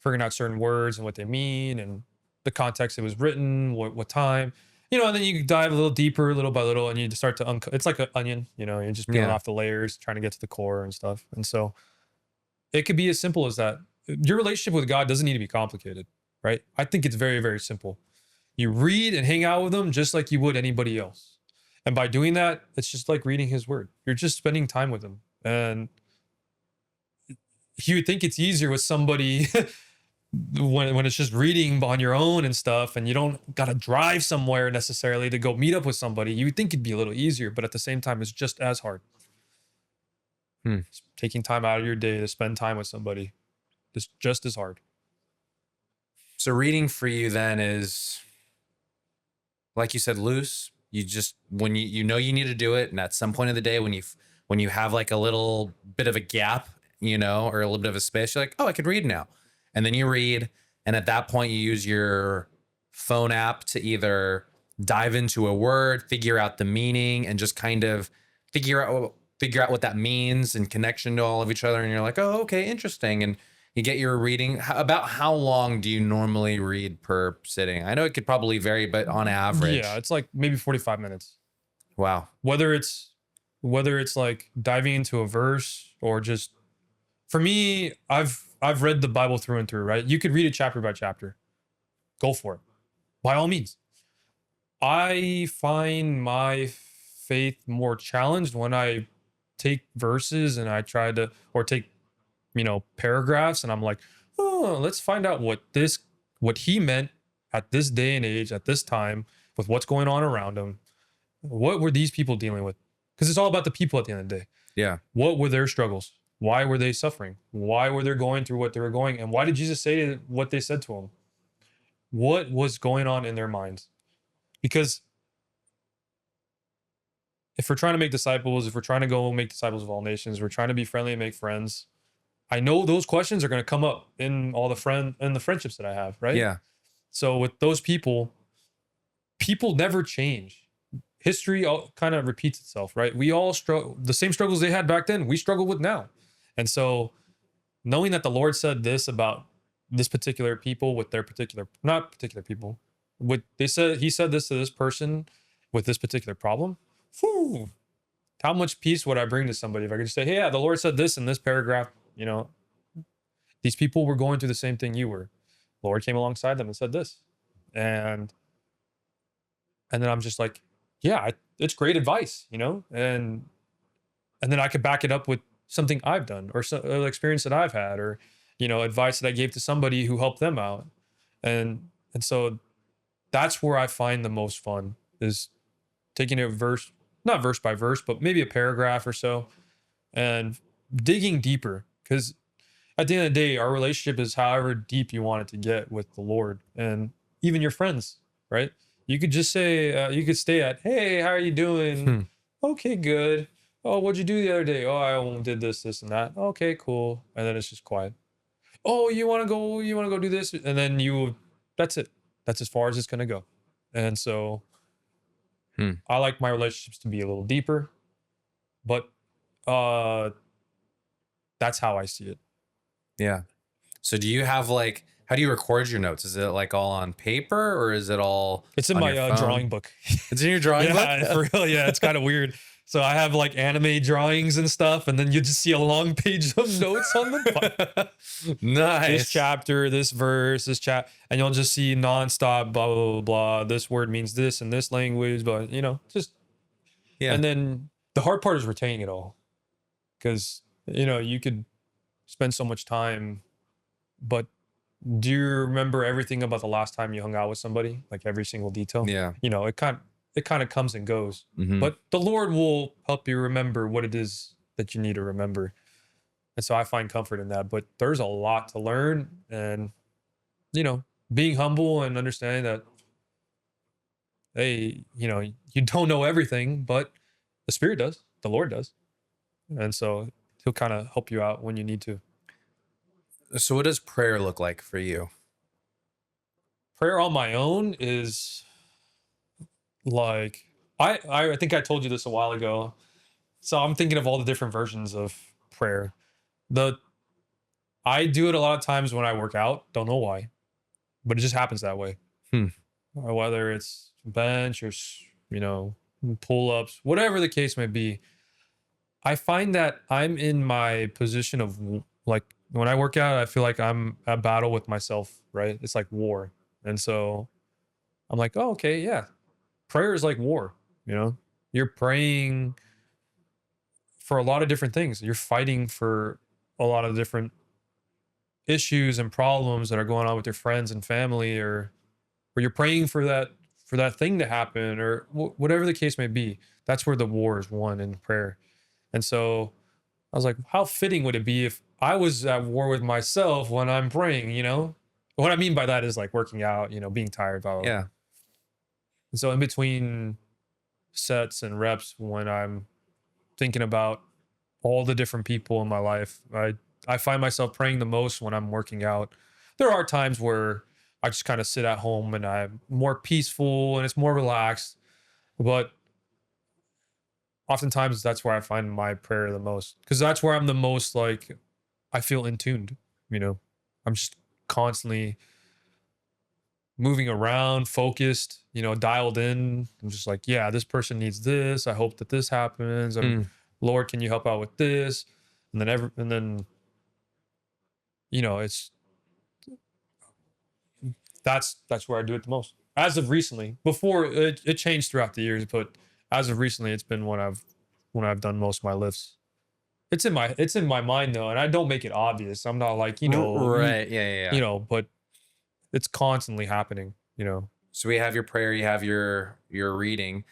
figuring out certain words and what they mean and the context it was written, what time, and then you dive a little deeper, little by little, and you just start to it's like an onion, you're just peeling off the layers, trying to get to the core and stuff. And so it could be as simple as that. Your relationship with God doesn't need to be complicated, right? I think it's very, very simple. You read and hang out with him just like you would anybody else. And by doing that, it's just like reading his word. You're just spending time with him. And you would think it's easier with somebody when it's just reading on your own and stuff, and you don't got to drive somewhere necessarily to go meet up with somebody. You would think it'd be a little easier, but at the same time, it's just as hard. Taking time out of your day to spend time with somebody is just as hard. So reading for you then is, like you said, loose. You just, when you know you need to do it, and at some point of the day when you have like a little bit of a gap, or a little bit of a space, you're like, oh, I could read now. And then you read, and at that point you use your phone app to either dive into a word, figure out the meaning, and just kind of figure out what that means in connection to all of each other. And you're like, oh, okay, interesting. And you get your reading. About how long do you normally read per sitting? I know it could probably vary, but on average. Yeah, it's like maybe 45 minutes. Wow. Whether it's like diving into a verse or just, for me, I've read the Bible through and through, right? You could read it chapter by chapter. Go for it. By all means. I find my faith more challenged when I take verses and I try to, or take, paragraphs, and I'm like, oh, let's find out what he meant at this day and age, at this time, with what's going on around him. What were these people dealing with? Because it's all about the people at the end of the day. Yeah. What were their struggles? Why were they suffering? Why were they going through what they were going? And why did Jesus say what they said to him? What was going on in their minds? Because if we're trying to make disciples, if we're trying to go make disciples of all nations, we're trying to be friendly and make friends, I know those questions are going to come up in all the friendships that I have, right? Yeah. So with those people never change. History all kind of repeats itself, right? We all struggle, the same struggles they had back then, we struggle with now. And so knowing that the Lord said this about this particular people with their particular, not particular people, he said this to this person with this particular problem. Whew, how much peace would I bring to somebody if I could just say, hey, yeah, the Lord said this in this paragraph, these people were going through the same thing you were. The Lord came alongside them and said this. And then I'm just like, yeah, it's great advice, and then I could back it up with something I've done or some experience that I've had, or, advice that I gave to somebody who helped them out. And so that's where I find the most fun, is taking it not verse by verse, but maybe a paragraph or so, and digging deeper. Because at the end of the day, our relationship is however deep you want it to get with the Lord, and even your friends, right? You could just say, you could stay at, hey, how are you doing? Okay, good. Oh, what'd you do the other day? Oh, I did this, this, and that. Okay, cool. And then it's just quiet. Oh, you want to go? You want to go do this? And then that's it. That's as far as it's gonna go. And so, I like my relationships to be a little deeper, but that's how I see it. Yeah. So do you have like, how do you record your notes? Is it like all on paper or is it all? It's in on my your phone? drawing book. It's in your drawing book? Yeah, for real. Yeah, it's kind of weird. So I have like anime drawings and stuff, and then you just see a long page of notes on them. Nice. This chapter, this verse, this and you'll just see nonstop blah blah blah blah. This word means this in this language, but just Yeah. And then the hard part is retaining it all, because you could spend so much time, but do you remember everything about the last time you hung out with somebody, like every single detail? Yeah. It kind of comes and goes, Mhm. but the Lord will help you remember what it is that you need to remember. And so I find comfort in that, but there's a lot to learn, and, being humble and understanding that, hey, you don't know everything, but the Spirit does, the Lord does. And so he'll kind of help you out when you need to. So what does prayer look like for you? Prayer on my own is like, I think I told you this a while ago. So I'm thinking of all the different versions of prayer. I do it a lot of times when I work out. Don't know why, but it just happens that way. Or whether it's bench or, pull-ups, whatever the case may be. I find that I'm in my position of, like, when I work out, I feel like I'm at battle with myself, right? It's like war. And so I'm like, oh, okay, yeah. Prayer is like war, You're praying for a lot of different things. You're fighting for a lot of different issues and problems that are going on with your friends and family, or you're praying for that thing to happen, or whatever the case may be. That's where the war is won in prayer. And so I was like, how fitting would it be if I was at war with myself when I'm praying, What I mean by that is like working out, being tired, blah, blah, blah. Yeah. And so in between sets and reps, when I'm thinking about all the different people in my life, I find myself praying the most when I'm working out. There are times where I just kind of sit at home and I'm more peaceful and it's more relaxed, but oftentimes that's where I find my prayer the most, because that's where I'm the most, like, I feel in tuned, I'm just constantly moving around, focused, dialed in. I'm just like, yeah, this person needs this. I hope that this happens. Lord, can you help out with this? And then it's that's where I do it the most. As of recently, before it changed throughout the years, but as of recently, it's been when I've done most of my lifts. It's in my mind though, and I don't make it obvious. I'm not like, Right. Yeah. But it's constantly happening, So we have your prayer, you have your reading.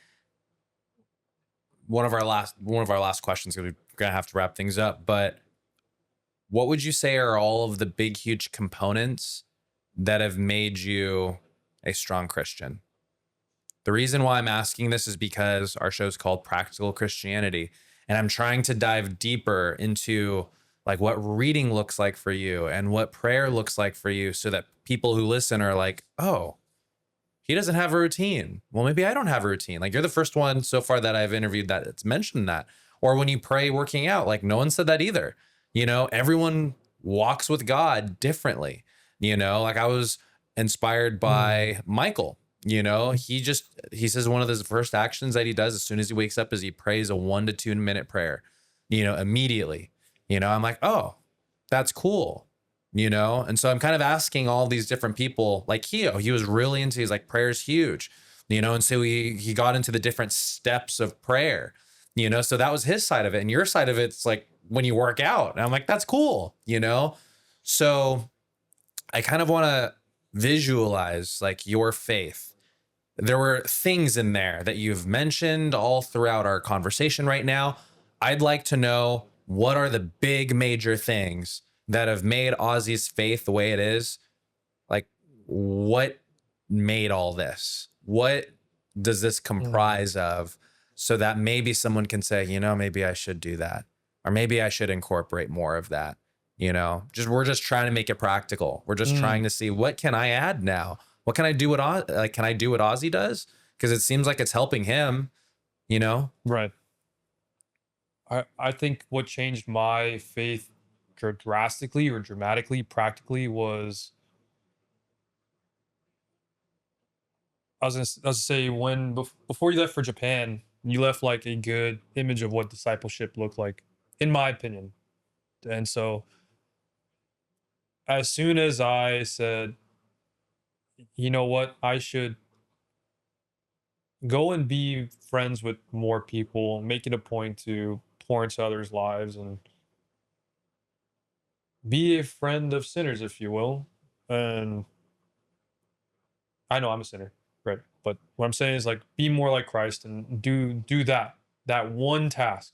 One of our last questions, because we're gonna have to wrap things up, but what would you say are all of the big, huge components that have made you a strong Christian? The reason why I'm asking this is because our show is called Practical Christianity, and I'm trying to dive deeper into like what reading looks like for you and what prayer looks like for you, so that people who listen are like, oh, he doesn't have a routine. Well, maybe I don't have a routine. Like, you're the first one so far that I've interviewed that it's mentioned that. Or when you pray working out, like, no one said that either. Everyone walks with God differently. Like, I was inspired by Michael. He says one of his first actions that he does as soon as he wakes up is he prays a 1 to 2 minute prayer, immediately. I'm like, oh, that's cool. And so I'm kind of asking all these different people, like he was really into, he's like, prayer's huge, and so he got into the different steps of prayer, so that was his side of it. And your side of it's like when you work out, and I'm like, that's cool. So I kind of want to visualize like your faith. There were things in there that you've mentioned all throughout our conversation right now. I'd like to know, what are the big major things that have made Ozzy's faith the way it is, like what made all this? What does this comprise of? So that maybe someone can say, you know, maybe I should do that, or maybe I should incorporate more of that. You know, we're just trying to make it practical. We're just trying to see, what can I add now? What can I do? Can I do what Ozzy does? Because it seems like it's helping him. You know, Right. I think what changed my faith drastically or dramatically, practically, was I was gonna say when before you left for Japan, you left like a good image of what discipleship looked like, in my opinion. And so as soon as I said, you know what, I should go and be friends with more people, make it a point to pour into others' lives and be a friend of sinners, if you will. And I know I'm a sinner, right? But what I'm saying is, like, be more like Christ and do that one task.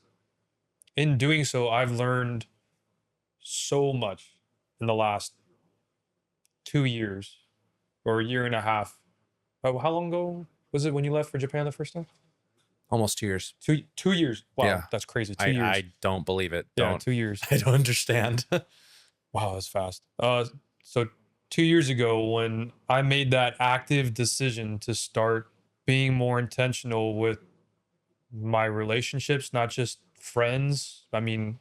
In doing so, I've learned so much in the last 2 years or a year and a half. Oh, how long ago was it when you left for Japan the first time? almost 2 years. 2 years. Wow, Yeah. that's crazy. 2 years. I don't believe it. Yeah, Don't. 2 years. I don't understand. Wow, that's fast. So 2 years ago, when I made that active decision to start being more intentional with my relationships, not just friends. I mean,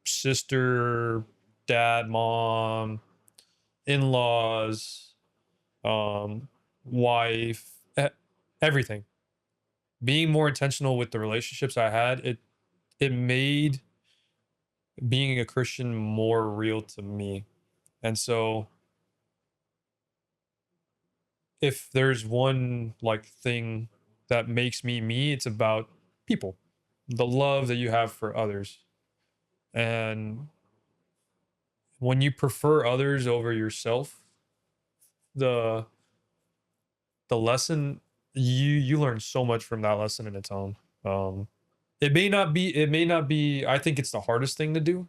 sister, dad, mom, in-laws, wife, everything. Being more intentional with the relationships I had, it made being a Christian more real to me. And so if there's one like thing that makes me me, it's about people, the love that you have for others. And when you prefer others over yourself, the lesson, you learn so much from that lesson in its own. It may not be I think it's the hardest thing to do,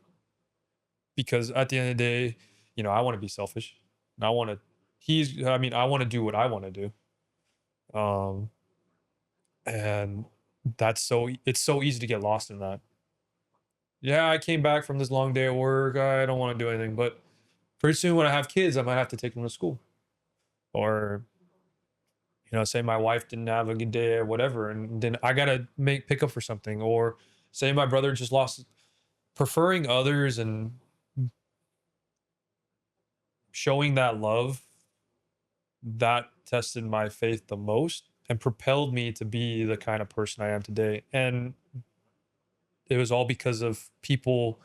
because at the end of the day, you know, I want to be selfish. And I want to do what I want to do. And it's so easy to get lost in that. Yeah, I came back from this long day at work. I don't want to do anything, but pretty soon when I have kids, I might have to take them to school. Or, you know, say my wife didn't have a good day or whatever, and then I gotta pick up for something. Or say my brother just lost. Preferring others and showing that love, that tested my faith the most and propelled me to be the kind of person I am today. And it was all because of people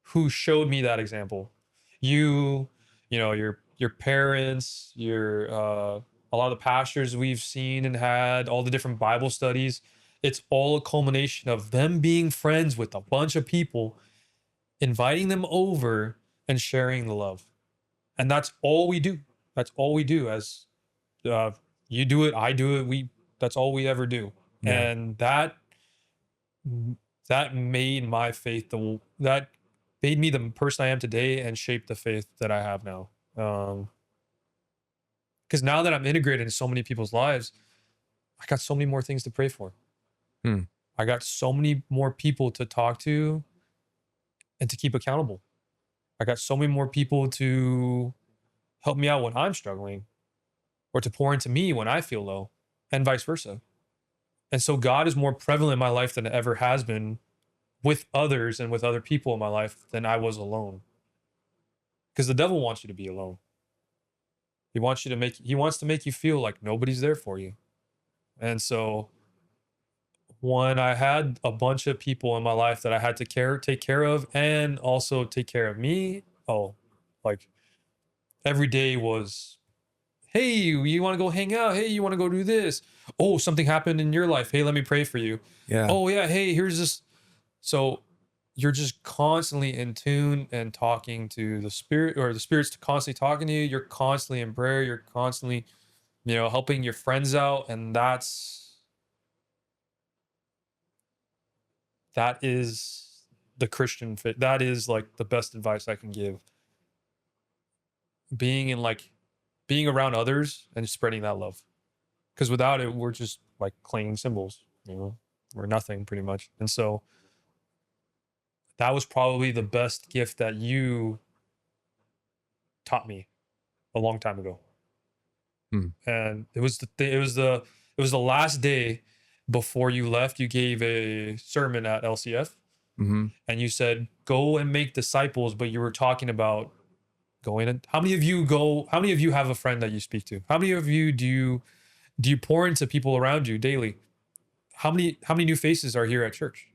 who showed me that example. Your parents, a lot of the pastors we've seen and had, all the different Bible studies. It's all a culmination of them being friends with a bunch of people, inviting them over and sharing the love. And that's all we do. That's all we do. As you do it, I do it. That's all we ever do. Yeah. And that made my faith that made me the person I am today and shaped the faith that I have now. Because now that I'm integrated in so many people's lives, I got so many more things to pray for. I got so many more people to talk to and to keep accountable. I got so many more people to help me out when I'm struggling, or to pour into me when I feel low, and vice versa. And so God is more prevalent in my life than it ever has been, with others and with other people in my life, than I was alone. Because the devil wants you to be alone. He wants to make you feel like nobody's there for you. And so when I had a bunch of people in my life that I had to take care of and also take care of me, like every day was, hey, you want to go hang out? Hey, you want to go do this? Oh, something happened in your life. Hey, let me pray for you. Yeah. Oh yeah. Hey, here's this. So you're just constantly in tune and talking to the Spirit, or the Spirit's constantly talking to you. You're constantly in prayer. You're constantly, helping your friends out. And that is the Christian fit. That is like the best advice I can give. Being around others and spreading that love. Because without it, we're just like clinging symbols, we're nothing pretty much. And so that was probably the best gift that you taught me a long time ago. And it was the last day before you left. You gave a sermon at LCF, and you said, "Go and make disciples." But you were talking about going. And how many of you have a friend that you speak to? How many of you do you pour into people around you daily? How many new faces are here at church?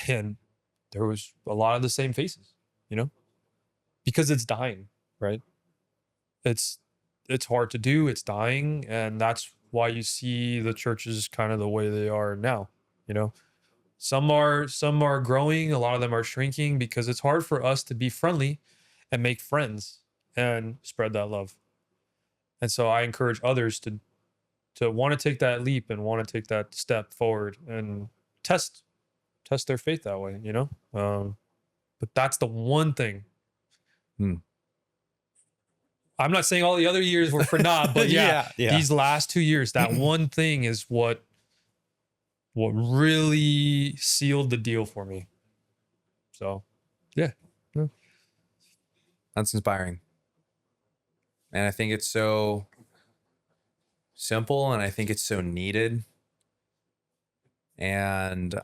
And there was a lot of the same faces, because it's dying, right? It's hard to do. It's dying. And that's why you see the churches kind of the way they are now. Some are growing. A lot of them are shrinking because it's hard for us to be friendly and make friends and spread that love. And so I encourage others to want to take that leap and want to take that step forward and test their faith that way, but that's the one thing. I'm not saying all the other years were for naught, but yeah, these last 2 years, that one thing is what really sealed the deal for me. So, yeah. That's inspiring. And I think it's so simple, and I think it's so needed. And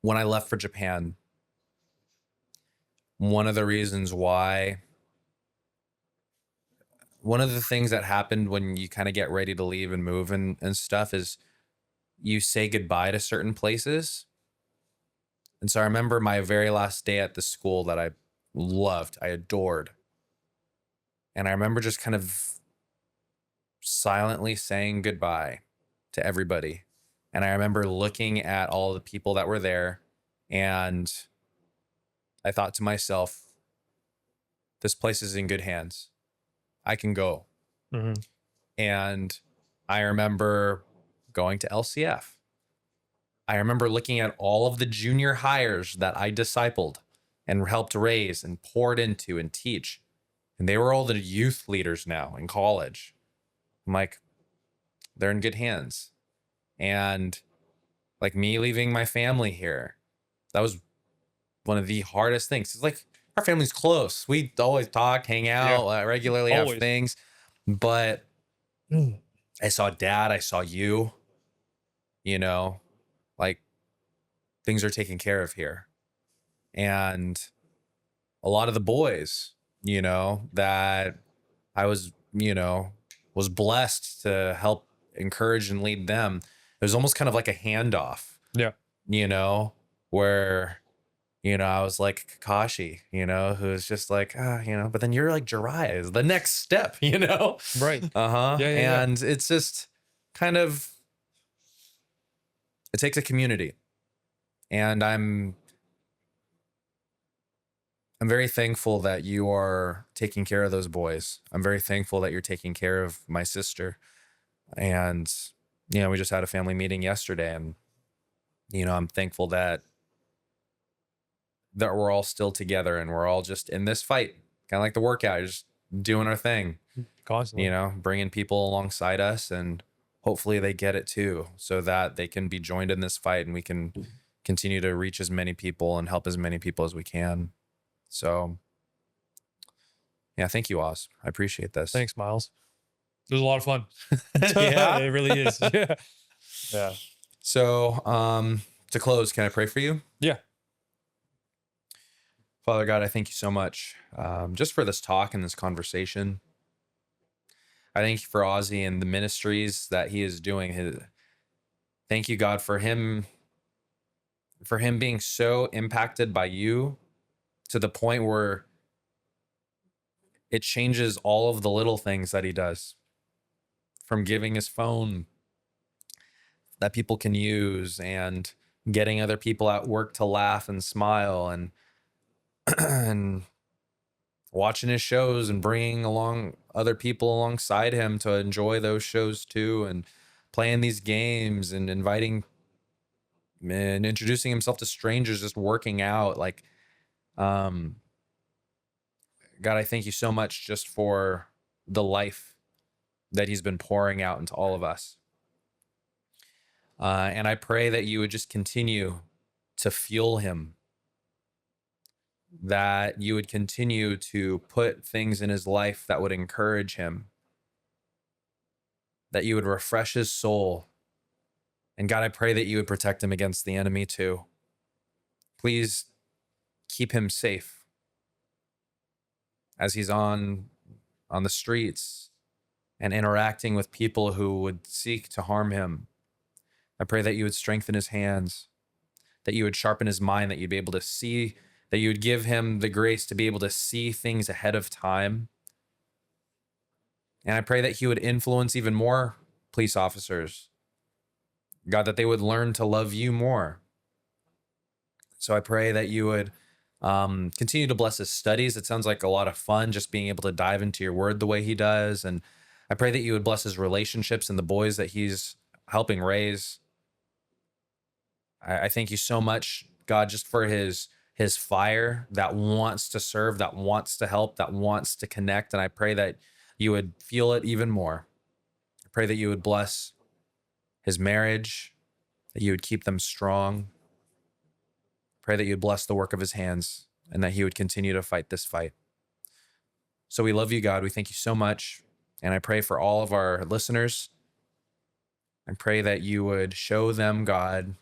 when I left for Japan, one of the things that happened when you kind of get ready to leave and move and stuff is you say goodbye to certain places. And so I remember my very last day at the school that I loved, I adored. And I remember just kind of silently saying goodbye to everybody. And I remember looking at all the people that were there, and I thought to myself, this place is in good hands. I can go. And I remember going to LCF. I remember looking at all of the junior hires that I discipled and helped raise and poured into and teach. And they were all the youth leaders now in college. I'm like, they're in good hands. And like me leaving my family here, that was one of the hardest things. It's like our family's close. We always talk, hang out, regularly always have things. But I saw Dad, I saw you, like things are taken care of here. And a lot of the boys, that I was, was blessed to help encourage and lead them. It was almost kind of like a handoff. Yeah. Where, I was like Kakashi, who's just like, but then you're like Jiraiya is the next step, Right. And it's just kind of, it takes a community. And I'm very thankful that you are taking care of those boys. I'm very thankful that you're taking care of my sister. And, we just had a family meeting yesterday, and, I'm thankful that we're all still together and we're all just in this fight, kind of like the workout, just doing our thing, constantly, bringing people alongside us, and hopefully they get it too, so that they can be joined in this fight and we can continue to reach as many people and help as many people as we can. So yeah, thank you, Oz. I appreciate this. Thanks, Miles. It was a lot of fun. Yeah, it really is. Yeah. So to close, can I pray for you? Yeah. Father God, I thank you so much just for this talk and this conversation. I thank you for Ozzy and the ministries that he is doing. Thank you, God, for him being so impacted by you to the point where it changes all of the little things that he does, from giving his phone that people can use and getting other people at work to laugh and smile, and and watching his shows and bringing along other people alongside him to enjoy those shows too, and playing these games and inviting and introducing himself to strangers, just working out. Like, God, I thank you so much just for the life that he's been pouring out into all of us. And I pray that you would just continue to fuel him, that you would continue to put things in his life that would encourage him, that you would refresh his soul. And God, I pray that you would protect him against the enemy too. Please keep him safe as he's on the streets and interacting with people who would seek to harm him. I pray that you would strengthen his hands, that you would sharpen his mind, that you'd be able to see, that you would give him the grace to be able to see things ahead of time. And I pray that he would influence even more police officers. God, that they would learn to love you more. So I pray that you would continue to bless his studies. It sounds like a lot of fun just being able to dive into your word the way he does. And I pray that you would bless his relationships and the boys that he's helping raise. I thank you so much, God, just for his fire that wants to serve, that wants to help, that wants to connect. And I pray that you would feel it even more. I pray that you would bless his marriage, that you would keep them strong. Pray that you would bless the work of his hands and that he would continue to fight this fight. So we love you, God. We thank you so much. And I pray for all of our listeners. I pray that you would show them, God,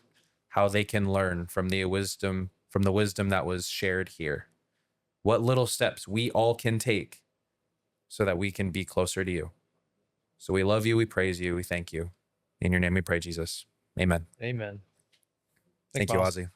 how they can learn from the wisdom that was shared here. What little steps we all can take so that we can be closer to you. So we love you, we praise you, we thank you. In your name we pray, Jesus. Amen. Amen. Thank you, Miles. Ozzy.